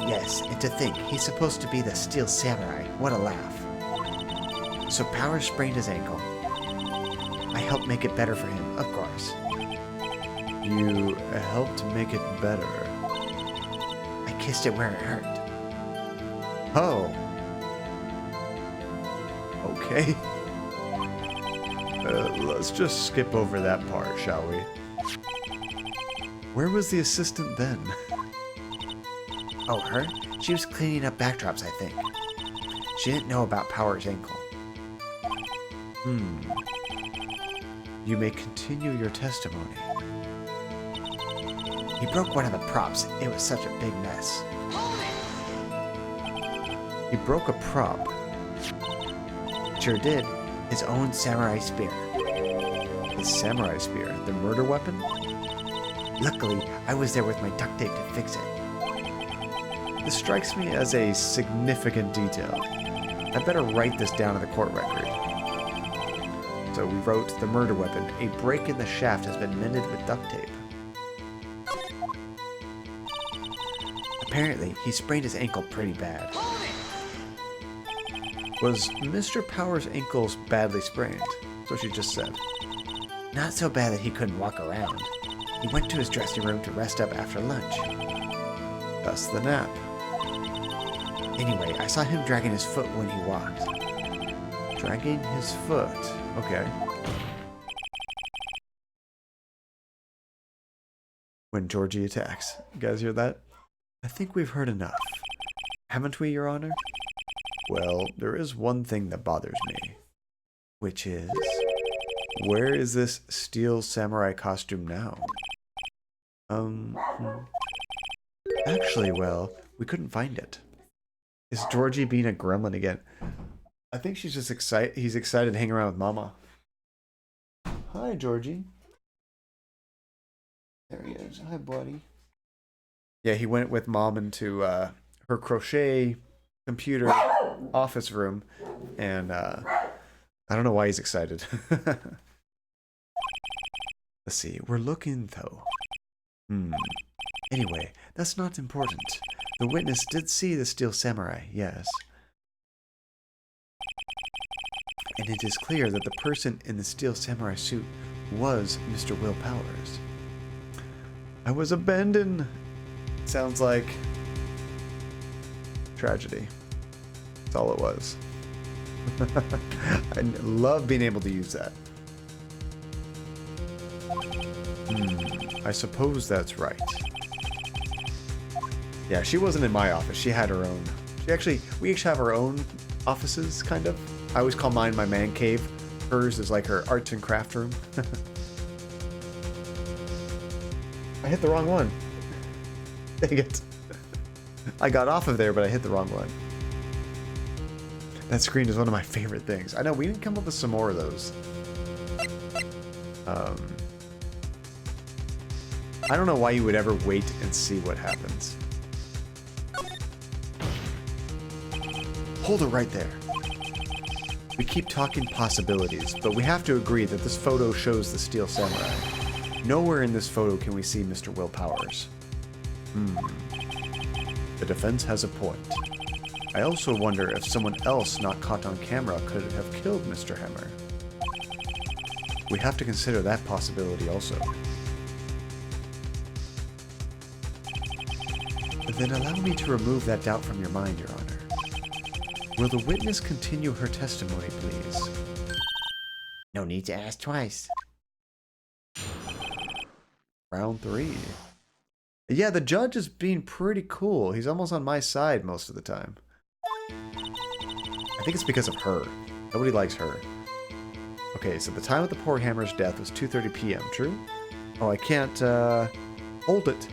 Yes, and to think, he's supposed to be the Steel Samurai. What a laugh. So Powers sprained his ankle. I helped make it better for him, of course. You helped make it better. I kissed it where it hurt. Oh. Okay. Let's just skip over that part, shall we? Where was the assistant then? Oh, her? She was cleaning up backdrops, I think. She didn't know about Powers' ankle. You may continue your testimony. He broke one of the props. It was such a big mess. He broke a prop. Sure did. His own samurai spear. His samurai spear? The murder weapon? Luckily, I was there with my duct tape to fix it. This strikes me as a significant detail. I better write this down in the court record. So we wrote the murder weapon. A break in the shaft has been mended with duct tape. Apparently, he sprained his ankle pretty bad. Was Mr. Powers' ankles badly sprained? So she just said. Not so bad that he couldn't walk around. He went to his dressing room to rest up after lunch. Thus the nap. Anyway, I saw him dragging his foot when he walked. Dragging his foot. Okay. When Georgie attacks. You guys hear that? I think we've heard enough. Haven't we, Your Honor? Well, there is one thing that bothers me. Which is... where is this steel samurai costume now? Actually, well, we couldn't find it. Is Georgie being a gremlin again? I think she's just excited. He's excited to hang around with Mama. Hi, Georgie. There he is. Hi, buddy. Yeah, he went with Mom into her crochet computer office room, and I don't know why he's excited. Let's see. We're looking, though. Anyway, that's not important. The witness did see the steel samurai, yes. And it is clear that the person in the steel samurai suit was Mr. Will Powers. I was abandoned. Sounds like tragedy. That's all it was. I love being able to use that. I suppose that's right. Yeah, she wasn't in my office. She had her own. We each have our own offices, kind of. I always call mine my man cave. Hers is like her arts and craft room. I hit the wrong one. Dang it. I got off of there, but I hit the wrong one. That screen is one of my favorite things. I know, we didn't come up with some more of those. I don't know why you would ever wait and see what happens. Hold it right there. We keep talking possibilities, but we have to agree that this photo shows the Steel Samurai. Nowhere in this photo can we see Mr. Will Powers. The defense has a point. I also wonder if someone else not caught on camera could have killed Mr. Hammer. We have to consider that possibility also. Then allow me to remove that doubt from your mind, Your Honor. Will the witness continue her testimony, please? No need to ask twice. Round 3. Yeah, the judge is being pretty cool. He's almost on my side most of the time. I think it's because of her. Nobody likes her. Okay, so the time of the poor Hammer's death was 2:30 p.m., true? Oh, I can't, hold it.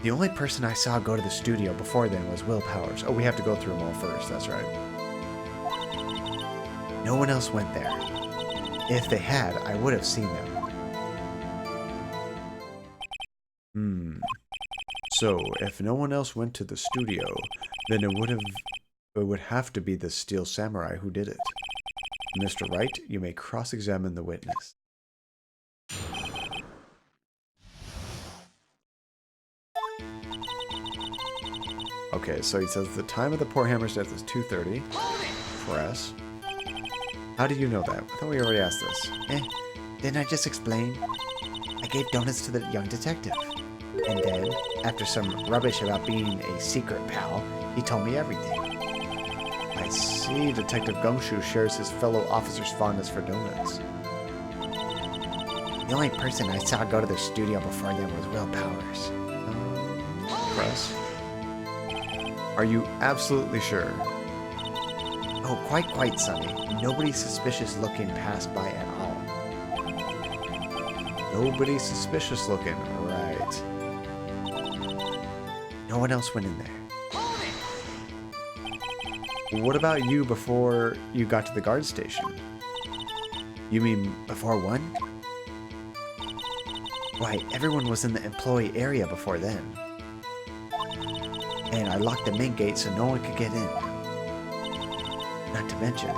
The only person I saw go to the studio before then was Will Powers. Oh, we have to go through them all first, that's right. No one else went there. If they had, I would have seen them. So, if no one else went to the studio, then it would have to be the Steel Samurai who did it. Mr. Wright, you may cross-examine the witness. Okay, so he says the time of the poor Hammer's death is 2:30. Press. How do you know that? I thought we already asked this. Didn't I just explain? I gave donuts to the young detective. And then, after some rubbish about being a secret pal, he told me everything. I see Detective Gumshoe shares his fellow officer's fondness for donuts. The only person I saw go to the studio before then was Will Powers. Press. Are you absolutely sure? Oh, quite, Sonny. Nobody suspicious looking passed by at all. Nobody suspicious looking, right. No one else went in there. What about you before you got to the guard station? You mean Before one? Why, everyone was in the employee area before then. And I locked the main gate so no one could get in. Not to mention,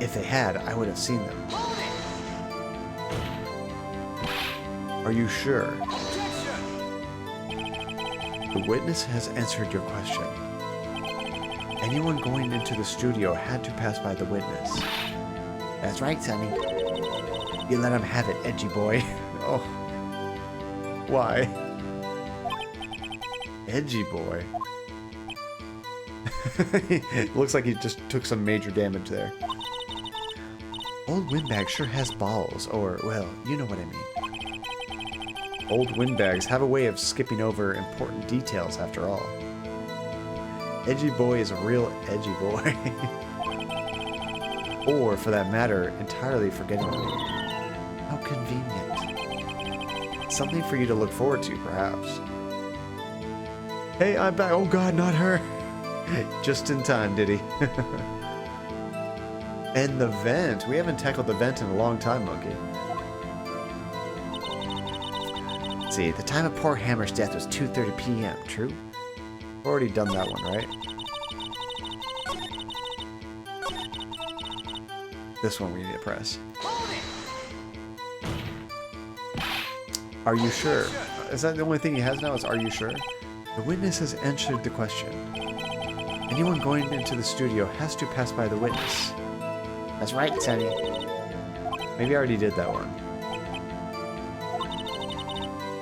if they had, I would have seen them. Are you sure? The witness has answered your question. Anyone going into the studio had to pass by the witness. That's right, Sonny. You let him have it, edgy boy. Oh. Why? Edgy boy. Looks like he just took some major damage there. Old Windbag sure has balls, or, well, you know what I mean. Old windbags have a way of skipping over important details after all. Edgy boy is a real edgy boy. Or, for that matter, entirely forgetting the rule. How convenient. Something for you to look forward to, perhaps. Hey, I'm back. Oh god, not her. Just in time, did he? And the vent. We haven't tackled the vent in a long time, Monkey. Let's see, the time of poor Hammer's death was 2:30 p.m., true? Already done that one, right? This one we need to press. Are you sure? Is that the only thing he has now is are you sure? The witness has answered the question. Anyone going into the studio has to pass by the witness. That's right, Sonny. Maybe I already did that one.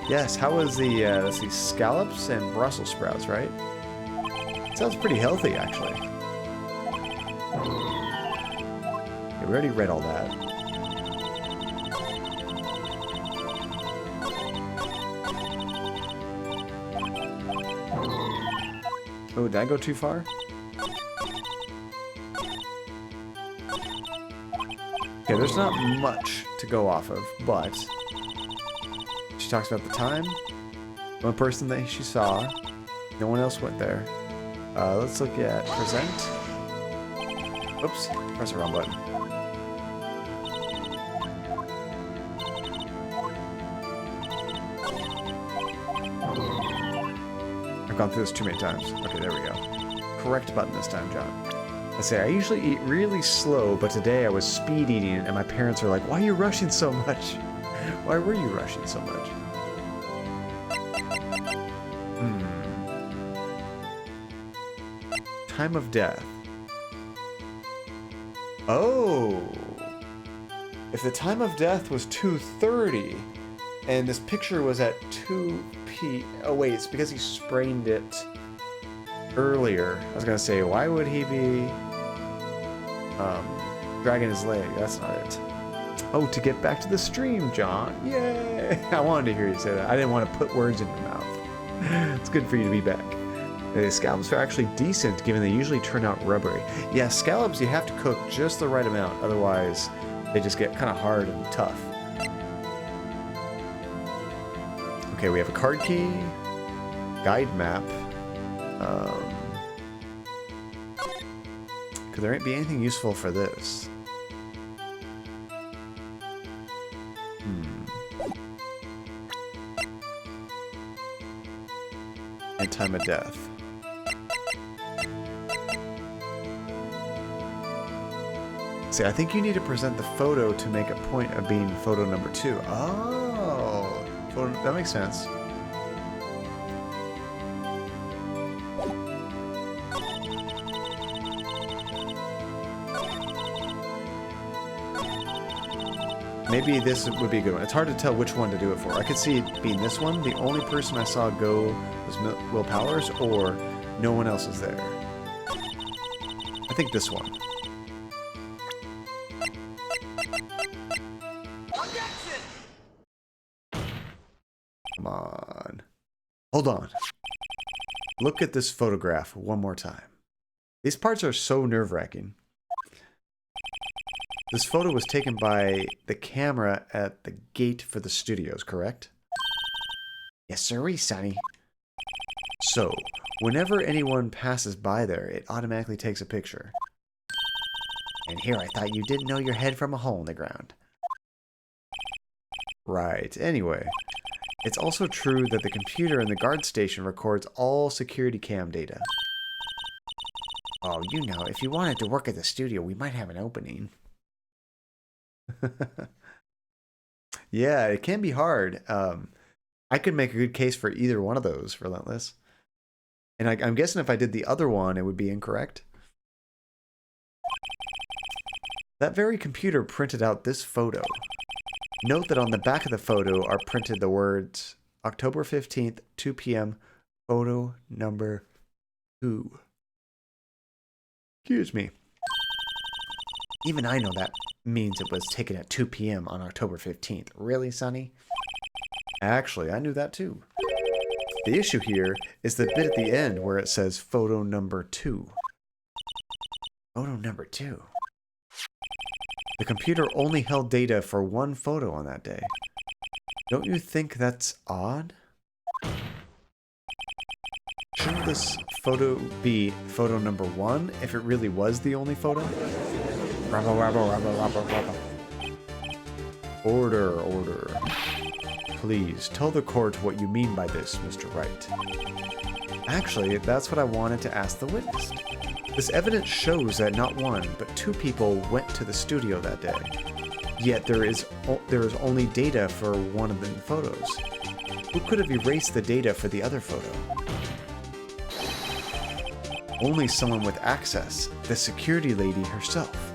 Yes, how was the, let's see, scallops and Brussels sprouts, right? Sounds pretty healthy, actually. Yeah, we already read all that. Oh, did I go too far? Okay, there's not much to go off of, but she talks about the time, one person that she saw, no one else went there. Let's look at present. Oops, press the wrong button. I've gone through this too many times. Okay, there we go. Correct button this time, John. Let's say I usually eat really slow, but today I was speed eating, and my parents are like, "Why are you rushing so much? Why were you rushing so much?" Time of death. Oh. If the time of death was 2:30, and this picture was at 2 p. Oh wait, it's because he sprained it earlier. I was gonna say, why would he be dragging his leg? That's not it. Oh, to get back to the stream, John. Yay! I wanted to hear you say that. I didn't want to put words in your mouth. It's good for you to be back. The scallops are actually decent, given they usually turn out rubbery. Yeah, scallops you have to cook just the right amount, otherwise they just get kind of hard and tough. Okay, we have a card key, guide map. Could there be anything useful for this? And time of death. See, I think you need to present the photo to make a point of being photo number 2. Oh, that makes sense. Maybe this would be a good one. It's hard to tell which one to do it for. I could see it being this one. The only person I saw go was Will Powers, or no one else is there. I think this one. Come on. Hold on. Look at this photograph one more time. These parts are so nerve-wracking. This photo was taken by the camera at the gate for the studios, correct? Yes, sirree, Sonny. So, whenever anyone passes by there, it automatically takes a picture. And here I thought you didn't know your head from a hole in the ground. Right. Anyway, it's also true that the computer in the guard station records all security cam data. Oh, you know, if you wanted to work at the studio, we might have an opening. Yeah, it can be hard. I could make a good case for either one of those, Relentless. And I'm guessing if I did the other one, it would be incorrect. That very computer printed out this photo. Note that on the back of the photo are printed the words October 15th, 2 p.m., photo number 2. Excuse me. Even I know that means it was taken at 2 p.m. on October 15th. Really, Sonny? Actually, I knew that too. The issue here is the bit at the end where it says photo number 2. Photo number 2. The computer only held data for one photo on that day. Don't you think that's odd? Shouldn't this photo be photo number 1 if it really was the only photo? Order, order. Please, tell the court what you mean by this, Mr. Wright. Actually, that's what I wanted to ask the witness. This evidence shows that not one, but 2 people went to the studio that day. Yet there is only data for one of the photos. Who could have erased the data for the other photo? Only someone with access, the security lady herself.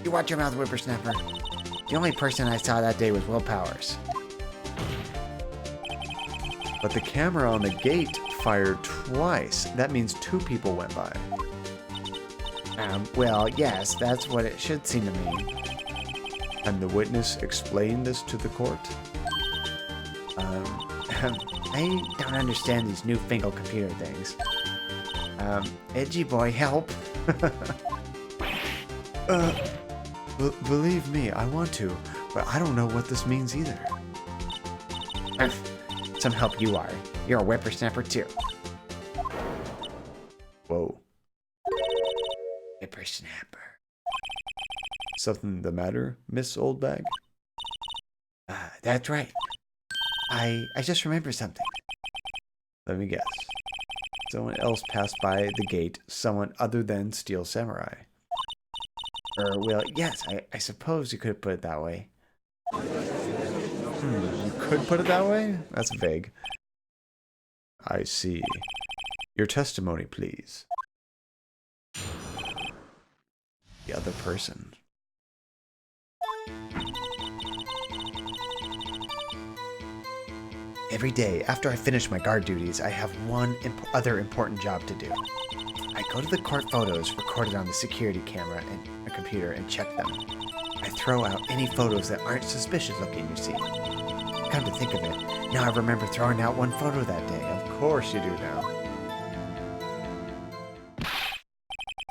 You watch your mouth, whippersnapper. The only person I saw that day was Will Powers. But the camera on the gate fired twice. That means 2 people went by. Well, yes, that's what it should seem to mean. And the witness explained this to the court? I don't understand these newfangled computer things. Edgy boy, help. Believe me, I want to, but I don't know what this means either. Some help you are. You're a whippersnapper too. Whoa. Whippersnapper. Something the matter, Miss Oldbag? That's right. I just remembered something. Let me guess. Someone else passed by the gate, someone other than Steel Samurai. Well, yes, I suppose you could put it that way. You could put it that way? That's vague. I see. Your testimony, please. The other person. Every day, after I finish my guard duties, I have one other important job to do. I go to the court photos recorded on the security camera and a computer and check them. I throw out any photos that aren't suspicious looking, you see. Come to think of it, now I remember throwing out one photo that day. Of course you do now.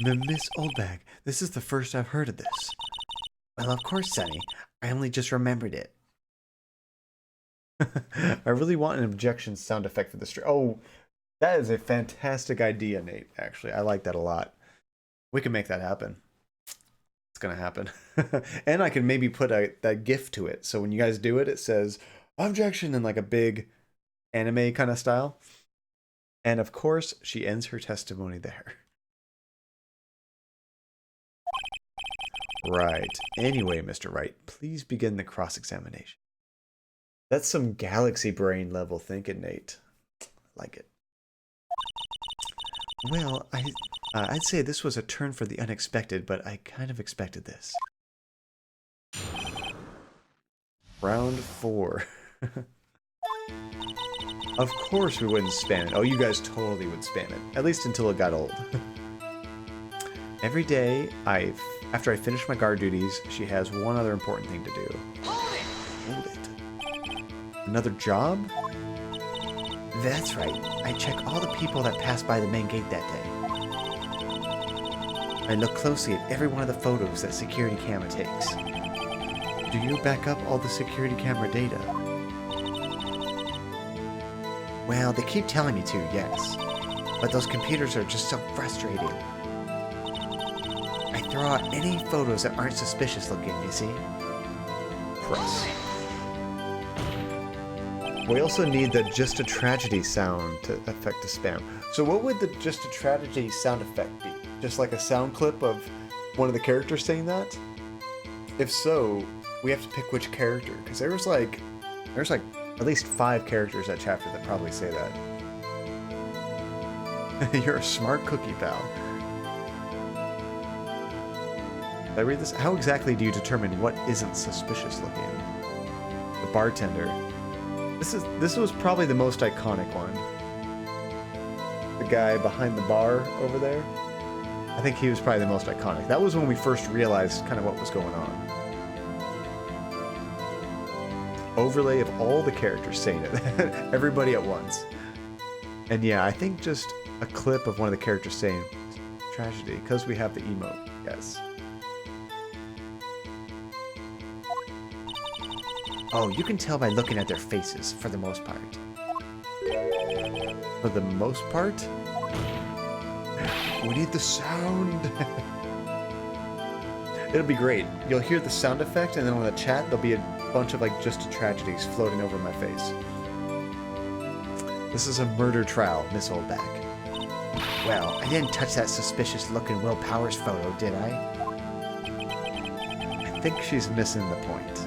Miss Oldbag, this is the first I've heard of this. Well, of course, Sonny. I only just remembered it. I really want an objection sound effect for the stream. Oh, that is a fantastic idea, Nate, actually. I like that a lot. We can make that happen. It's going to happen. And I can maybe put that GIF to it. So when you guys do it, it says, objection, in like a big anime kind of style. And of course, she ends her testimony there. Right. Anyway, Mr. Wright, please begin the cross-examination. That's some galaxy brain level thinking, Nate. I like it. Well, I'd say this was a turn for the unexpected, but I kind of expected this. Round 4. Of course we wouldn't spam it. Oh, you guys totally would spam it. At least until it got old. Every day, after I finish my guard duties, she has one other important thing to do. Hold it. Another job? That's right. I check all the people that pass by the main gate that day. I look closely at every one of the photos that security camera takes. Do you back up all the security camera data? Well, they keep telling me to, yes. But those computers are just so frustrating. I throw out any photos that aren't suspicious looking, you see? Press. We also need the Just a Tragedy sound to affect the spam. So what would the Just a Tragedy sound effect be? Just like a sound clip of one of the characters saying that? If so, we have to pick which character, because there's like at least 5 characters that chapter that probably say that. You're a smart cookie, pal. Did I read this? How exactly do you determine what isn't suspicious looking? The bartender. This was probably the most iconic one. The guy behind the bar over there. I think he was probably the most iconic. That was when we first realized kind of what was going on. Overlay of all the characters saying it. Everybody at once. And yeah, I think just a clip of one of the characters saying tragedy, because we have the emote. Yes. Oh, you can tell by looking at their faces, for the most part. For the most part? We need the sound. It'll be great. You'll hear the sound effect, and then on the chat, there'll be a bunch of like Just Tragedies floating over my face. This is a murder trial, Miss Oldback. Well, I didn't touch that suspicious-looking Will Powers photo, did I? I think she's missing the point.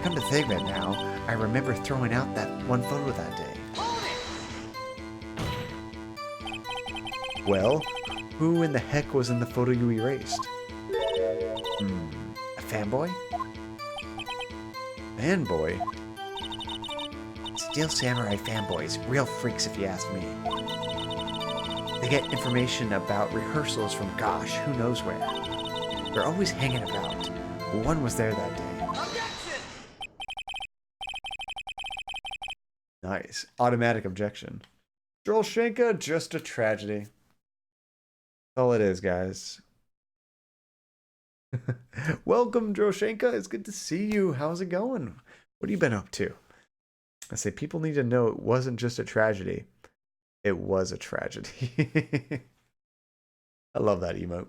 Come to think of it now, I remember throwing out that one photo that day. Well, who in the heck was in the photo you erased? A fanboy? Fanboy? Steel Samurai fanboys, real freaks if you ask me. They get information about rehearsals from gosh, who knows where. They're always hanging about. One was there that day. Nice. Automatic objection. Drolshenka, Just a Tragedy. That's all it is, guys. Welcome, Droshenka. It's good to see you. How's it going? What have you been up to? I say people need to know it wasn't just a tragedy. It was a tragedy. I love that emote.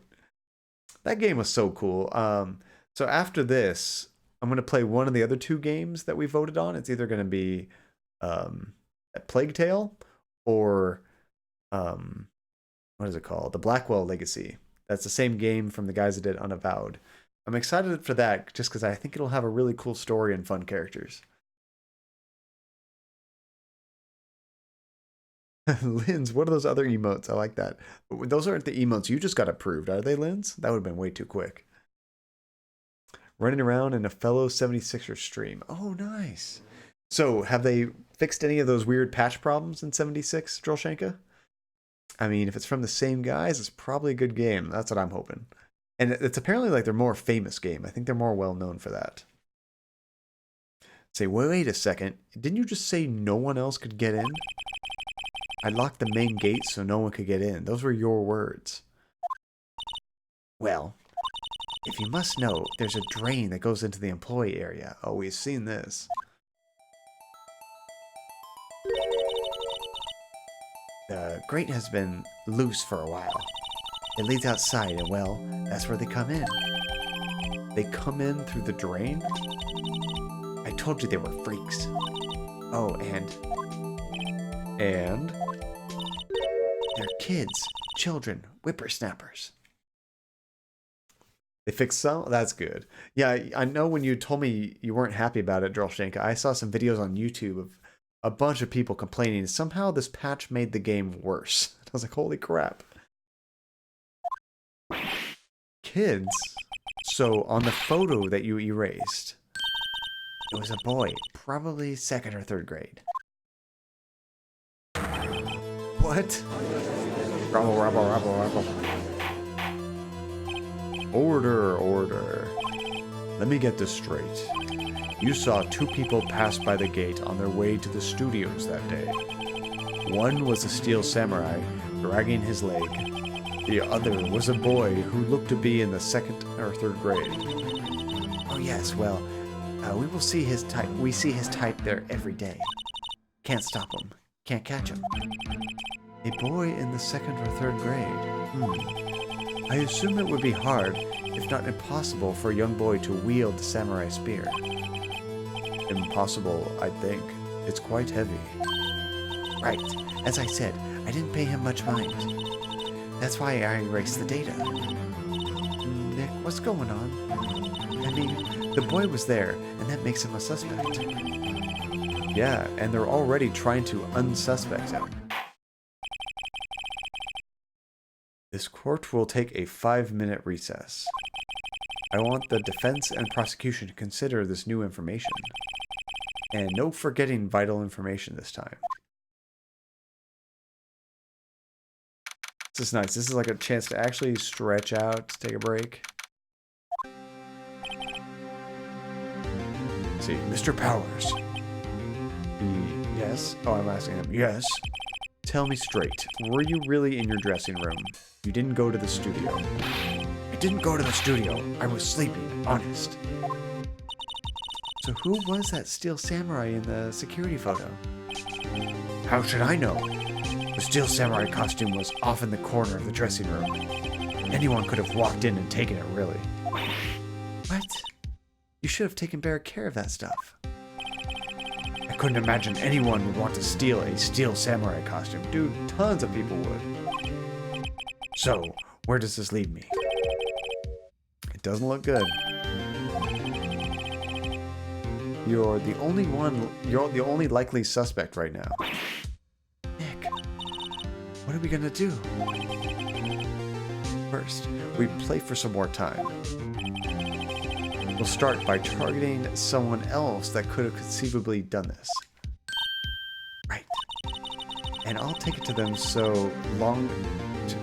That game was so cool. So after this, I'm going to play one of the other 2 games that we voted on. It's either going to be Plague Tale or what is it called? The Blackwell Legacy. That's the same game from the guys that did Unavowed. I'm excited for that just because I think it'll have a really cool story and fun characters. Linz, what are those other emotes? I like that. Those aren't the emotes you just got approved, are they, Linz? That would have been way too quick. Running around in a fellow 76er stream. Oh, nice. So, have they fixed any of those weird patch problems in 76, Drolshanka? I mean, if it's from the same guys, it's probably a good game. That's what I'm hoping. And it's apparently like their more famous game. I think they're more well known for that. Say, wait a second. Didn't you just say no one else could get in? I locked the main gate so no one could get in. Those were your words. Well, if you must know, there's a drain that goes into the employee area. Oh, we've seen this. The grate has been loose for a while. It leads outside, and well, that's where they come in. They come in through the drain? I told you they were freaks. Oh, and they're kids, children, whippersnappers. They fixed some? That's good. Yeah, I know when you told me you weren't happy about it, Drolshanka, I saw some videos on YouTube of a bunch of people complaining somehow this patch made the game worse. I was like, holy crap. Kids? So on the photo that you erased, it was a boy, probably 2nd or 3rd grade. What? Rabble. Order. Let me get this straight. You saw 2 people pass by the gate on their way to the studios that day. One was a steel samurai, dragging his leg. The other was a boy who looked to be in the 2nd or 3rd grade. Oh yes, well, we see his type there every day. Can't stop him. Can't catch him. A boy in the 2nd or 3rd grade. I assume it would be hard, if not impossible, for a young boy to wield the samurai spear. Impossible, I think. It's quite heavy. Right. As I said, I didn't pay him much mind. That's why I erased the data. Nick, what's going on? I mean, the boy was there, and that makes him a suspect. Yeah, and they're already trying to unsuspect him. This court will take a 5-minute recess. I want the defense and prosecution to consider this new information. And no forgetting vital information this time. This is nice. This is like a chance to actually stretch out, take a break. Let's see, Mr. Powers. Yes? Oh, I'm asking him. Yes? Tell me straight. Were you really in your dressing room? You didn't go to the studio. I didn't go to the studio. I was sleeping, honest. So who was that steel samurai in the security photo? How should I know? The steel samurai costume was off in the corner of the dressing room. Anyone could have walked in and taken it, really. What? You should have taken better care of that stuff. I couldn't imagine anyone would want to steal a steel samurai costume. Dude, tons of people would. So, where does this leave me? It doesn't look good. You're the only likely suspect right now. Nick, what are we gonna do? First, we play for some more time. We'll start by targeting someone else that could have conceivably done this. Right. And I'll take it to them so long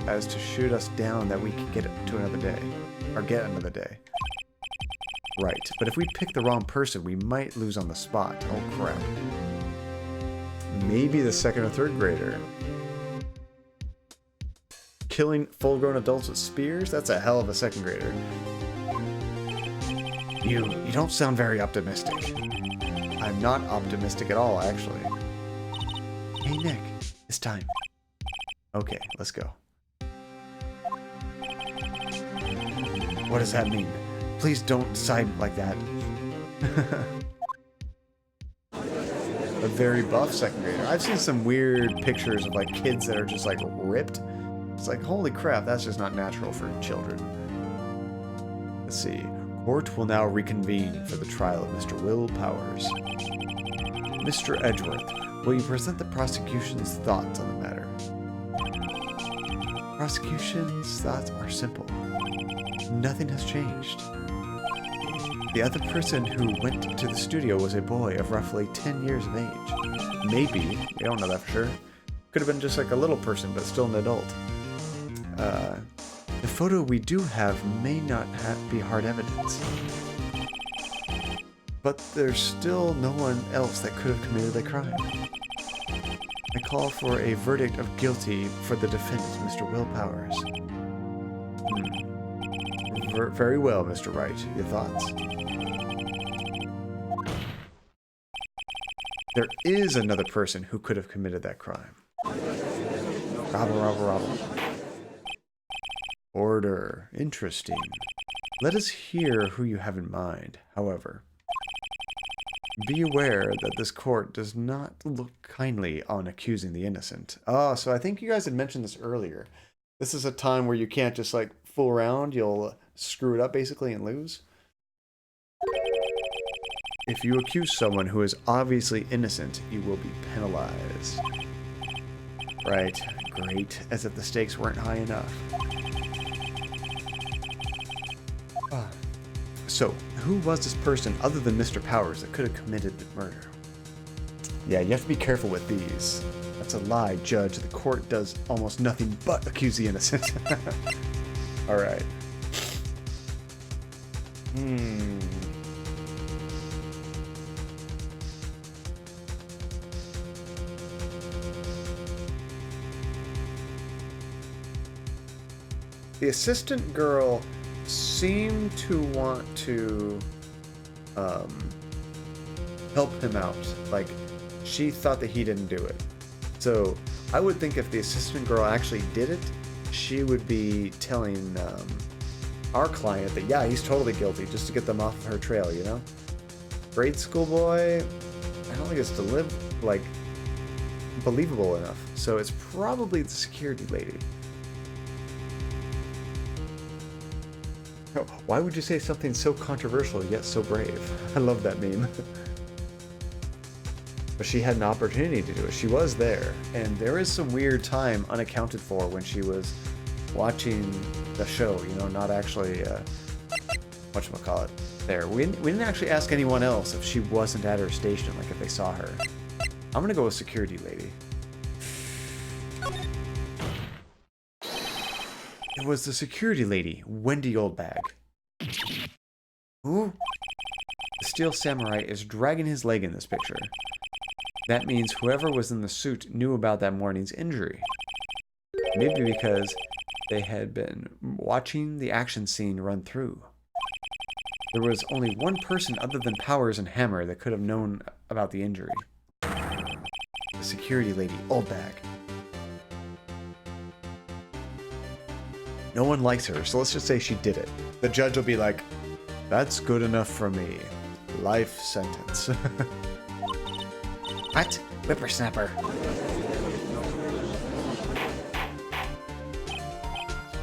as to shoot us down that we can get to another day. Or get another day. Right, but if we pick the wrong person, we might lose on the spot. Oh crap. Maybe the 2nd or 3rd grader. Killing full-grown adults with spears? That's a hell of a 2nd grader. You don't sound very optimistic. I'm not optimistic at all, actually. Hey Nick, it's time. Okay, let's go. What does that mean? Please don't decide like that. a very buff second grader. I've seen some weird pictures of like kids that are just like ripped. It's like, holy crap, that's just not natural for children. Let's see. Court will now reconvene for the trial of Mr. Will Powers. Mr. Edgeworth, will you present the prosecution's thoughts on the matter? Prosecution's thoughts are simple. Nothing has changed. The other person who went to the studio was a boy of roughly 10 years of age. Maybe, we don't know that for sure. Could have been just like a little person, but still an adult. The photo we do have may not be hard evidence. But there's still no one else that could have committed the crime. I call for a verdict of guilty for the defendant, Mr. Will Powers. Very well, Mr. Wright. Your thoughts? There is another person who could have committed that crime. Robble. Order. Interesting. Let us hear who you have in mind, however. Be aware that this court does not look kindly on accusing the innocent. Oh, so I think you guys had mentioned this earlier. This is a time where you can't just like fool around. You'll screw it up basically and lose. If you accuse someone who is obviously innocent, you will be penalized. Right. Great. As if the stakes weren't high enough. So, who was this person other than Mr. Powers that could have committed the murder? Yeah, you have to be careful with these. That's a lie, Judge. The court does almost nothing but accuse the innocent. Alright. The assistant girl seemed to want to help him out. Like, she thought that he didn't do it. So I would think if the assistant girl actually did it, she would be telling our client that, yeah, he's totally guilty, just to get them off of her trail, you know? Grade school boy, I don't think it's believable enough. So it's probably the security lady. Why would you say something so controversial yet so brave? I love that meme. But she had an opportunity to do it. She was there. And there is some weird time unaccounted for when she was watching the show, you know, not actually, whatchamacallit, there. We didn't actually ask anyone else if she wasn't at her station, like if they saw her. I'm gonna go with security lady. It was the security lady, Wendy Oldbag. Who? The Steel Samurai is dragging his leg in this picture. That means whoever was in the suit knew about that morning's injury. Maybe because they had been watching the action scene run through. There was only one person other than Powers and Hammer that could have known about the injury. The security lady, Oldbag. No one likes her, so let's just say she did it. The judge will be like, that's good enough for me. Life sentence. What? Whippersnapper.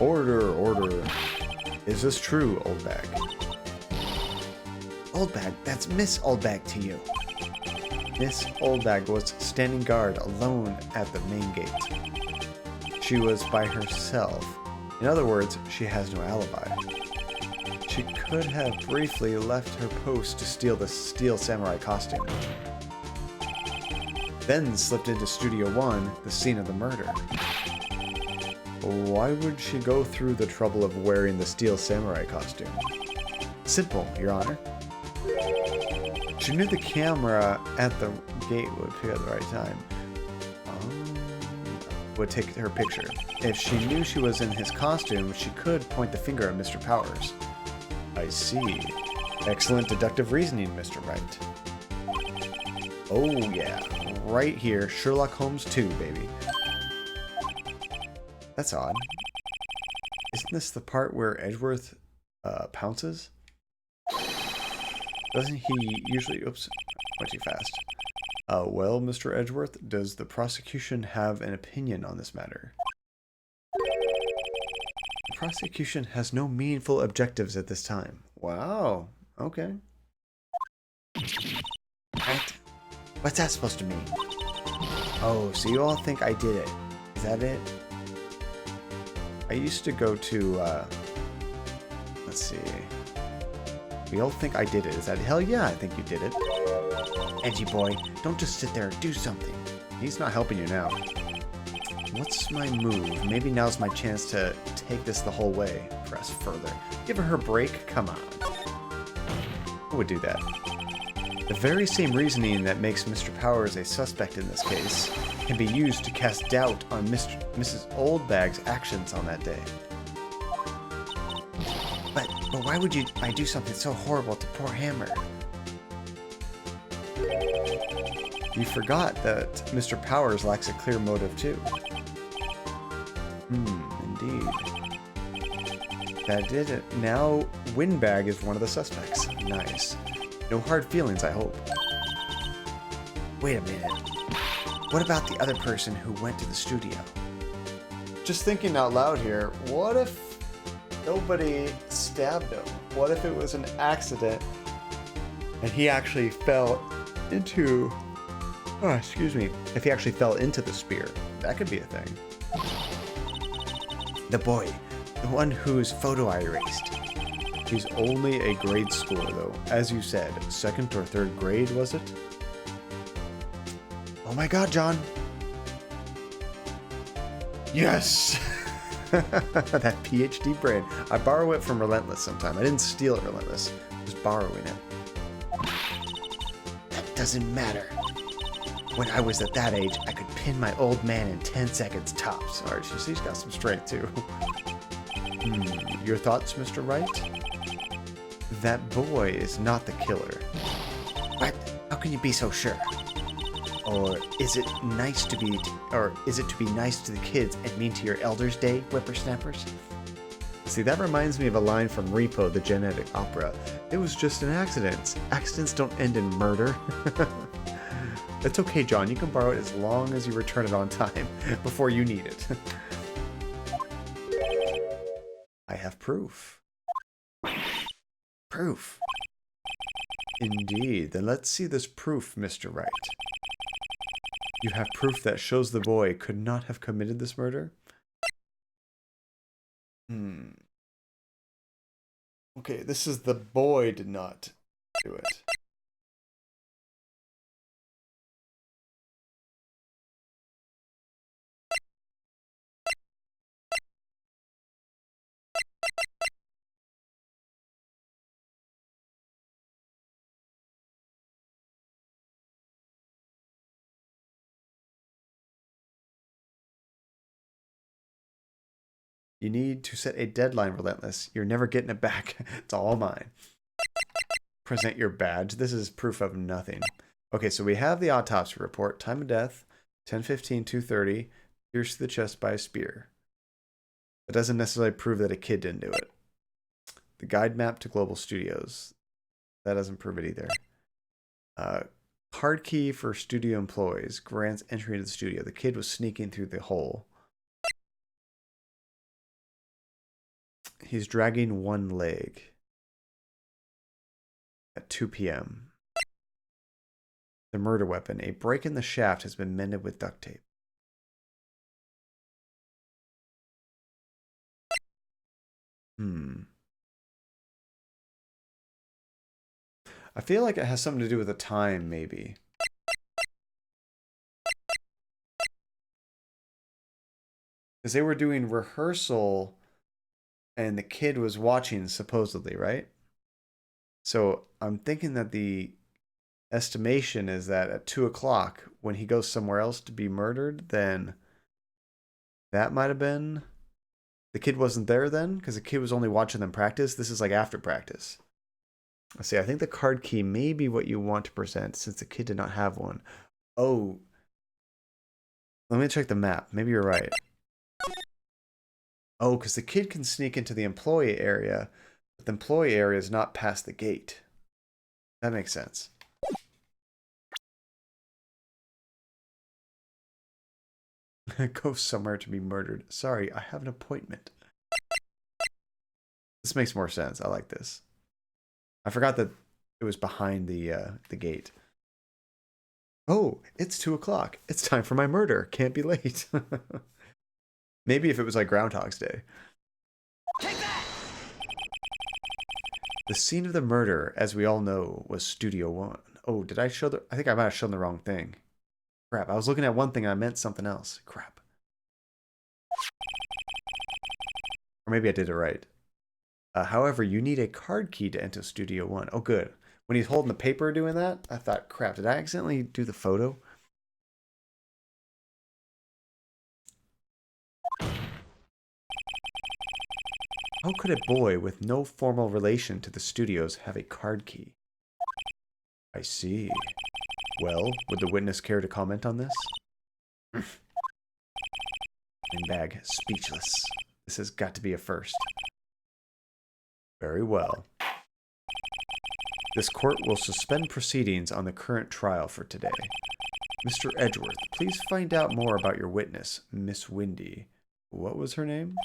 Order. Is this true, Oldbag? Oldbag, that's Miss Oldbag to you. Miss Oldbag was standing guard alone at the main gate. She was by herself. In other words, she has no alibi. She could have briefly left her post to steal the Steel Samurai costume. Then slipped into Studio 1, the scene of the murder. Why would she go through the trouble of wearing the Steel Samurai costume? Simple, Your Honor. She knew the camera at the gate would pick at the right time. Would take her picture. If she knew she was in his costume, she could point the finger at Mr. Powers. I see. Excellent deductive reasoning, Mr. Wright. Oh yeah, right here, Sherlock Holmes 2, baby. That's odd. Isn't this the part where Edgeworth pounces? Doesn't he usually... Oops, went too fast. Well, Mr. Edgeworth, does the prosecution have an opinion on this matter? The prosecution has no meaningful objectives at this time. Wow. Okay. Right? What's that supposed to mean? Oh, so you all think I did it. Is that it? I used to go to, let's see. We all think I did it. Is that, hell yeah, I think you did it. Edgy boy, don't just sit there and do something. He's not helping you now. What's my move? Maybe now's my chance to take this the whole way. Press further. Give her a break? Come on. Who would do that? The very same reasoning that makes Mr. Powers a suspect in this case can be used to cast doubt on Mrs. Oldbag's actions on that day. But why would I do something so horrible to poor Hammer? You forgot that Mr. Powers lacks a clear motive too. Indeed. That did it. Now, Windbag is one of the suspects. Nice. No hard feelings, I hope. Wait a minute. What about the other person who went to the studio? Just thinking out loud here, what if nobody stabbed him? What if it was an accident and he actually fell into... Oh, excuse me. If he actually fell into the spear. That could be a thing. The boy. The one whose photo I erased. He's only a grade schooler, though. As you said, 2nd or 3rd grade, was it? Oh my god, John. Yes! That PhD brain. I borrow it from Relentless sometime. I didn't steal it, Relentless. Just borrowing it. That doesn't matter. When I was at that age, I could pin my old man in 10 seconds tops. Alright, she's got some strength, too. Your thoughts, Mr. Wright? That boy is not the killer. What? How can you be so sure? Or is it nice to be, nice to the kids and mean to your elders' day, whippersnappers? See, that reminds me of a line from Repo, the Genetic Opera. It was just an accident. Accidents don't end in murder. It's okay, John. You can borrow it as long as you return it on time before you need it. I have proof. Proof? Indeed. Then let's see this proof, Mr. Wright. You have proof that shows the boy could not have committed this murder? Okay, this is the boy did not do it. You need to set a deadline, Relentless. You're never getting it back. It's all mine. Present your badge. This is proof of nothing. Okay, so we have the autopsy report. Time of death, 10:15, 2:30. Pierced to the chest by a spear. That doesn't necessarily prove that a kid didn't do it. The guide map to Global Studios. That doesn't prove it either. Card key for studio employees. Grants entry into the studio. The kid was sneaking through the hole. He's dragging one leg at 2 p.m. The murder weapon. A break in the shaft has been mended with duct tape. I feel like it has something to do with the time, maybe. Because they were doing rehearsal and the kid was watching, supposedly, right? So I'm thinking that the estimation is that at 2 o'clock, when he goes somewhere else to be murdered, then that might have been... The kid wasn't there then? Because the kid was only watching them practice? This is like after practice. Let's see, I think the card key may be what you want to present, since the kid did not have one. Oh. Let me check the map. Maybe you're right. Oh, because the kid can sneak into the employee area, but the employee area is not past the gate. That makes sense. Go somewhere to be murdered. Sorry, I have an appointment. This makes more sense. I like this. I forgot that it was behind the gate. Oh, it's 2 o'clock. It's time for my murder. Can't be late. Maybe if it was like Groundhog's Day. Take that! The scene of the murder, as we all know, was Studio 1. Oh, did I show the... I think I might have shown the wrong thing. Crap, I was looking at one thing and I meant something else. Crap. Or maybe I did it right. However, you need a card key to enter Studio 1. Oh, good. When he's holding the paper doing that, I thought, crap, did I accidentally do the photo? How could a boy with no formal relation to the studios have a card key? I see. Well, would the witness care to comment on this? Windbag, speechless. This has got to be a first. Very well. This court will suspend proceedings on the current trial for today. Mr. Edgeworth, please find out more about your witness, Miss Windy. What was her name?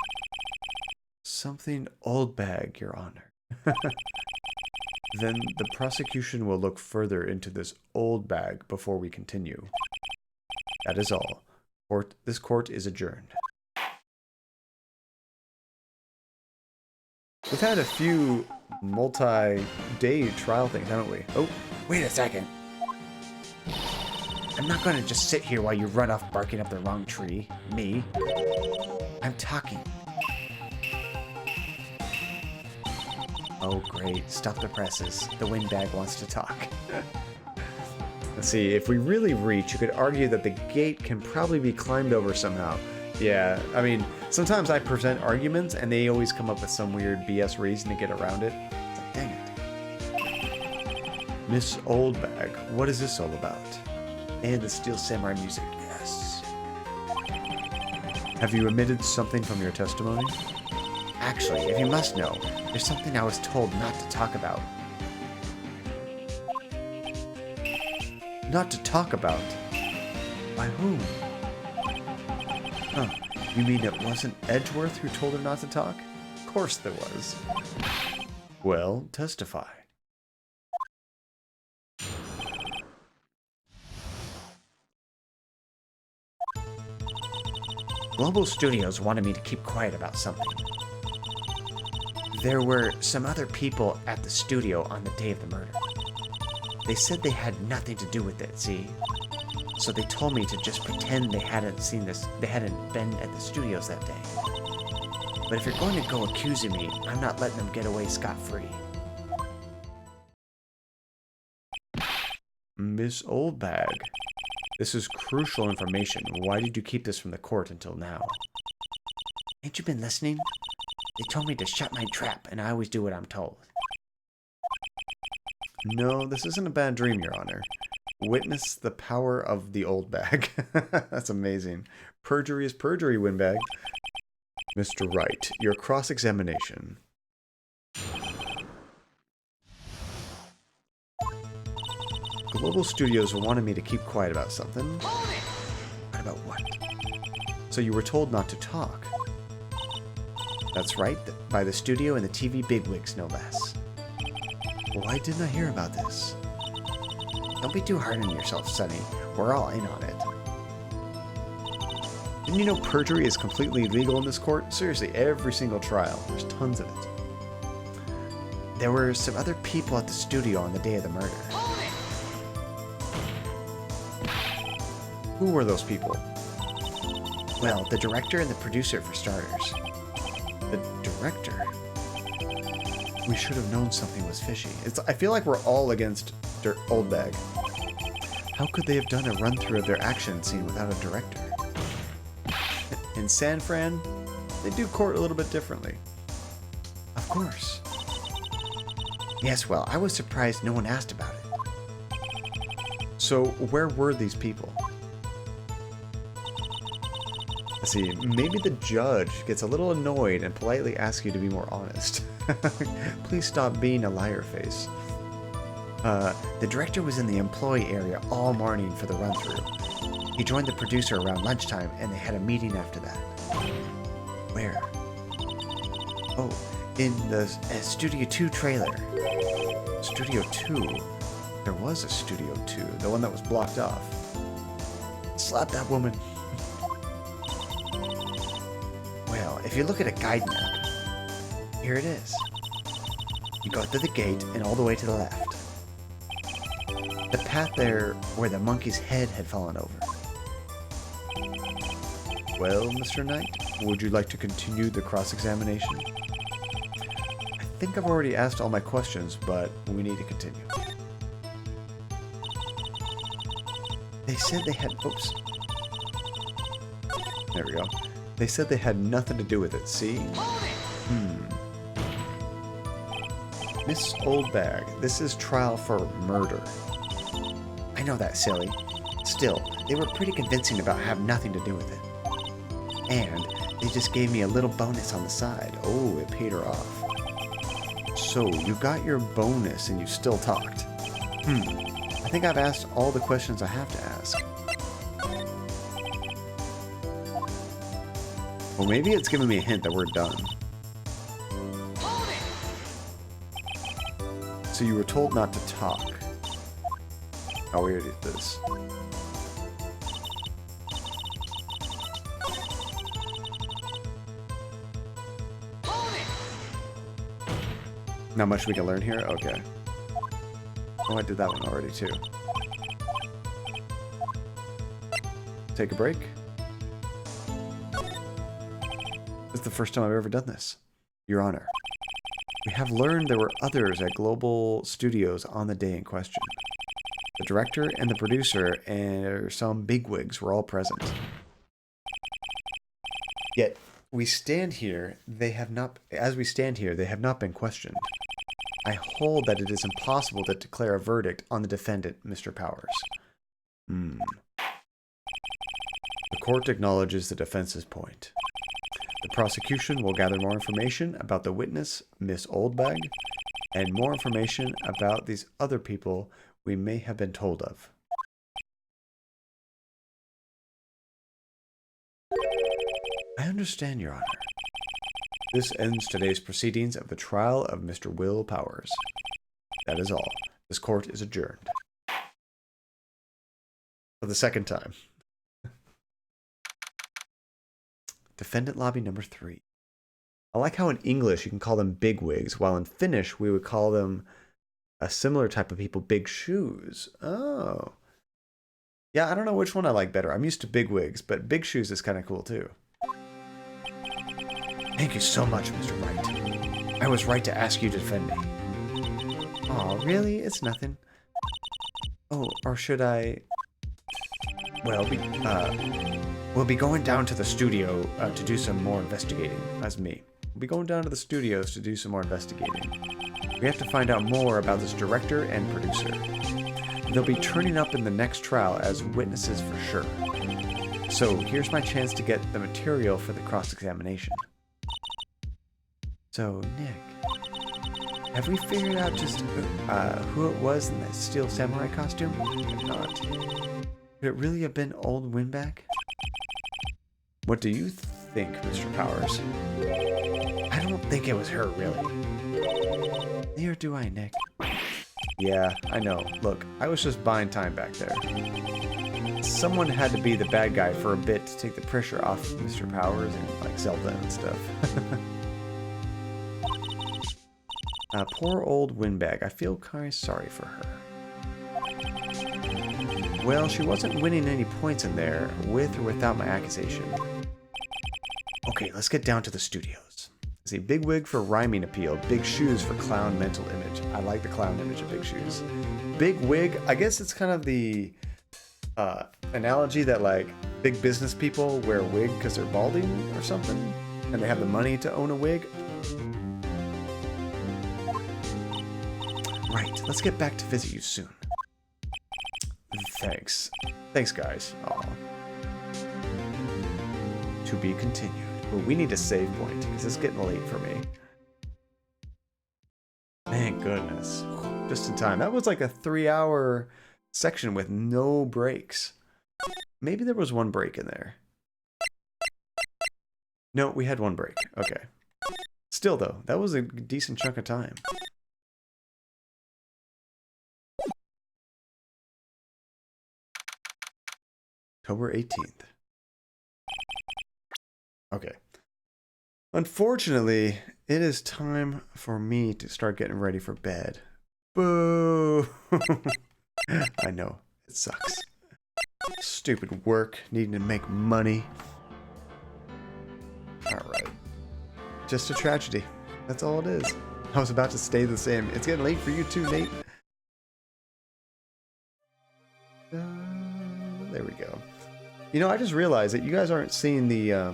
Something Oldbag, Your Honor. Then the prosecution will look further into this old bag before we continue. That is all. This court is adjourned. We've had a few multi-day trial things, haven't we? Oh, wait a second. I'm not gonna just sit here while you run off barking up the wrong tree. Me. I'm talking. Oh, great. Stop the presses. The windbag wants to talk. Let's see, if we really reach, you could argue that the gate can probably be climbed over somehow. Yeah, I mean, sometimes I present arguments and they always come up with some weird BS reason to get around it. It's like, dang it. Miss Oldbag, what is this all about? And the Steel Samurai music, yes. Have you omitted something from your testimony? Actually, if you must know, there's something I was told not to talk about. Not to talk about? By whom? Huh, you mean it wasn't Edgeworth who told her not to talk? Of course there was. Well, testify. Global Studios wanted me to keep quiet about something. There were some other people at the studio on the day of the murder. They said they had nothing to do with it, see? So they told me to just pretend they hadn't seen this, they hadn't been at the studios that day. But if you're going to go accusing me, I'm not letting them get away scot-free. Miss Oldbag, this is crucial information. Why did you keep this from the court until now? Ain't you been listening? They told me to shut my trap, and I always do what I'm told. No, this isn't a bad dream, Your Honor. Witness the power of the Oldbag. That's amazing. Perjury is perjury, Windbag. Mr. Wright, your cross-examination. Global Studios wanted me to keep quiet about something. What about what? So you were told not to talk. That's right, by the studio and the TV bigwigs, no less. Why didn't I hear about this? Don't be too hard on yourself, Sonny. We're all in on it. Didn't you know perjury is completely illegal in this court? Seriously, every single trial. There's tons of it. There were some other people at the studio on the day of the murder. Who were those people? Well, the director and the producer, for starters. The director? We should have known something was fishy. I feel like we're all against Oldbag. How could they have done a run-through of their action scene without a director? In San Fran, they do court a little bit differently. Of course. Yes, well, I was surprised no one asked about it. So, where were these people? Let's see, maybe the judge gets a little annoyed and politely asks you to be more honest. Please stop being a liar face. The director was in the employee area all morning for the run-through. He joined the producer around lunchtime, and they had a meeting after that. Where? Oh, in the Studio 2 trailer. Studio 2? There was a Studio 2, the one that was blocked off. Slap that woman. Well, if you look at a guide map, here it is. You go through the gate and all the way to the left. The path there where the monkey's head had fallen over. Well, Mr. Knight, would you like to continue the cross-examination? I think I've already asked all my questions, but we need to continue. They said they had... Oops. There we go. They said they had nothing to do with it, see? Miss Oldbag, this is trial for murder. I know that, silly. Still, they were pretty convincing about having nothing to do with it. And they just gave me a little bonus on the side. Oh, it paid her off. So, you got your bonus and you still talked. I think I've asked all the questions I have to ask. Well, maybe it's giving me a hint that we're done. So you were told not to talk. How weird is this? Not much we can learn here? Okay. Oh, I did that one already too. Take a break. This is the first time I've ever done this, Your Honor. We have learned there were others at Global Studios on the day in question. The director and the producer and some bigwigs were all present. Yet, we stand here, they have not been questioned. I hold that it is impossible to declare a verdict on the defendant, Mr. Powers. The court acknowledges the defense's point. The prosecution will gather more information about the witness, Miss Oldbag, and more information about these other people we may have been told of. I understand, Your Honor. This ends today's proceedings of the trial of Mr. Will Powers. That is all. This court is adjourned. For the second time. Defendant lobby number 3. I like how in English you can call them bigwigs, while in Finnish we would call them a similar type of people, big shoes. Oh. Yeah, I don't know which one I like better. I'm used to bigwigs, but big shoes is kind of cool too. Thank you so much, Mr. Wright. I was right to ask you to defend me. Aw, really? It's nothing. Oh, or should I... Well, we'll be going down to the studio to do some more investigating. That's me. We'll be going down to the studios to do some more investigating. We have to find out more about this director and producer. They'll be turning up in the next trial as witnesses for sure. So here's my chance to get the material for the cross-examination. So, Nick, have we figured out just who it was in that steel samurai costume? If not, could it really have been old Windback? What do you think, Mr. Powers? I don't think it was her, really. Neither do I, Nick. Yeah, I know. Look, I was just buying time back there. Someone had to be the bad guy for a bit to take the pressure off Mr. Powers and, like, Zelda and stuff. Poor old Windbag. I feel kind of sorry for her. Well, she wasn't winning any points in there, with or without my accusation. Okay, let's get down to the studios. See, big wig for rhyming appeal, big shoes for clown mental image. I like the clown image of big shoes. Big wig, I guess it's kind of the analogy that, like, big business people wear a wig because they're balding or something, and they have the money to own a wig. Right, let's get back to visit you soon. Thanks. Thanks, guys. Aw. To be continued. Well, we need a save point, because it's getting late for me. Thank goodness. Just in time. That was like a 3-hour section with no breaks. Maybe there was one break in there. No, we had one break. Okay. Still, though, that was a decent chunk of time. October 18th. Okay. Unfortunately, it is time for me to start getting ready for bed. Boo! I know, it sucks. Stupid work, needing to make money. Alright. Just a tragedy. That's all it is. I was about to stay the same. It's getting late for you too, Nate. There we go. You know, I just realized that you guys aren't seeing the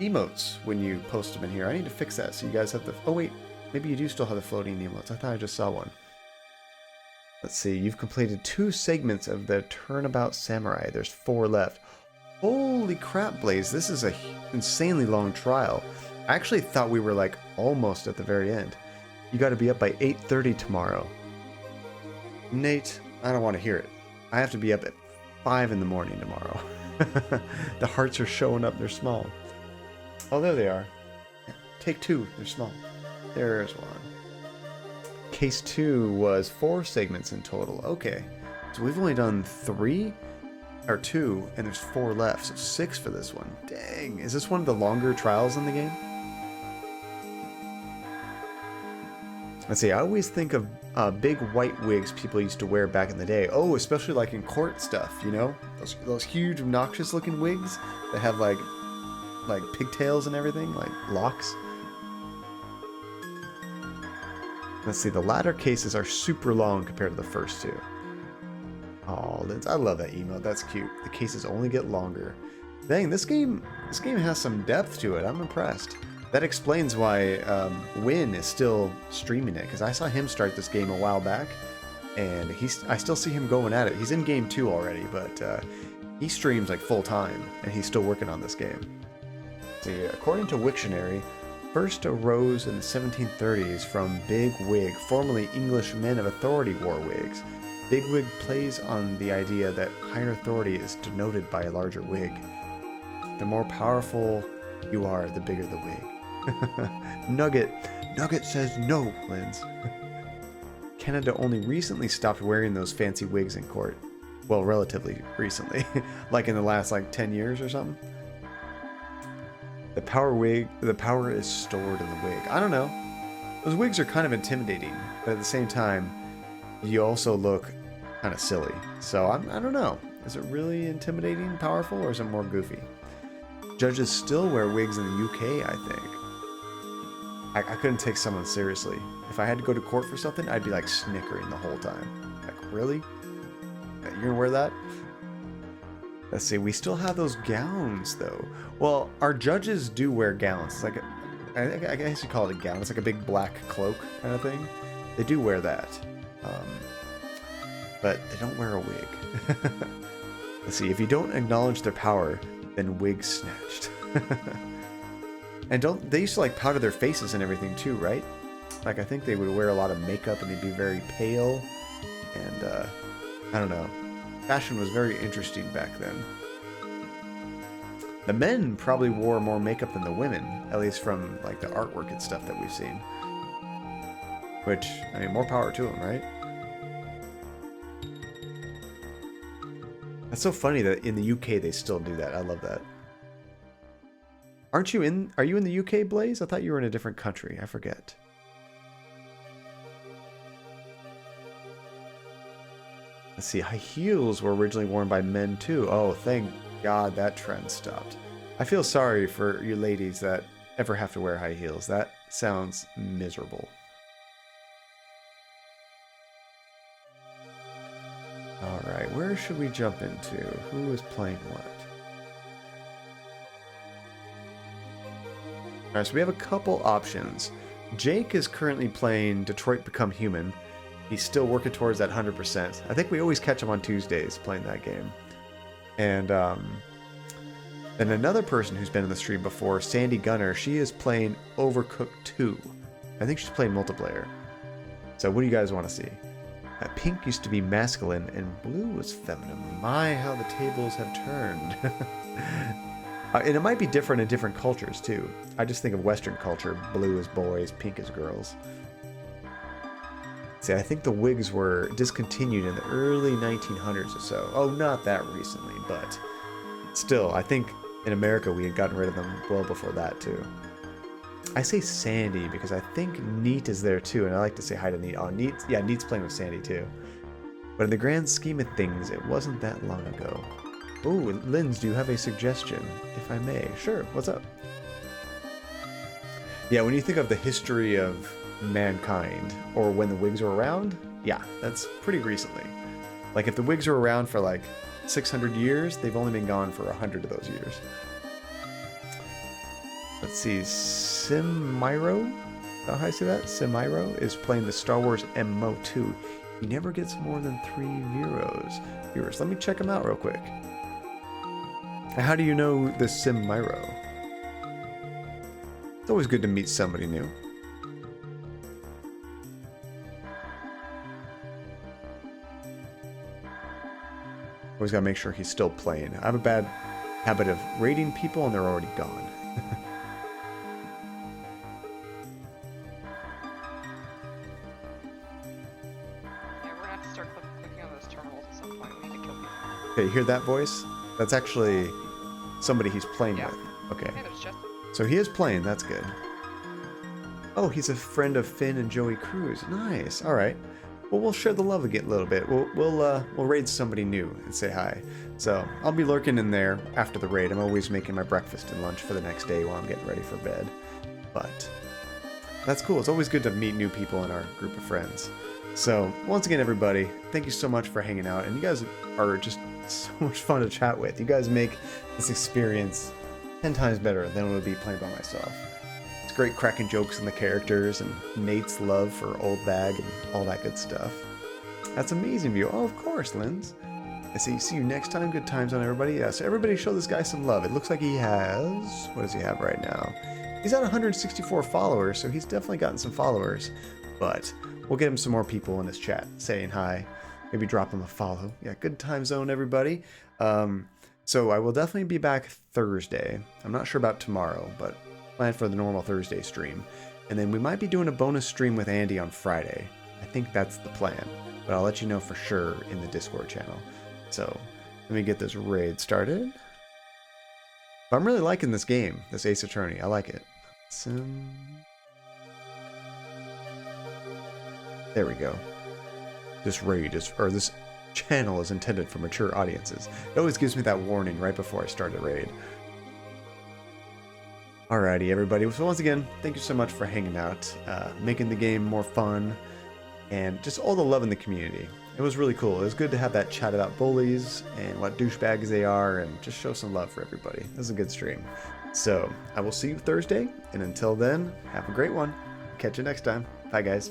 emotes when you post them in here. I need to fix that so you guys have the... Oh, wait. Maybe you do still have the floating emotes. I thought I just saw one. Let's see. You've completed 2 segments of the Turnabout Samurai. There's 4 left. Holy crap, Blaze. This is a insanely long trial. I actually thought we were, like, almost at the very end. You got to be up by 8:30 tomorrow. Nate, I don't want to hear it. I have to be up at 5 in the morning tomorrow. The hearts are showing up. They're small. Oh, there they are. Take 2. They're small. There's one. Case 2 was 4 segments in total. Okay. So we've only done 3? Or 2, and there's 4 left. So 6 for this one. Dang. Is this one of the longer trials in the game? Let's see. I always think of big white wigs people used to wear back in the day. Oh, especially like in court stuff, you know? Those huge, obnoxious looking wigs that have like pigtails and everything, like locks. Let's see, the latter cases are super long compared to the first 2. Oh, I love that emote. That's cute. The cases only get longer. Dang, this game has some depth to it. I'm impressed. That explains why Win is still streaming it, because I saw him start this game a while back, and I still see him going at it. He's in game 2 already, but he streams like full time, and he's still working on this game. See, according to Wiktionary, first arose in the 1730s from Big Wig, formerly English men of authority wore wigs. Big Wig plays on the idea that higher authority is denoted by a larger wig. The more powerful you are, the bigger the wig. Nugget says no, Linz. Canada only recently stopped wearing those fancy wigs in court. Well, relatively recently. Like in the last 10 years or something. The power is stored in the wig. I don't know. Those wigs are kind of intimidating, but at the same time, you also look kind of silly. So I don't know. Is it really intimidating, powerful, or is it more goofy? Judges still wear wigs in the UK, I think. I couldn't take someone seriously. If I had to go to court for something, I'd be like snickering the whole time. Like, really? You're gonna wear that? Let's see, we still have those gowns, though. Well, our judges do wear gowns. It's like I guess you call it a gown. It's like a big black cloak kind of thing. They do wear that. But they don't wear a wig. Let's see, if you don't acknowledge their power, then wig snatched. And they used to powder their faces and everything too, right? Like, I think they would wear a lot of makeup and they'd be very pale. And, I don't know. Fashion was very interesting back then. The men probably wore more makeup than the women, at least from, the artwork and stuff that we've seen. Which, I mean, more power to them, right? That's so funny that in the UK they still do that. I love that. Are you in the UK, Blaze? I thought you were in a different country. I forget. Let's see. High heels were originally worn by men too. Oh, thank God that trend stopped. I feel sorry for you ladies that ever have to wear high heels. That sounds miserable. Alright, where should we jump into? Who is playing what? Alright, so we have a couple options. Jake is currently playing Detroit Become Human. He's still working towards that 100%. I think we always catch him on Tuesdays playing that game. And then another person who's been in the stream before, Sandy Gunner, she is playing Overcooked 2. I think she's playing multiplayer. So what do you guys want to see? Pink used to be masculine and blue was feminine. My, how the tables have turned. And it might be different in different cultures too. I just think of Western culture. Blue is boys, pink is girls. See, I think the wigs were discontinued in the early 1900s or so. Oh, not that recently, but still, I think in America we had gotten rid of them well before that too. I say Sandy because I think Neat is there too, and I like to say hi to Neat. Oh, Neat, yeah, Neat's playing with Sandy too. But in the grand scheme of things, it wasn't that long ago. Oh, Linz, do you have a suggestion, if I may? Sure, what's up? Yeah, when you think of the history of mankind, or when the wigs were around, yeah, that's pretty recently. Like, if the wigs were around for like 600 years, they've only been gone for 100 of those years. Let's see, Simiro? Is that how I say that? Simiro is playing the Star Wars MMO2. He never gets more than 3 viewers. Let me check him out real quick. How do you know this Simiro? It's always good to meet somebody new. Always gotta make sure he's still playing. I have a bad habit of raiding people and they're already gone. Okay, you hear that voice? That's actually somebody he's playing with. Okay. So he is playing, that's good. Oh, he's a friend of Finn and Joey Cruz. Nice. Alright. Well, we'll share the love again a little bit. We'll raid somebody new and say hi. So I'll be lurking in there after the raid. I'm always making my breakfast and lunch for the next day while I'm getting ready for bed. But that's cool. It's always good to meet new people in our group of friends. So once again, everybody, thank you so much for hanging out. And you guys are just so much fun to chat with. You guys make this experience 10 times better than it would be playing by myself. It's great cracking jokes in the characters and Nate's love for Old Bag and all that good stuff. That's amazing view. Oh, of course, Linz. I see you next time. Good times on everybody. Yeah, so everybody show this guy some love. It looks like he has... What does he have right now? He's at 164 followers, so he's definitely gotten some followers. But we'll get him some more people in his chat saying hi. Maybe drop him a follow. Yeah, good time zone, everybody. So I will definitely be back Thursday. I'm not sure about tomorrow, but plan for the normal Thursday stream. And then we might be doing a bonus stream with Andy on Friday. I think that's the plan, but I'll let you know for sure in the Discord channel. So let me get this raid started. But I'm really liking this game, this Ace Attorney. I like it. There we go. This raid is, or this channel is intended for mature audiences. It always gives me that warning right before I start a raid. Alrighty, everybody. So once again, thank you so much for hanging out, making the game more fun, and just all the love in the community. It was really cool. It was good to have that chat about bullies and what douchebags they are, and just show some love for everybody. This is a good stream. So I will see you Thursday, and until then, have a great one. Catch you next time. Bye, guys.